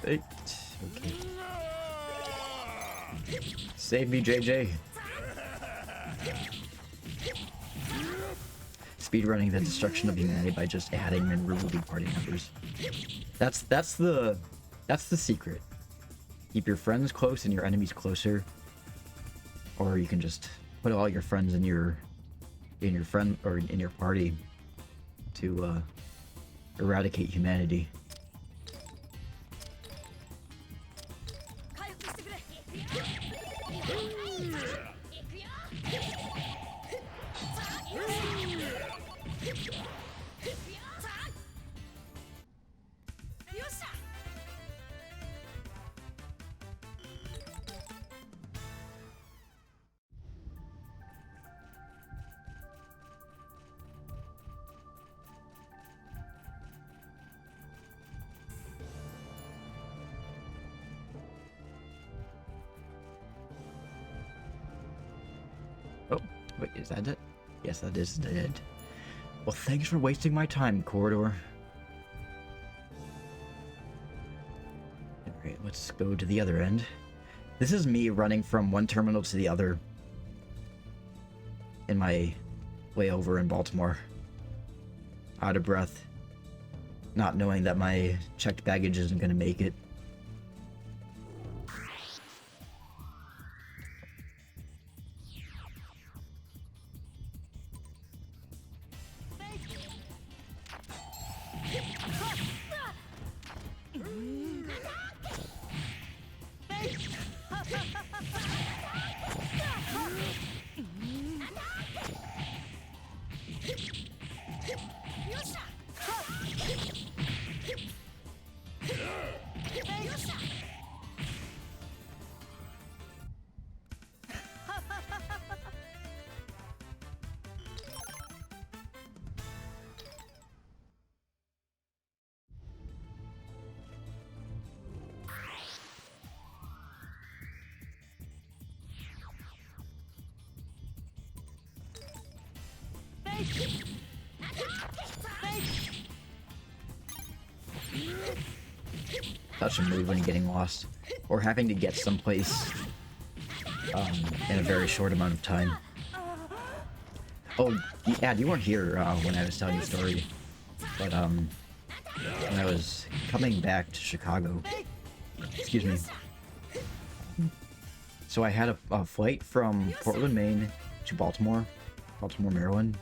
Hey, okay. Save me, JJ. Speedrunning the destruction of humanity by just adding and removing party members. That's the secret. Keep your friends close and your enemies closer. Or you can just put all your friends in your friend or in your party to eradicate humanity. Oh, wait, is that it? Yes, that is it. Well, thanks for wasting my time, Corridor. Alright, let's go to the other end. This is me running from one terminal to the other in my way over in Baltimore. Out of breath. Not knowing that my checked baggage isn't going to make it. Such a move when getting lost, or having to get someplace in a very short amount of time. Oh, yeah, you weren't here when I was telling the story, but when I was coming back to Chicago, excuse me. So I had a flight from Portland, Maine to Baltimore, Maryland,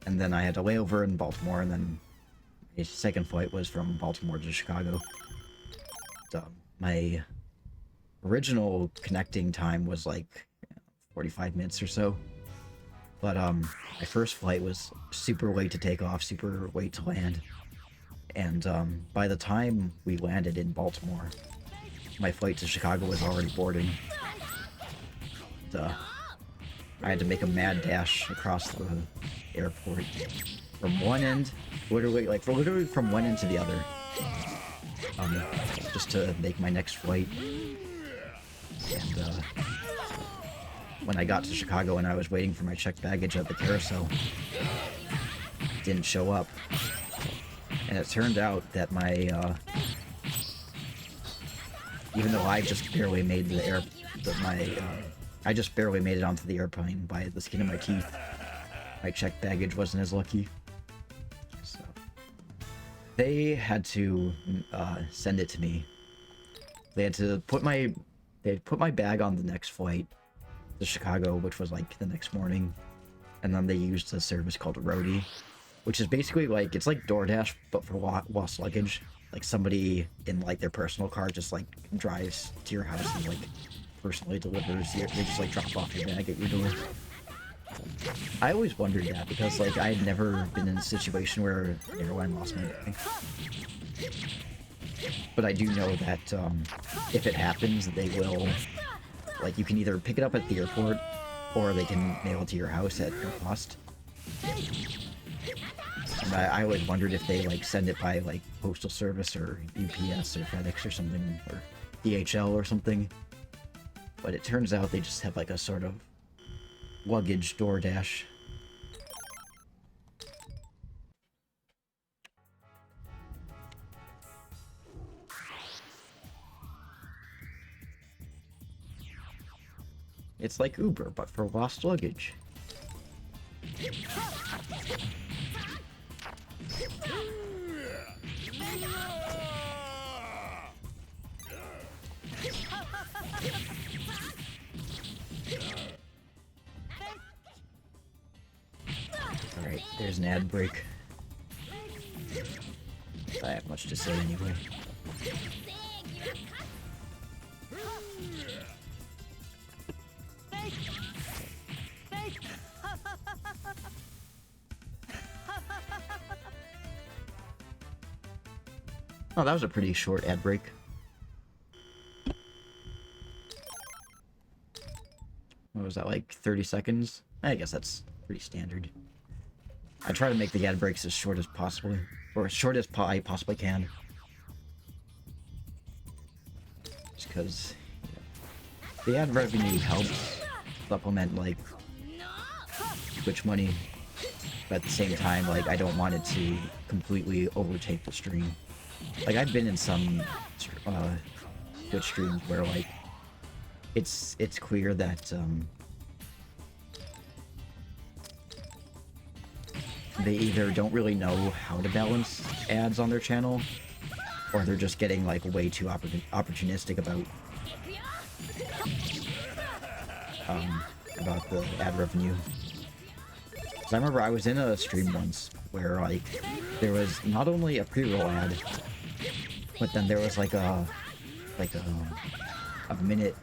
and then I had a layover in Baltimore, and then my second flight was from Baltimore to Chicago. My original connecting time was like 45 minutes or so, but my first flight was super late to take off, super late to land, and by the time we landed in Baltimore, my flight to Chicago was already boarding. I had to make a mad dash across the airport from one end, literally from one end to the other, just to make my next flight. And when I got to Chicago and I was waiting for my checked baggage at the carousel. It didn't show up. And it turned out that my, even though I just barely made the I just barely made it onto the airplane by the skin of my teeth, my checked baggage wasn't as lucky. So, they had to, send it to me. They had to put my bag on the next flight to Chicago, which was like the next morning. And then they used a service called Roadie, which is basically like, it's like DoorDash, but for lost luggage. Like somebody in like their personal car just like drives to your house and like personally delivers. They just like drop off your bag at your door. I always wondered that because like I had never been in a situation where an airline lost my bag. But I do know that if it happens, they will, like, you can either pick it up at the airport or they can mail it to your house at no cost. And I always wondered if they like send it by like postal service or UPS or FedEx or something, or DHL or something. But it turns out they just have like a sort of luggage DoorDash. It's like Uber, but for lost luggage. Alright, there's an ad break. I have much to say anyway. Oh, that was a pretty short ad break. What was that, like 30 seconds? I guess that's pretty standard. I try to make the ad breaks as short as possible, or as short as I possibly can. Just because the ad revenue helps supplement, like, Twitch money, but at the same time, like, I don't want it to completely overtake the stream. Like, I've been in some Twitch streams where, like, it's clear that, they either don't really know how to balance ads on their channel, or they're just getting, like, way too opportunistic about the ad revenue. So I remember I was in a stream once where, like, there was not only a pre-roll ad, but then there was like a minute,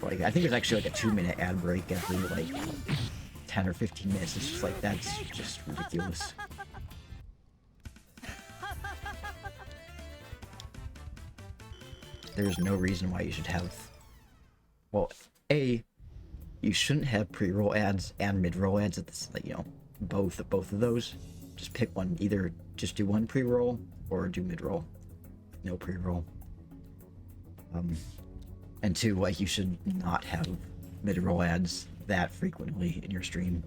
like, I think it was actually like a 2-minute ad break every like 10 or 15 minutes. It's just like, that's just ridiculous. There's no reason why you should have, well, you shouldn't have pre-roll ads and mid-roll ads at this, like, you know, both of those. Just pick one. Either just do one pre-roll or do mid-roll. No pre-roll. And two, like, you should not have mid-roll ads that frequently in your stream.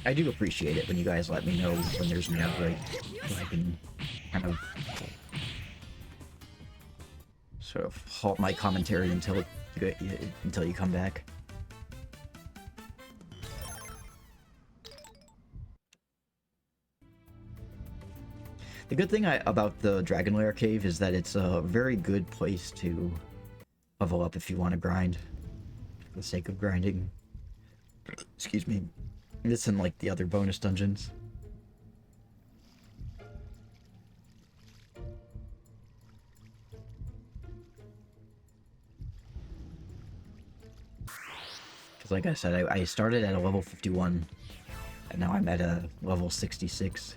I do appreciate it when you guys let me know when there's an ad break, so I can kind of sort of halt my commentary until you come back. The good thing about the Dragon Lair Cave is that it's a very good place to level up if you want to grind, for the sake of grinding. Excuse me. This and like the other bonus dungeons. Because like I said, I started at a level 51 And now I'm at a level 66.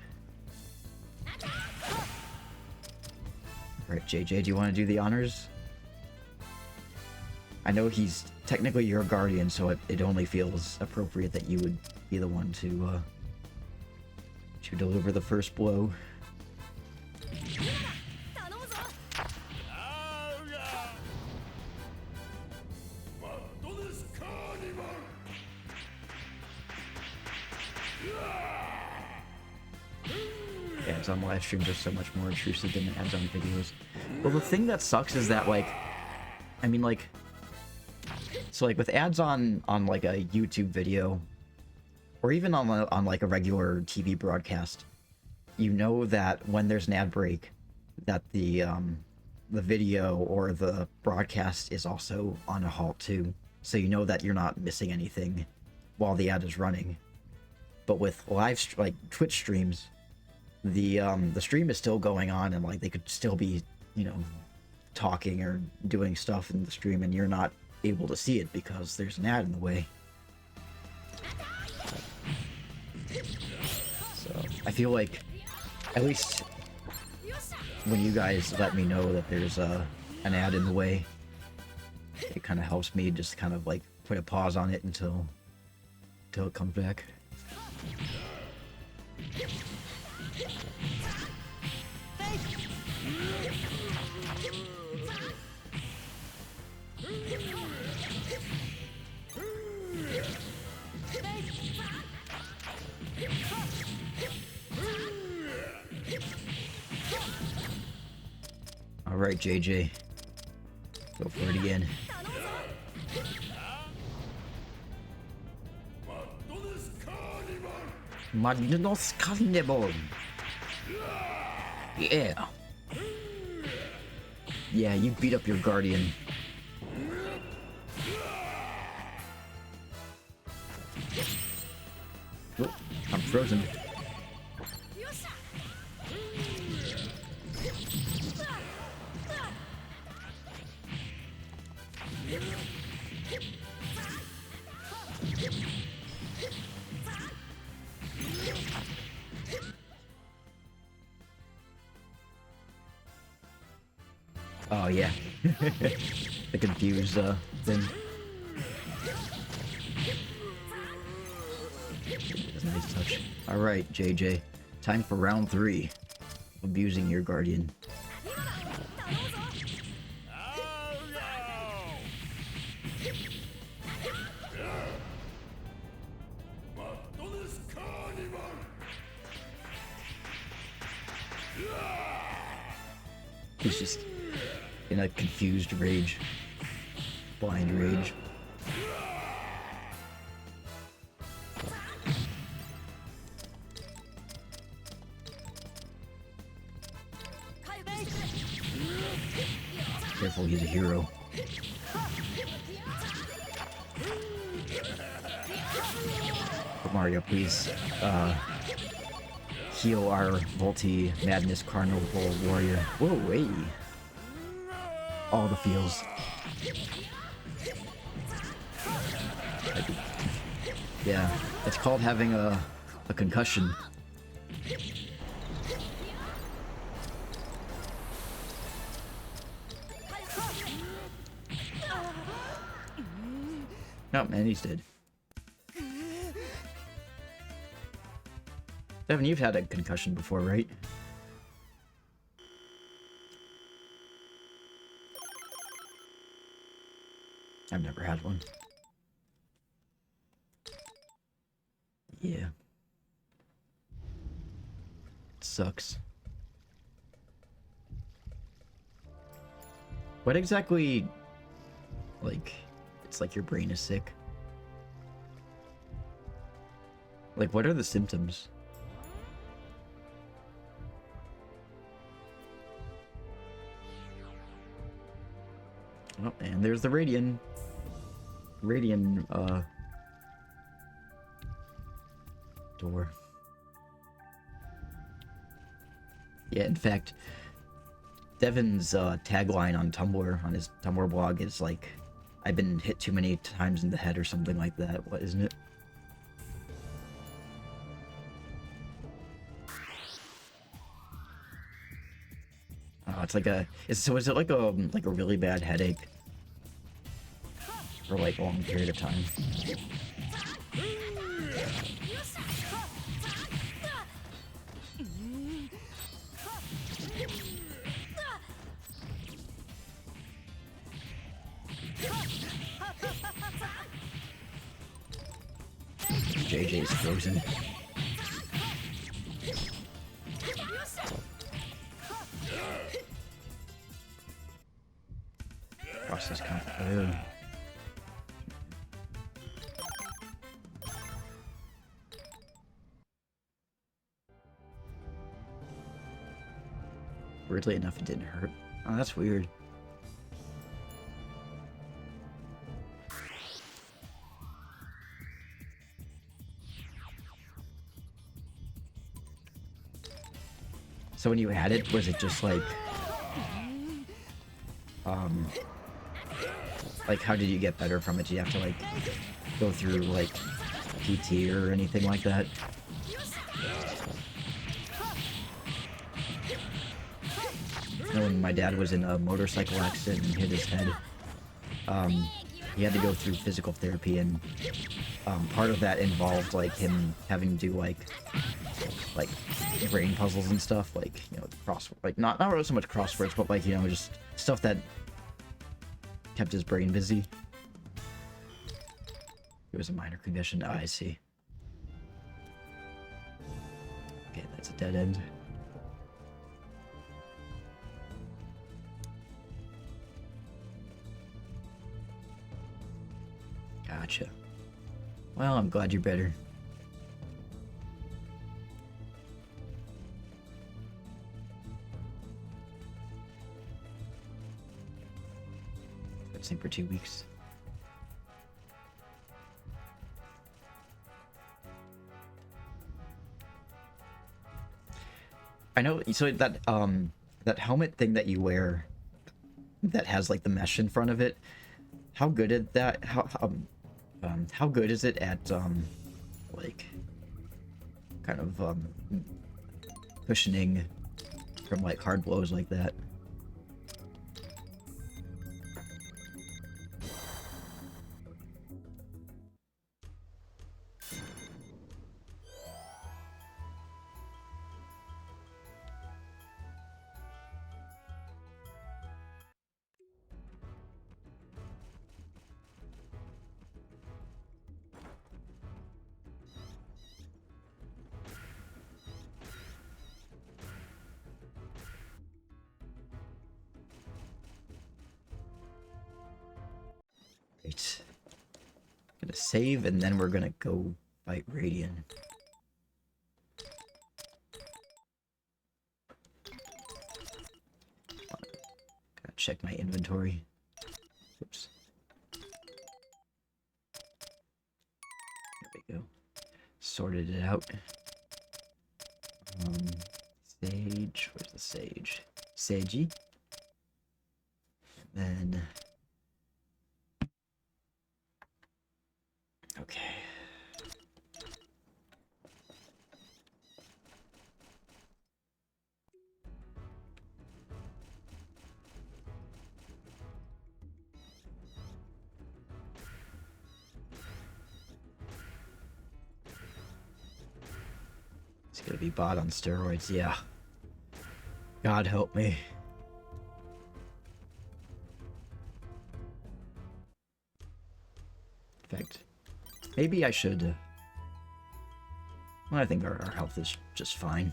Alright, JJ, do you want to do the honors? I know he's technically your guardian, so it only feels appropriate that you would be the one to deliver the first blow. Ads on live streams are so much more intrusive than ads on videos. Well, the thing that sucks is that, like, I mean, like, so like with ads on like a YouTube video, or even on like a regular TV broadcast, you know that when there's an ad break, that the video or the broadcast is also on a halt too. So you know that you're not missing anything while the ad is running. But with like Twitch streams, the stream is still going on, and like they could still be, you know, talking or doing stuff in the stream, and you're not able to see it because there's an ad in the way. So I feel like, at least when you guys let me know that there's an ad in the way, it kind of helps me just kind of like put a pause on it until it comes back. Alright, JJ. Go for it again. Magnus Carnival. Yeah. Yeah, you beat up your guardian. Oh, I'm frozen. Oh yeah, the confused thing. Nice touch. All right, JJ, time for round 3. Abusing your guardian. He's just in a confused rage. Blind rage. Careful, he's a hero. But Mario, please, heal our Multi Madness Carnival Warrior. Whoa, hey. All the feels. Yeah, it's called having a concussion. Oh man, he's dead. Devin, you've had a concussion before, right? I've never had one. Yeah. It sucks. What exactly, like, it's like your brain is sick? Like, what are the symptoms? Oh, and there's the Radian, door. Yeah, in fact, Devin's tagline on Tumblr, on his Tumblr blog, is like, I've been hit too many times in the head or something like that. What, isn't it? it's like a. So is it like a really bad headache for like a long period of time? JJ's frozen. Process count. Weirdly enough, it didn't hurt. Oh, that's weird. So when you had it, was it just like how did you get better from it? Did you have to like go through like PT or anything like that? You know, when my dad was in a motorcycle accident and hit his head, he had to go through physical therapy, and part of that involved like him having to do like brain puzzles and stuff, like, you know, like not really so much crosswords, but like, you know, just stuff that kept his brain busy. It was a minor condition. Oh, I see. Okay, that's a dead end. Gotcha. Well, I'm glad you're better. Same for 2 weeks. I know. So that helmet thing that you wear, that has like the mesh in front of it. How good is that? How good is it at like kind of cushioning from like hard blows like that? Right. Gonna save, and then we're gonna go fight Radian. Gotta check my inventory. Oops. There we go. Sorted it out. Sage. Where's the sage? Sagey. And then. Okay. It's gonna be bot on steroids, yeah. God help me. In fact, maybe I should... well, I think our health is just fine.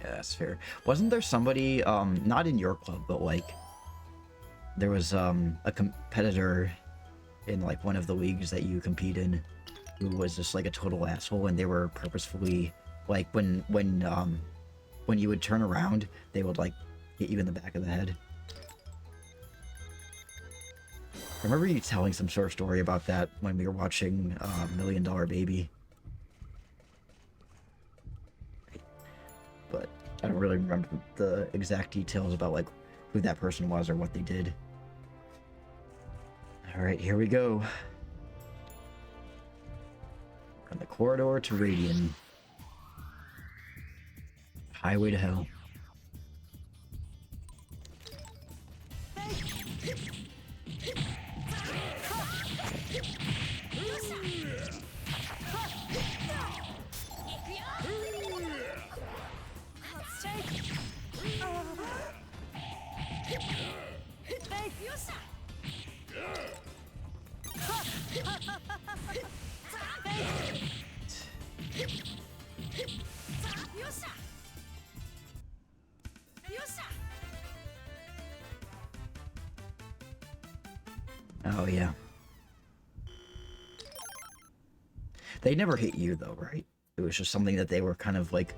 Yeah, that's fair. Wasn't there somebody, not in your club, but like, there was a competitor in like one of the leagues that you compete in who was just like a total asshole, and they were purposefully, like, when you would turn around, they would like hit you in the back of the head. I remember you telling some sort of story about that when we were watching $1 Million Baby. But I don't really remember the exact details about like who that person was or what they did. Alright, here we go. We're on the corridor to Radian. Highway to Hell. Oh, yeah. They never hit you, though, right? It was just something that they were kind of, like,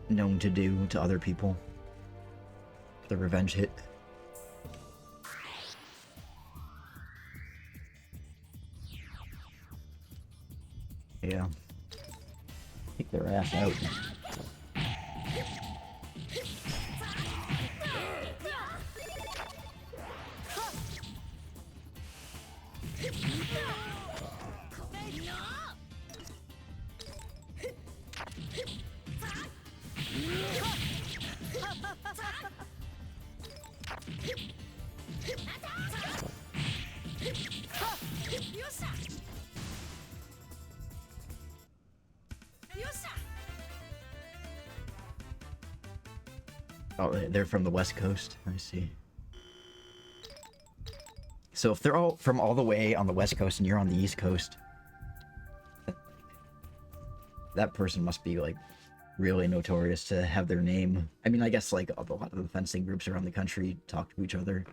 known to do to other people. The revenge hit. Yeah. Kick their ass out. Oh, they're from the West Coast. I see. So if they're all from all the way on the West Coast and you're on the East Coast, that person must be, like, really notorious to have their name. I mean, I guess, like, a lot of the fencing groups around the country talk to each other.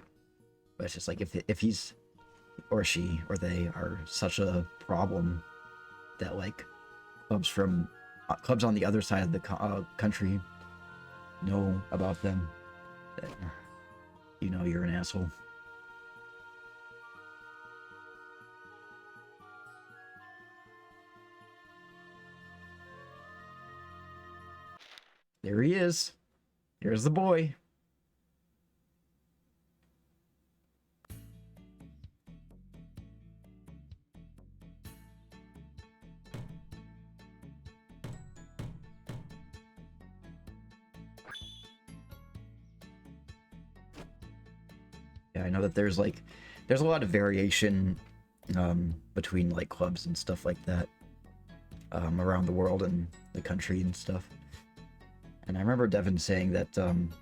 But it's just like, if he's, or she, or they are such a problem that, like, clubs on the other side of the country know about them, that, you know, you're an asshole. There he is. Here's the boy. Yeah, I know that there's a lot of variation between, like, clubs and stuff like that around the world and the country and stuff. And I remember Devin saying that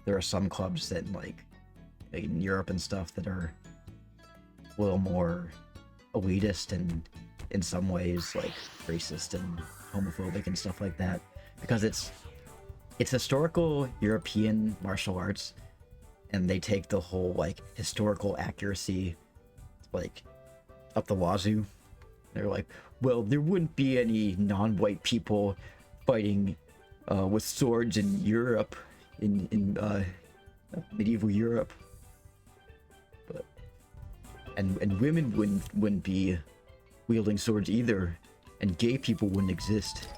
there are some clubs that, like, in Europe and stuff that are a little more elitist and in some ways, like, racist and homophobic and stuff like that, because it's historical European martial arts, and they take the whole, like, historical accuracy, like, up the wazoo. They're like, well, there wouldn't be any non-white people fighting with swords in Europe, in medieval Europe, but and women wouldn't be wielding swords either, and gay people wouldn't exist.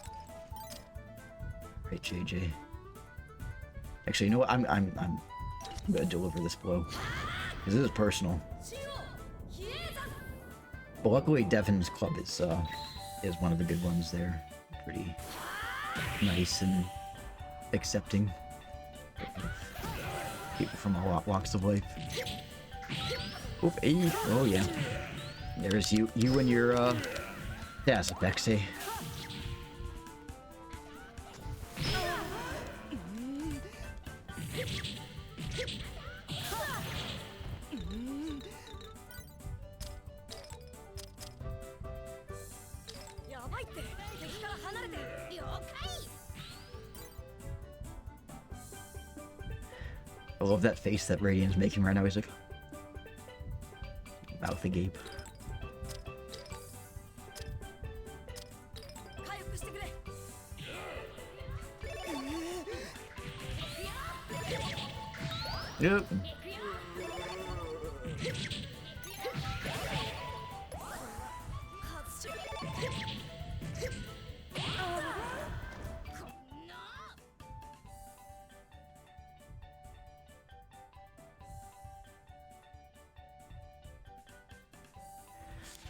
Right, JJ. Actually, you know what? I'm gonna deliver this blow because this is personal. But luckily, Devin's club is one of the good ones there. Pretty nice and accepting of people from all walks of life. Oop, hey. Oh yeah. There's you and your Dazapexy. I love that face that Radian's making right now. He's like, mouth agape. Yep.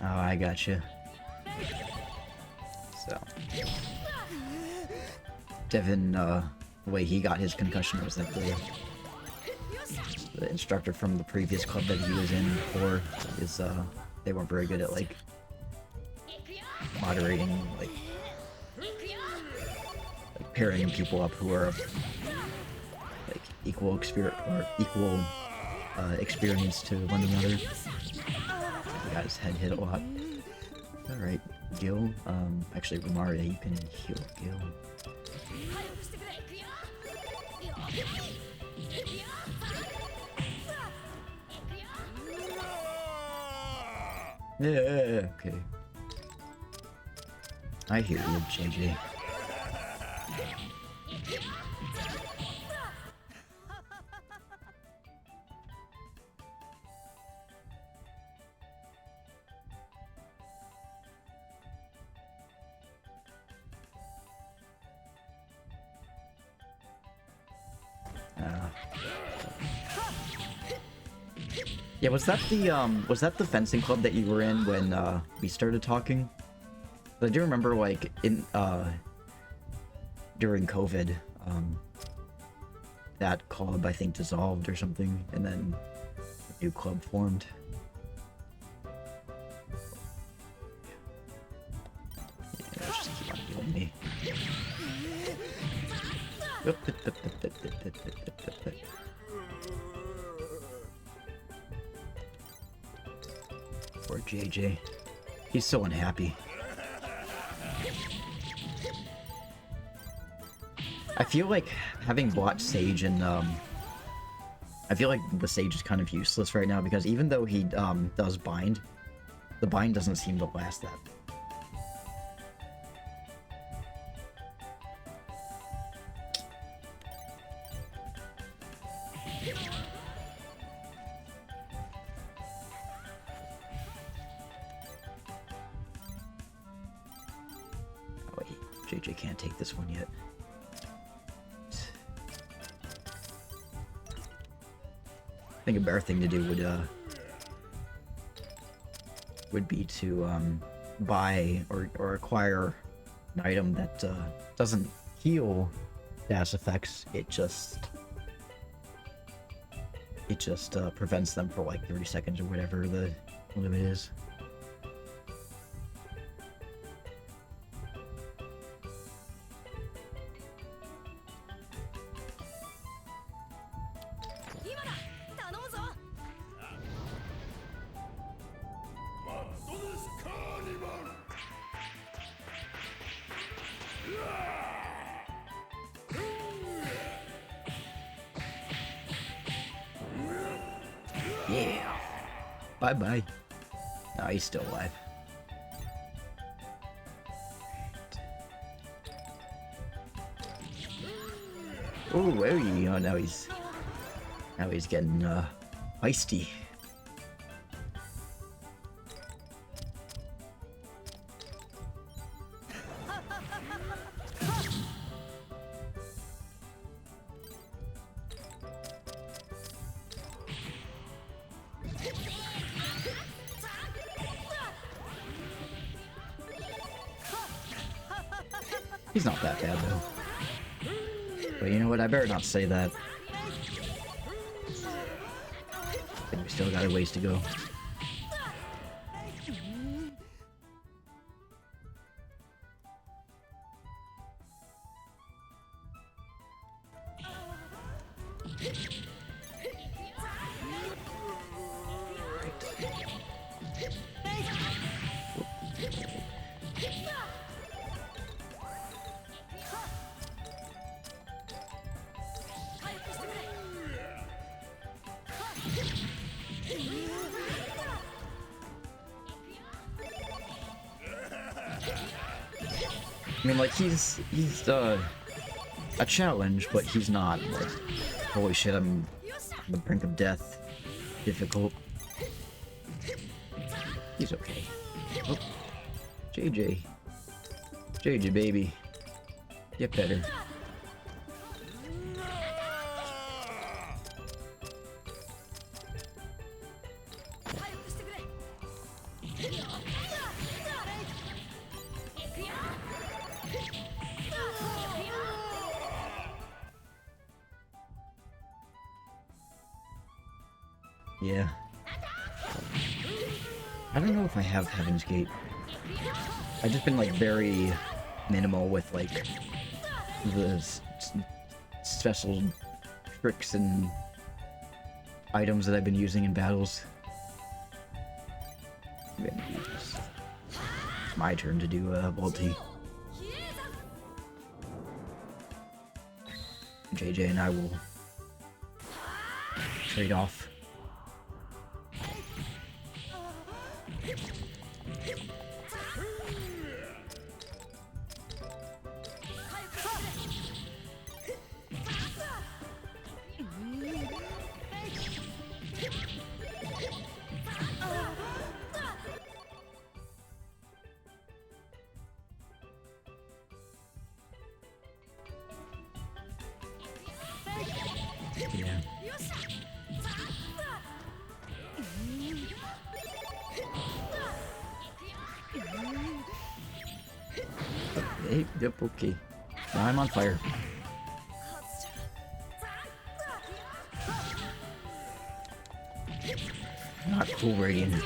Oh, I gotcha. So, Devin the way he got his concussion was that the instructor from the previous club that he was in for is they weren't very good at like moderating like pairing people up who are like equal experience to one another. He got his head hit a lot. Alright, Gil. Actually, Romaria, you can heal Gil. Yeah, okay. I hear you, JJ. Yeah, was that the fencing club that you were in when we started talking? I do remember like in during COVID, that club I think dissolved or something, and then a new club formed. Yeah, let's just keep on healing me. Poor JJ. He's so unhappy. I feel like having bought Sage and I feel like the Sage is kind of useless right now because even though he does bind, the bind doesn't seem to last that. Oh wait, JJ can't take this one yet. I think a better thing to do would be to buy or acquire an item that doesn't heal dash effects. It just prevents them for like 30 seconds or whatever the limit is. Yeah. Bye-bye. No, he's still alive. Oh, now he's getting feisty. He's not that bad, though. But you know what? I better not say that. I think we still got a ways to go. I mean, like, he's a challenge, but he's not, like, holy shit, I'm on the brink of death. Difficult. He's okay. Oh, JJ. JJ, baby. Get better. Yeah. I don't know if I have Heaven's Gate. I've just been like very minimal with like the special tricks and items that I've been using in battles. It's my turn to do a ulti. JJ and I will trade off. Yeah. Hey, yep, okay. Now I'm on fire. Not cool, Radian.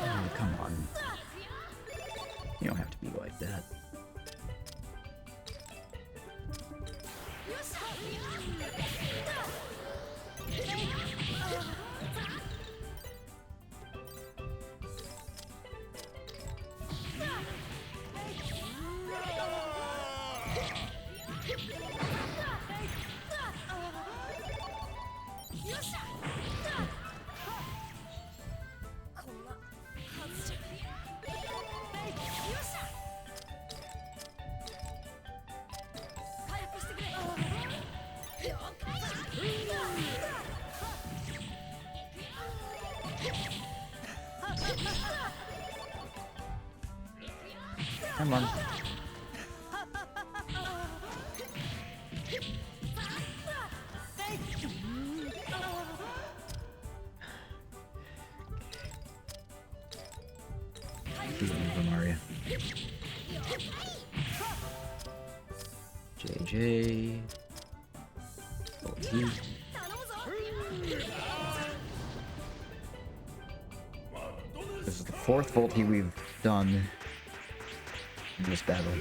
Oh, come on. You don't have to be like that. Come on. Maria. JJ. Ulti. This is the fourth ulti we've done in this battle.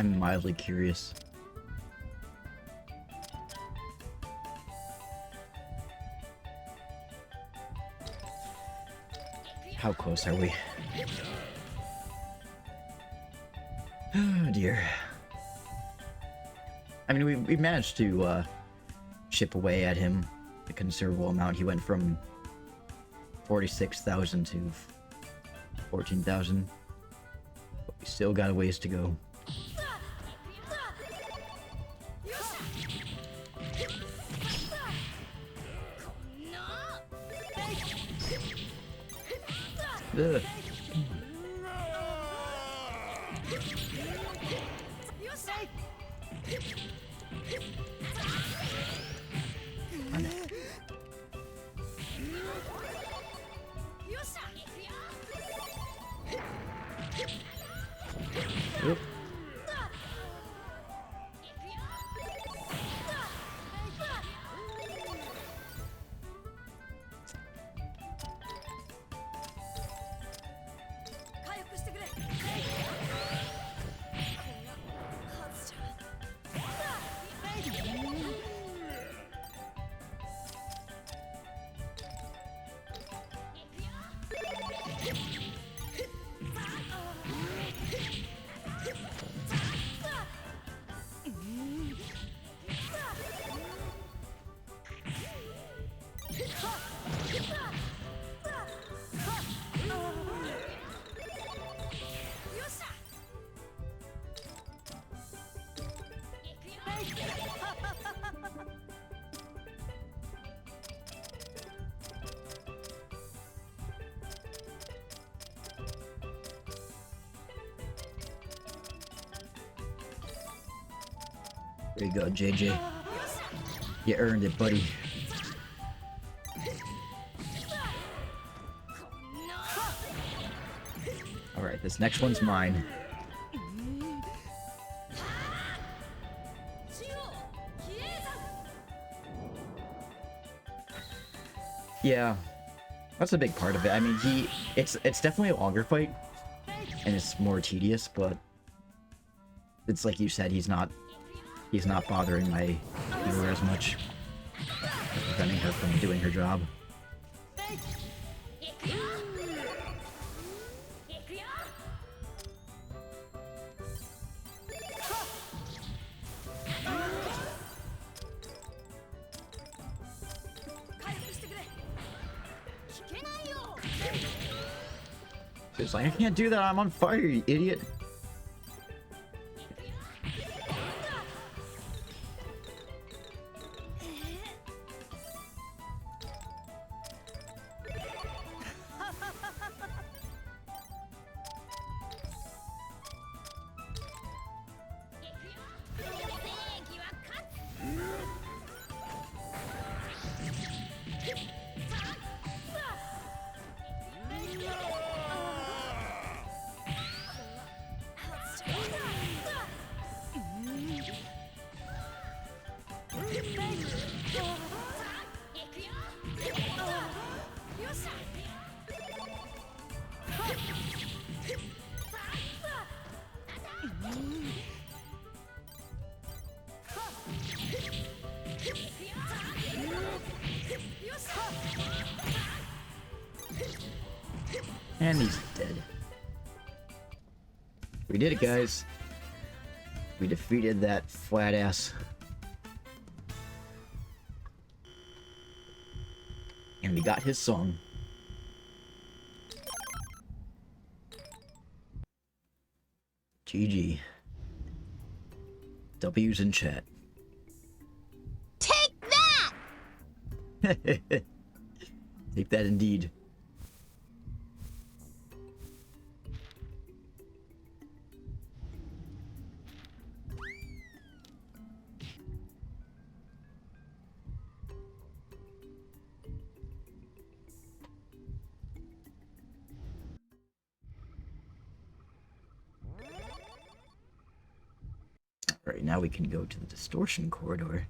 I'm mildly curious. How close are we? Oh dear. I mean, we've managed to chip away at him a considerable amount. He went from 46,000 to 14,000. But we still got a ways to go. Ugh. Oop. There you go, JJ. You earned it, buddy. Alright, this next one's mine. Yeah, that's a big part of it. I mean, it's definitely a longer fight, and it's more tedious, but it's like you said, he's not bothering my hero as much, preventing her from doing her job. It's like, I can't do that, I'm on fire, you idiot. And he's dead. We did it, guys. We defeated that flat ass. And we got his song. GG. W's in chat. Take that! Take that indeed. Alright, now we can go to the distortion corridor.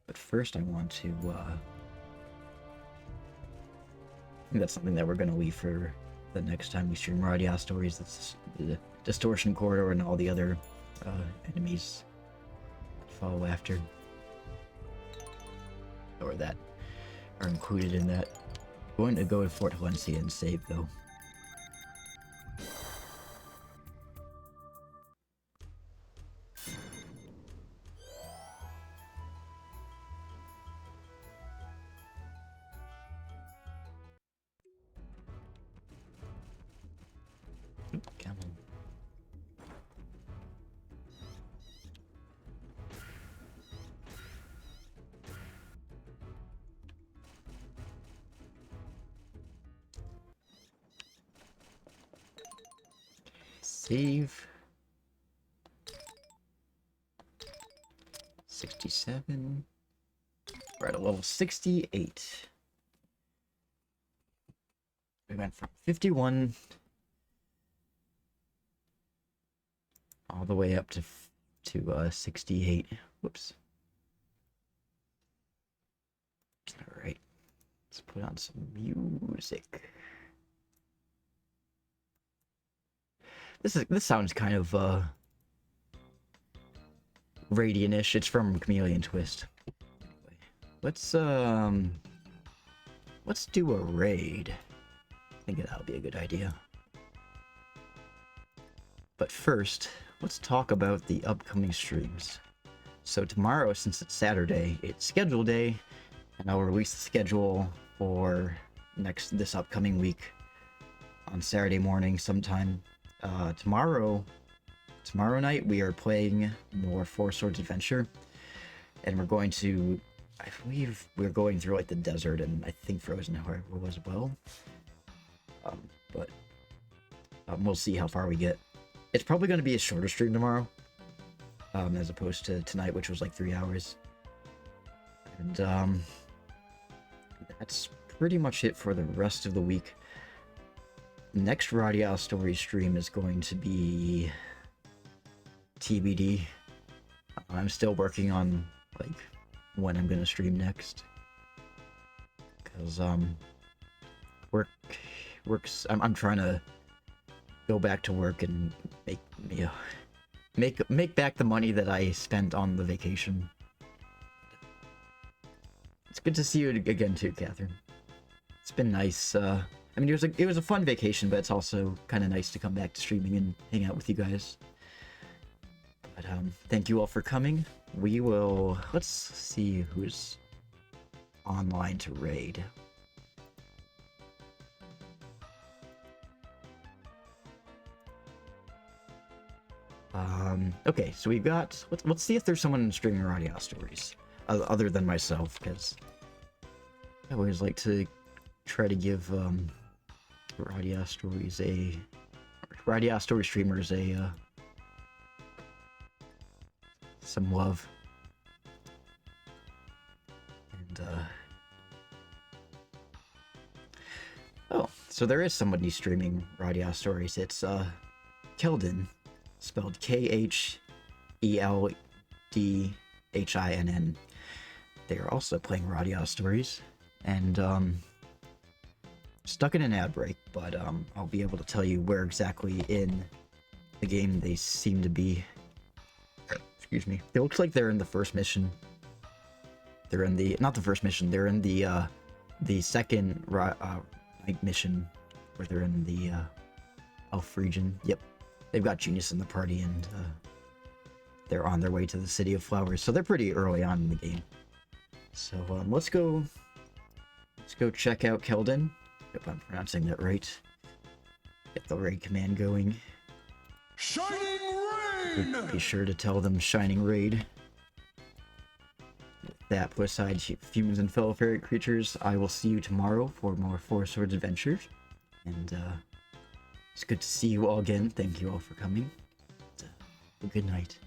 But first I want to, I think that's something that we're going to leave for the next time we stream Radiata Stories. That's the distortion corridor and all the other enemies that follow after. Or that are included in that. I'm going to go to Fort Valencia and save, though. Come on. Save. 67. We're at a level 68. We went from 51 all the way up to 68. Whoops. All right. Let's put on some music. This sounds kind of Radian-ish. It's from Chameleon Twist. Anyway, let's do a raid. I think that would be a good idea. But first, let's talk about the upcoming streams. So tomorrow, since it's Saturday, it's schedule day, and I'll release the schedule for this upcoming week on Saturday morning sometime. Tomorrow, tomorrow night we are playing more Four Swords Adventure, and we're going to, I believe we're going through like the desert, and I think Frozen Harbor as well. But we'll see how far we get. It's probably going to be a shorter stream tomorrow, as opposed to tonight, which was like 3 hours. And that's pretty much it for the rest of the week. Next Radiata Stories stream is going to be TBD. I'm still working on like when I'm gonna stream next, because I'm trying to go back to work and make back the money that I spent on the vacation. It's good to see you again too, Catherine. It's been nice. I mean, it was a fun vacation, but it's also kind of nice to come back to streaming and hang out with you guys. But thank you all for coming. Let's see who's online to raid. Okay, so we got, let's see if there's someone streaming Radiata Stories other than myself, because I always like to try to give Radiata Story streamers some love. And oh, so there is somebody streaming Radiata Stories. It's Keldon, spelled K-H-E-L-D-H-I-N-N. They are also playing Radiata Stories, and stuck in an ad break, but I'll be able to tell you where exactly in the game they seem to be. Excuse me. It looks like they're in the first mission. They're in the, not the first mission, they're in the second night mission, where they're in the Elf region. Yep. They've got Genius in the party, and they're on their way to the City of Flowers, so they're pretty early on in the game. So let's go check out Keldon. Hope I'm pronouncing that right. Get the raid command going. Shining Rain! Be sure to tell them Shining Raid. With that put aside, humans and fellow fairy creatures, I will see you tomorrow for more Four Swords Adventures. And it's good to see you all again. Thank you all for coming. Good night.